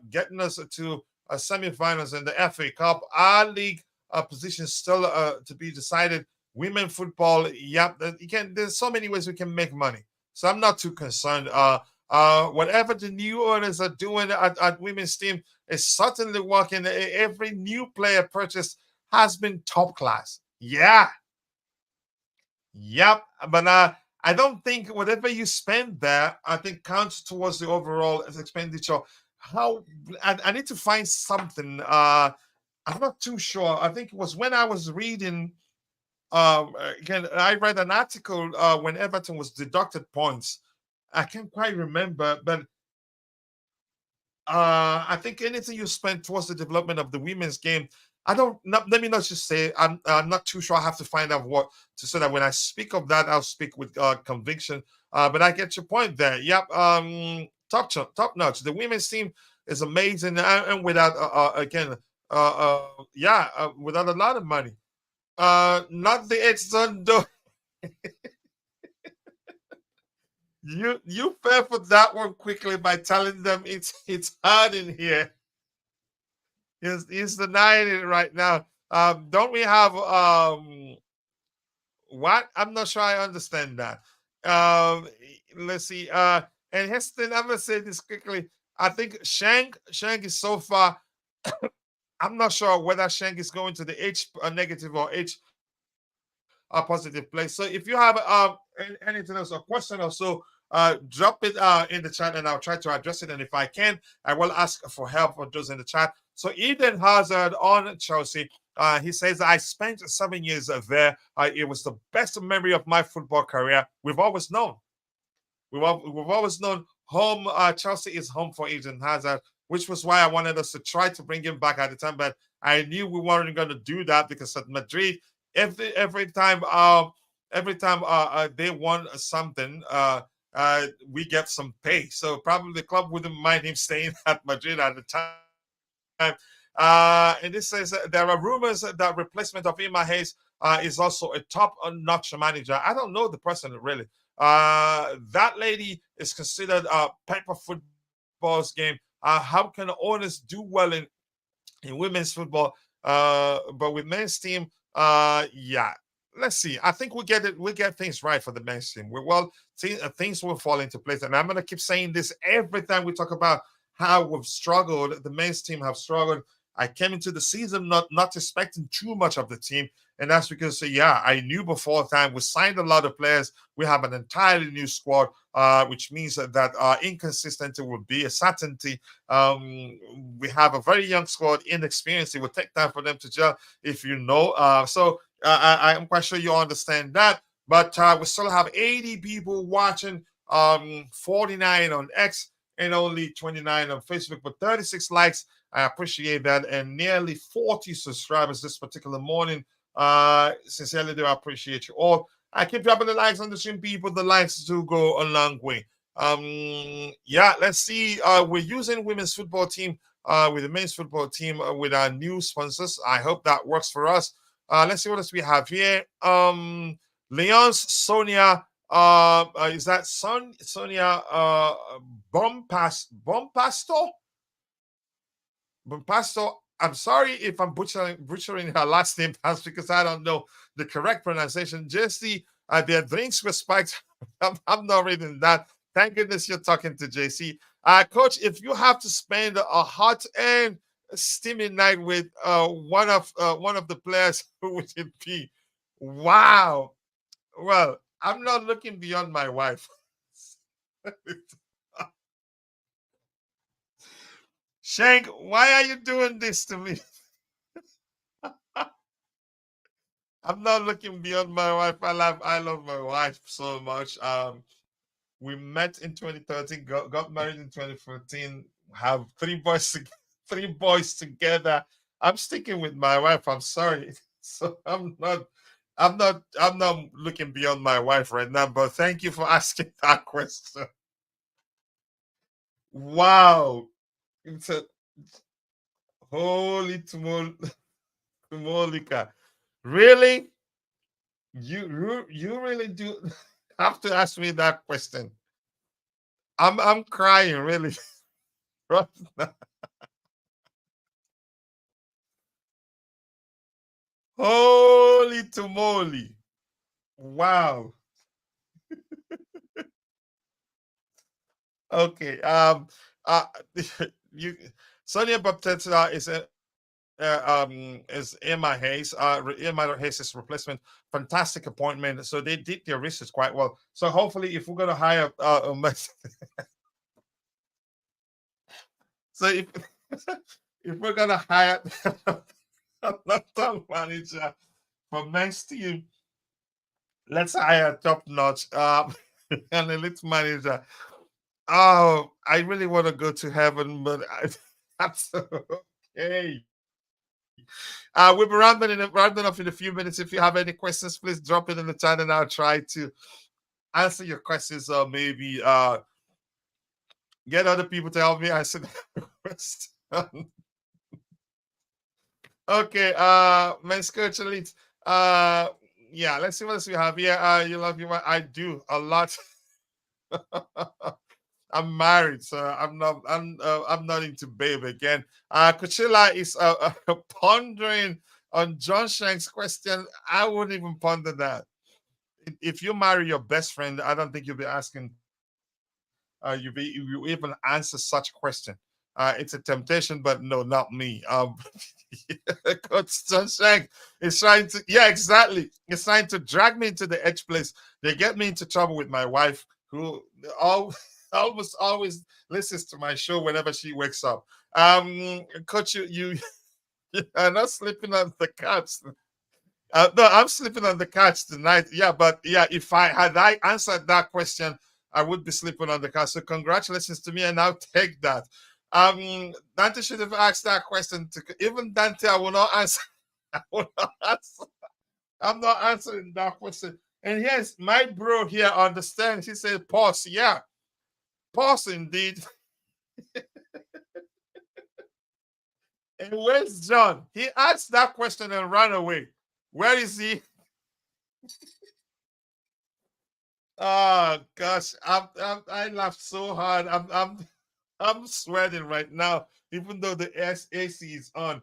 getting us to semi-finals in the FA Cup. Our league position still to be decided. Women football, there's so many ways we can make money. So I'm not too concerned. Whatever the new owners are doing at women's team is certainly working. Every new player purchased has been top class. Yeah. Yep. But I don't think whatever you spend there, I think counts towards the overall expenditure. I need to find something. I'm not too sure. I think it was when I was reading. Again, I read an article when Everton was deducted points. I can't quite remember, but I think anything you spend towards the development of the women's game, let me not just say I'm not too sure. I have to find out what to so that when I speak of that, I'll speak with conviction. But I get your point there. Yep. Top notch. The women's team is amazing, and without without a lot of money. Not the Edson though. You fell for that one quickly by telling them it's hard in here. He's denying it right now. Don't we have what? I'm not sure I understand that. Let's see. And Heston, I'm gonna say this quickly. I think Shank is so far. I'm not sure whether Shank is going to the H negative or H positive place. So if you have anything else, a question or so, drop it in the chat and I'll try to address it. And if I can, I will ask for help for those in the chat. So Eden Hazard on Chelsea, he says, I spent 7 years there. It was the best memory of my football career. We've always known. We've always known home. Chelsea is home for Eden Hazard, which was why I wanted us to try to bring him back at the time. But I knew we weren't going to do that because at Madrid, every time they won something, we get some pay. So probably the club wouldn't mind him staying at Madrid at the time. And this says there are rumors that replacement of Emma Hayes is also a top-notch manager. I don't know the person really. That lady is considered paper football's game. How can owners do well in women's football? But with men's team, yeah. Let's see. I think we get it. We get things right for the men's team. Things will fall into place. And I'm gonna keep saying this every time we talk about how we've struggled. The men's team have struggled. I came into the season not expecting too much of the team, and that's because I knew before time we signed a lot of players. We have an entirely new squad, which means that inconsistency will be a certainty. We have a very young squad, inexperienced. It will take time for them to gel, if you know. I'm quite sure you understand that. But we still have 80 people watching, 49 on X, and only 29 on Facebook, but 36 likes. I appreciate that, and nearly 40 subscribers this particular morning. Sincerely, do I appreciate you all. I keep dropping the likes on the stream, people. The likes do go a long way. Let's see. We're using women's football team with the men's football team with our new sponsors. I hope that works for us. Let's see what else we have here. Leon's Sonia. Is that Sonia Bompasto? Pastor, I'm sorry if I'm butchering her last name. That's because I don't know the correct pronunciation. Jesse, their drinks were spiked. I'm not reading that. Thank goodness you're talking to JC. Coach, if you have to spend a hot and steamy night with one of the players, who would it be? Wow. Well, I'm not looking beyond my wife. Shank, why are you doing this to me? I'm not looking beyond my wife. I love my wife so much. We met in 2013, got married in 2014, have three boys together. I'm sticking with my wife. I'm sorry. So I'm not looking beyond my wife right now, but thank you for asking that question. Wow. It's a holy tumolika. Really? You really do have to ask me that question. I'm crying really. Right now. Holy tamale. Wow. Okay. You Sonia Baptista is Emma Hayes. Emma Hayes' replacement. Fantastic appointment. So they did their research quite well. So hopefully, if we're gonna hire so if we're gonna hire another manager for next team, let's hire a top notch an elite manager. Oh, I really want to go to heaven, but that's okay. We'll be rounding up in a few minutes. If you have any questions, please drop it in the chat and I'll try to answer your questions or maybe get other people to help me answer the question. Okay, men's coach elite. Let's see what else we have here. You love your wife. I do a lot. I'm married, so I'm not into babe again. Coachella is pondering on John Shank's question. I wouldn't even ponder that. If you marry your best friend, I don't think you'll be asking. You even answer such question. It's a temptation, but no, not me. Coach John Shank is trying to, yeah, exactly. It's trying to drag me into the edge place. They get me into trouble with my wife, who almost always listens to my show whenever she wakes up. Coach, you are not sleeping on the couch. No, I'm sleeping on the couch tonight. Yeah, but yeah, if I answered that question, I would be sleeping on the couch. So congratulations to me, and I'll take that. Dante should have asked that question to even Dante. I will not answer. I will not answer. I'm not answering that question. And yes, my bro here understands. He said, pause. Yeah, pause indeed. And where's John? He asked that question and ran away. Where is he? Oh gosh, I laughed so hard. I'm sweating right now, even though the AC is on.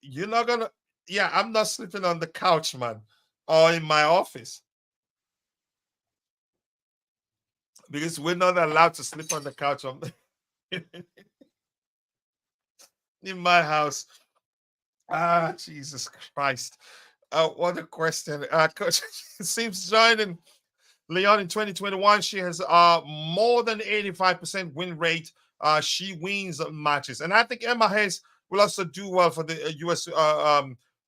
You're not gonna. Yeah, I'm not sleeping on the couch, man, or in my office because we're not allowed to sleep on the couch in my house. Ah, Jesus Christ. What a question. Coach, it seems joining Leon in 2021, she has more than 85% win rate. She wins matches. And I think Emma Hayes will also do well for the US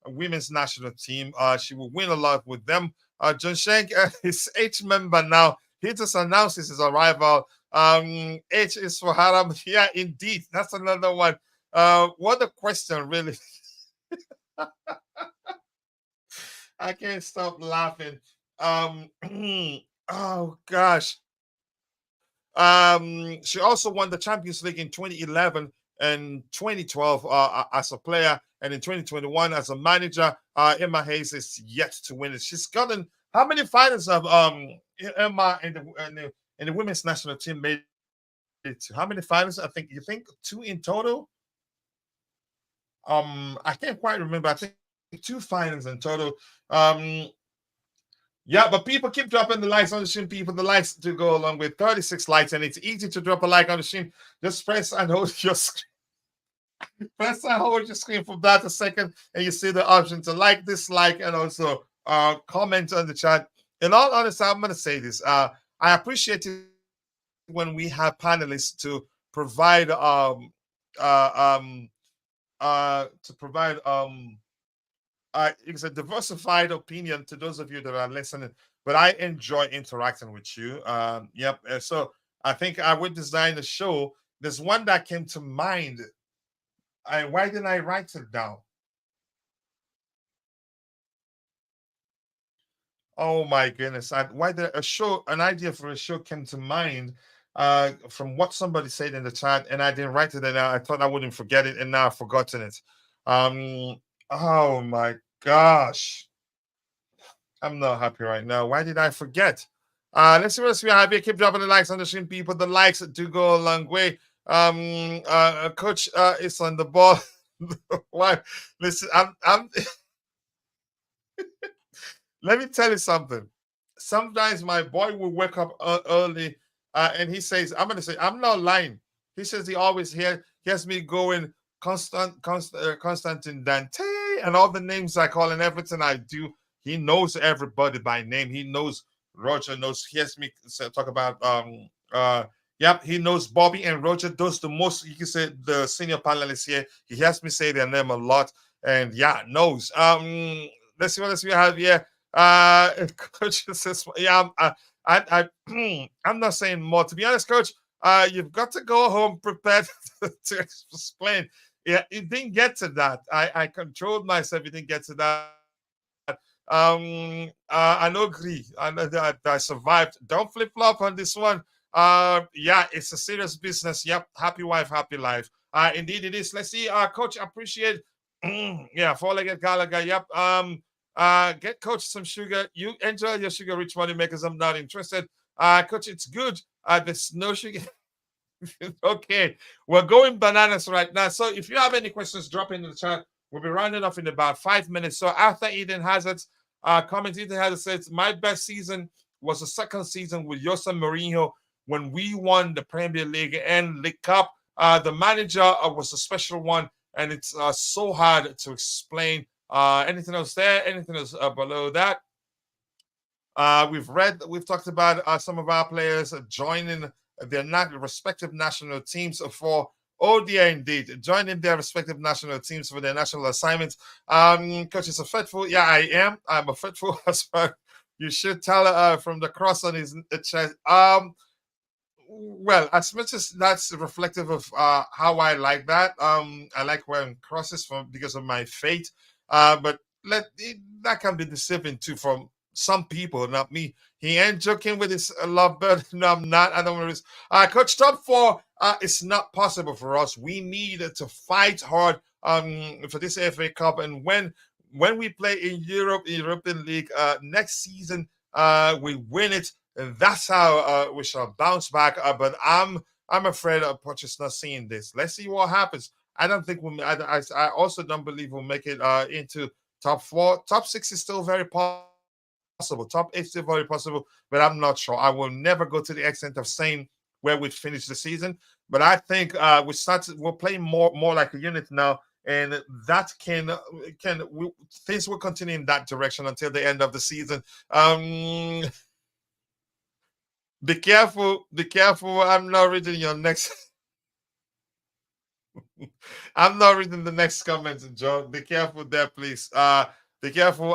women's national team. She will win a lot with them. John Shank is H member now. He just announces his arrival. H is for Haram. Yeah, indeed. That's another one. What a question, really. I can't stop laughing. Um, oh gosh. She also won the Champions League in 2011 and 2012 as a player, and in 2021 as a manager. Emma Hayes is yet to win it. She's gotten how many finals have Emma in the women's national team made it to? How many finals? I think you think two in total. I can't quite remember. I think two finals in total. Yeah, but people keep dropping the likes on the stream. People, the likes to go along with 36 likes, and it's easy to drop a like on the stream. Just press and hold your screen. Press and hold your screen for about a second, and you see the option to like, dislike, and also comment on the chat. In all honesty, I'm going to say this. I appreciate it when we have panelists to provide it's a diversified opinion to those of you that are listening, but I enjoy interacting with you. Yep. So I think I would design a show. There's one that came to mind. Why didn't I write it down? Oh my goodness. Why did an idea for a show came to mind from what somebody said in the chat, and I didn't write it down. I thought I wouldn't forget it, and now I've forgotten it. Oh my gosh. I'm not happy right now. Why did I forget? Let's see what else we have here. Keep dropping the likes on the stream, people. The likes do go a long way. Coach is on the ball. Why? Listen, I'm let me tell you something. Sometimes my boy will wake up early and he says, I'm going to say, I'm not lying. He says he always hears me going Constantine Dante and all the names I call and everything I do. He knows everybody by name. He knows Roger knows. He hears me talk about yep, he knows Bobby and Roger. Those the most, you can say, the senior panelists here. He hears me say their name a lot, and yeah, knows. Let's see what else we have here. Coach says, yeah, I'm not saying more. To be honest, Coach, you've got to go home prepared to explain. Yeah, it didn't get to that. I controlled myself. It didn't get to that. I know agree. I know that I survived. Don't flip flop on this one. Yeah, it's a serious business. Yep, happy wife, happy life. Indeed it is. Let's see. Coach, appreciate. Yeah, four-legged Gallagher. Yep. Get Coach some sugar. You enjoy your sugar rich money makers. I'm not interested. Coach, it's good. There's no sugar. Okay, we're going bananas right now. So if you have any questions, drop in the chat. We'll be rounding off in about 5 minutes. So after Eden Hazard's comment, Eden Hazard says, my best season was the second season with Jose Mourinho when we won the Premier League and League Cup. The manager was a special one, and it's so hard to explain. Anything else there? Anything else below that? We've talked about some of our players joining their respective national teams for dear, indeed, joining their respective national teams for their national assignments. Coach is a faithful. Yeah, I am. I'm a faithful husband. You should tell from the cross on his chest. Well, as much as that's reflective of how I like that. I like wearing crosses because of my faith. But that can be deceiving too from some people, not me. He ain't joking with his lovebird. No, I'm not. I don't want to. Coach, top four. It's not possible for us. We need to fight hard for this FA Cup. And when we play in European League next season, we win it, and that's how we shall bounce back. But I'm afraid of Poch's not seeing this. Let's see what happens. I don't think we'll. I also don't believe we'll make it into top 4. Top 6 is still very possible. Top 8 is still very possible, but I'm not sure. I will never go to the extent of saying where we'd finish the season. But I think we're playing more like a unit now, and that things will continue in that direction until the end of the season. Be careful. I'm not reading your next. I'm not reading the next comments, John. Be careful there, please. Be careful.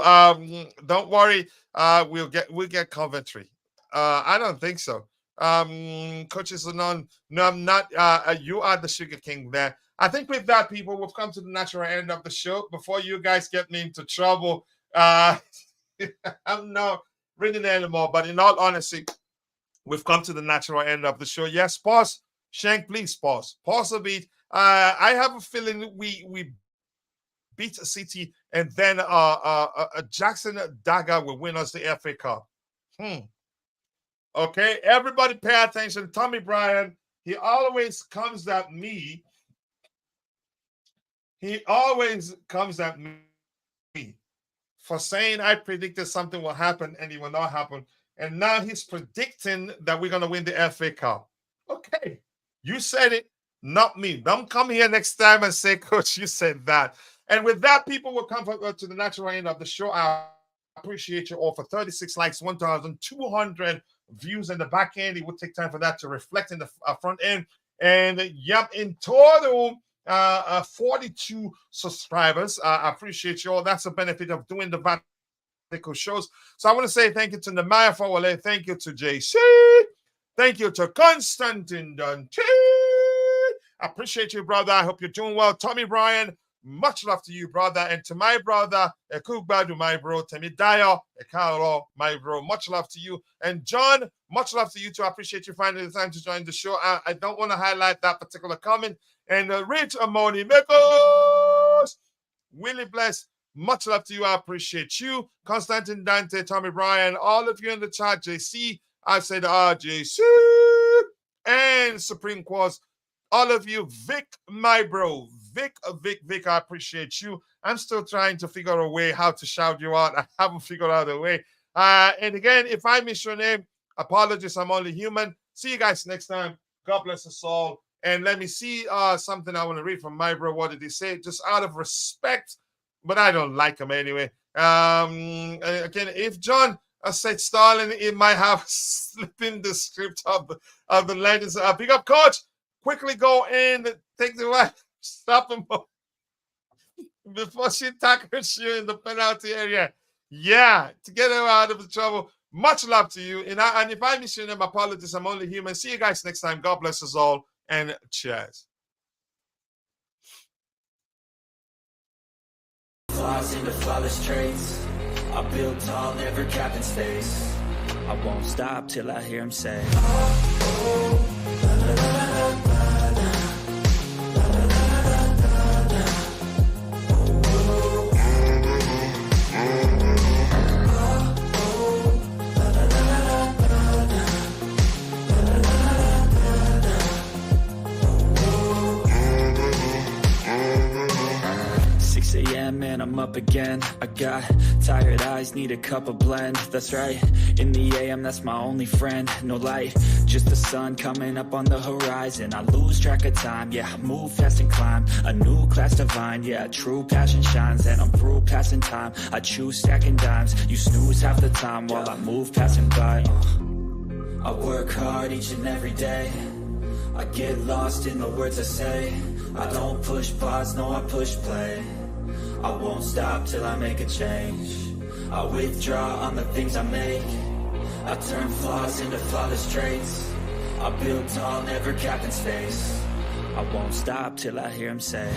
Don't worry. We'll get Coventry. I don't think so. Coaches Anon, no, I'm not. You are the Sugar King there. I think with that, people, we've come to the natural end of the show. Before you guys get me into trouble, I'm not reading anymore. But in all honesty, we've come to the natural end of the show. Yes, pause. Shank, please pause. Pause a bit. I have a feeling we beat City, and then a Jackson Dagger will win us the FA Cup. Okay, everybody pay attention. Tommy Bryan, he always comes at me. He always comes at me for saying I predicted something will happen and it will not happen. And now he's predicting that we're going to win the FA Cup. Okay, you said it, not me. Don't come here next time and say, Coach, you said that. And with that, people will come to the natural end of the show. I appreciate you all for 36 likes, 1,200 views in the back end. It would take time for that to reflect in the front end. And yep, in total, 42 subscribers. I appreciate you all. That's the benefit of doing the Vatican shows. So I want to say thank you to Nemaya Fawale. Thank you to JC. Thank you to Constantine Dante. I appreciate you, brother. I hope you're doing well. Tommy Bryan, much love to you, brother. And to my brother, Ekugbadu, my bro. Temidayo, Ekaro, my bro. Much love to you. And John, much love to you too. I appreciate you finding the time to join the show. I don't want to highlight that particular comment. And Rich Amoni Mekos, Willie Bless, much love to you. I appreciate you. Constantine Dante, Tommy Bryan, all of you in the chat. JC, I said JC. And Supreme Quartz, all of you. Vic, my bro. Vic, I appreciate you. I'm still trying to figure a way how to shout you out. I haven't figured out a way. And again, if I miss your name, apologies. I'm only human. See you guys next time. God bless us all. And let me see something I want to read from my bro. What did he say? Just out of respect, but I don't like him anyway. Again, if John said Sterling, it might have slipped in the script of the legends. Pick up, coach. Quickly go in, take the right. Stop him before she tackles you in the penalty area. Yeah, to get her out of the trouble. Much love to you. And if I miss your name, apologies. I'm only human. See you guys next time. God bless us all. And cheers. Flaws into flawless traits. I build tall, never capped in space. I won't stop till I hear him say, and I'm up again. I got tired eyes, need a cup of blend. That's right, in the AM, that's my only friend. No light, just the sun coming up on the horizon. I lose track of time, yeah, I move fast and climb. A new class divine, yeah, true passion shines. And I'm through passing time, I choose stacking dimes. You snooze half the time while I move passing by. I work hard each and every day. I get lost in the words I say. I don't push pause, no, I push play. I won't stop till I make a change. I withdraw on the things I make. I turn flaws into flawless traits. I build tall, never capped in space. I won't stop till I hear him say,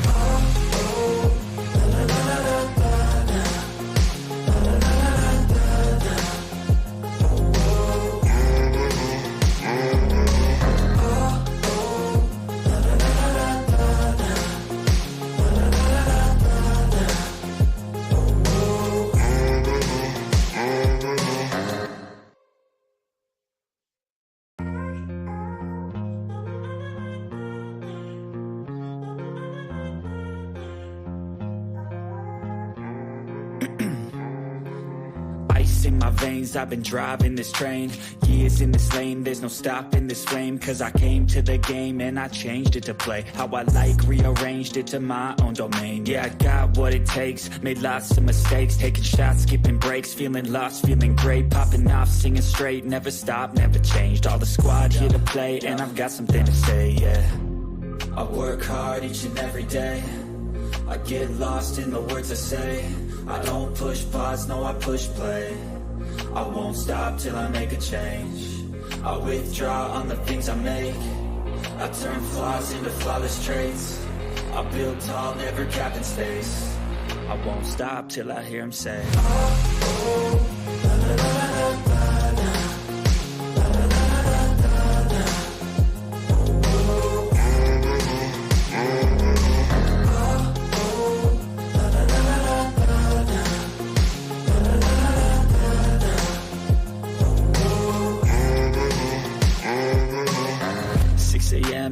veins, I've been driving this train. Years in this lane, there's no stopping this flame. Cause I came to the game and I changed it to play how I like, rearranged it to my own domain. Yeah, I got what it takes, made lots of mistakes, taking shots, skipping breaks, feeling lost, feeling great, popping off, singing straight, never stopped, never changed. All the squad here to play, and I've got something to say, yeah. I work hard each and every day, I get lost in the words I say. I don't push pause, no, I push play. I won't stop till I make a change. I withdraw on the things I make. I turn flaws into flawless traits. I build tall, never capped in space. I won't stop till I hear him say,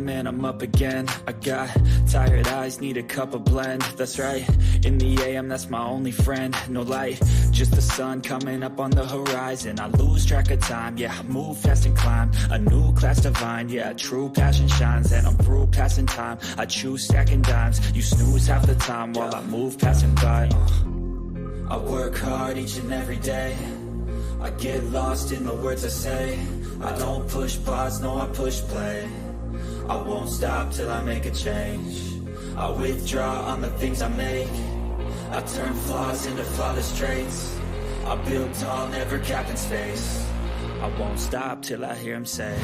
and I'm up again. I got tired eyes, need a cup of blend. That's right, in the AM, that's my only friend. No light, just the sun coming up on the horizon. I lose track of time, yeah, I move fast and climb a new class divine, yeah, true passion shines. And I'm through passing time, I choose stacking dimes. You snooze half the time while I move passing by. I work hard each and every day, I get lost in the words I say. I don't push pause, no, I push play. I won't stop till I make a change. I withdraw on the things I make. I turn flaws into flawless traits. I build tall, never capped in space. I won't stop till I hear him say,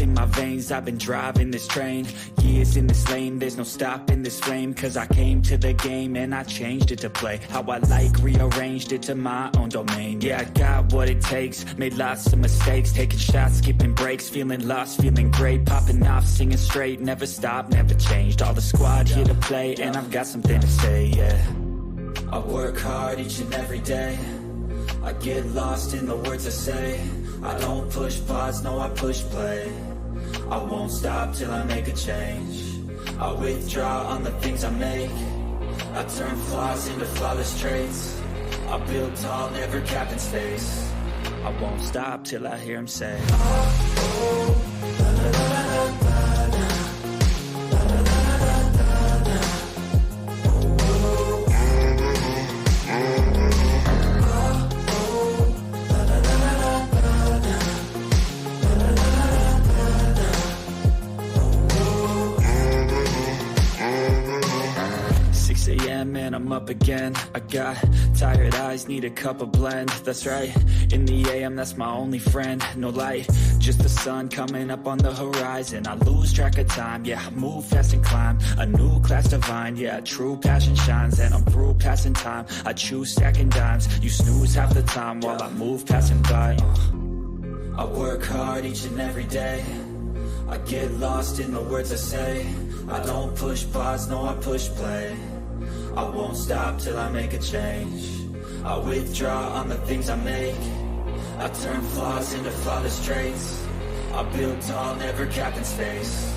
in my veins, I've been driving this train. Years in this lane, there's no stopping this flame. Cause I came to the game and I changed it to play how I like, rearranged it to my own domain. Yeah, I got what it takes, made lots of mistakes, taking shots, skipping breaks, feeling lost, feeling great, popping off, singing straight, never stopped, never changed. All the squad here to play, and I've got something to say, yeah. I work hard each and every day, I get lost in the words I say. I don't push pause, no, I push play. I won't stop till I make a change. I withdraw on the things I make. I turn flaws into flawless traits. I build tall, never capped in space. I won't stop till I hear him say, and I'm up again. I got tired eyes, need a cup of blend. That's right, in the AM, that's my only friend. No light, just the sun coming up on the horizon. I lose track of time, yeah, I move fast and climb a new class divine, yeah, true passion shines. And I'm through passing time, I choose stacking dimes. You snooze half the time while I move passing by. I work hard each and every day, I get lost in the words I say. I don't push pause, no, I push play. I won't stop till I make a change. I withdraw on the things I make. I turn flaws into flawless traits. I build tall, never capped in space.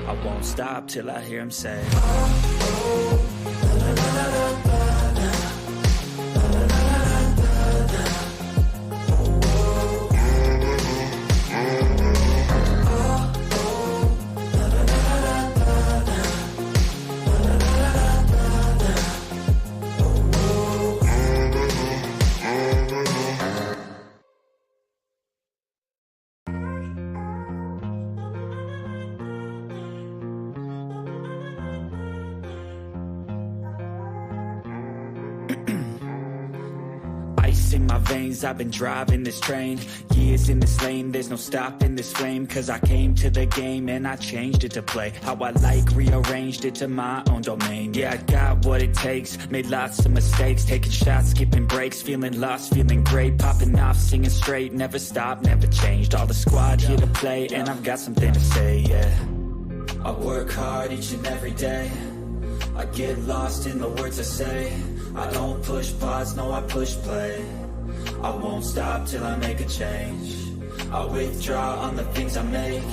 I won't stop till I hear him say, Ice in my veins, I've been driving this train. Years in this lane, there's no stopping this flame. Cause I came to the game and I changed it to play how I like, rearranged it to my own domain. Yeah, I got what it takes, made lots of mistakes, taking shots, skipping breaks, feeling lost, feeling great, popping off, singing straight, never stopped, never changed. All the squad here to play, and I've got something to say, yeah. I work hard each and every day, I get lost in the words I say. I don't push pause, no I push play. I won't stop till I make a change. I withdraw on the things I make.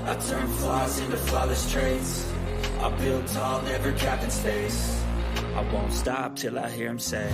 I turn flaws into flawless traits. I build tall, never capped in space. I won't stop till I hear him say,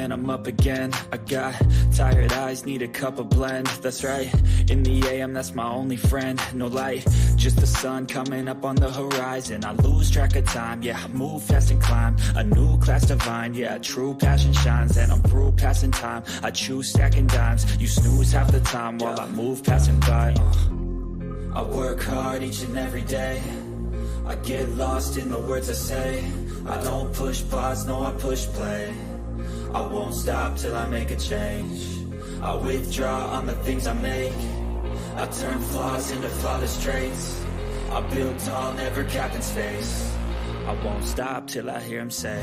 and I'm up again. I got tired eyes, need a cup of blend. That's right, in the AM, that's my only friend. No light, just the sun coming up on the horizon. I lose track of time, yeah, I move fast and climb a new class divine, yeah, true passion shines. And I'm through passing time, I choose stacking dimes. You snooze half the time while I move passing by. I work hard each and every day, I get lost in the words I say. I don't push pause, no I push play. I won't stop till I make a change. I withdraw on the things I make. I turn flaws into flawless traits. I build tall, never capped in space. I won't stop till I hear him say,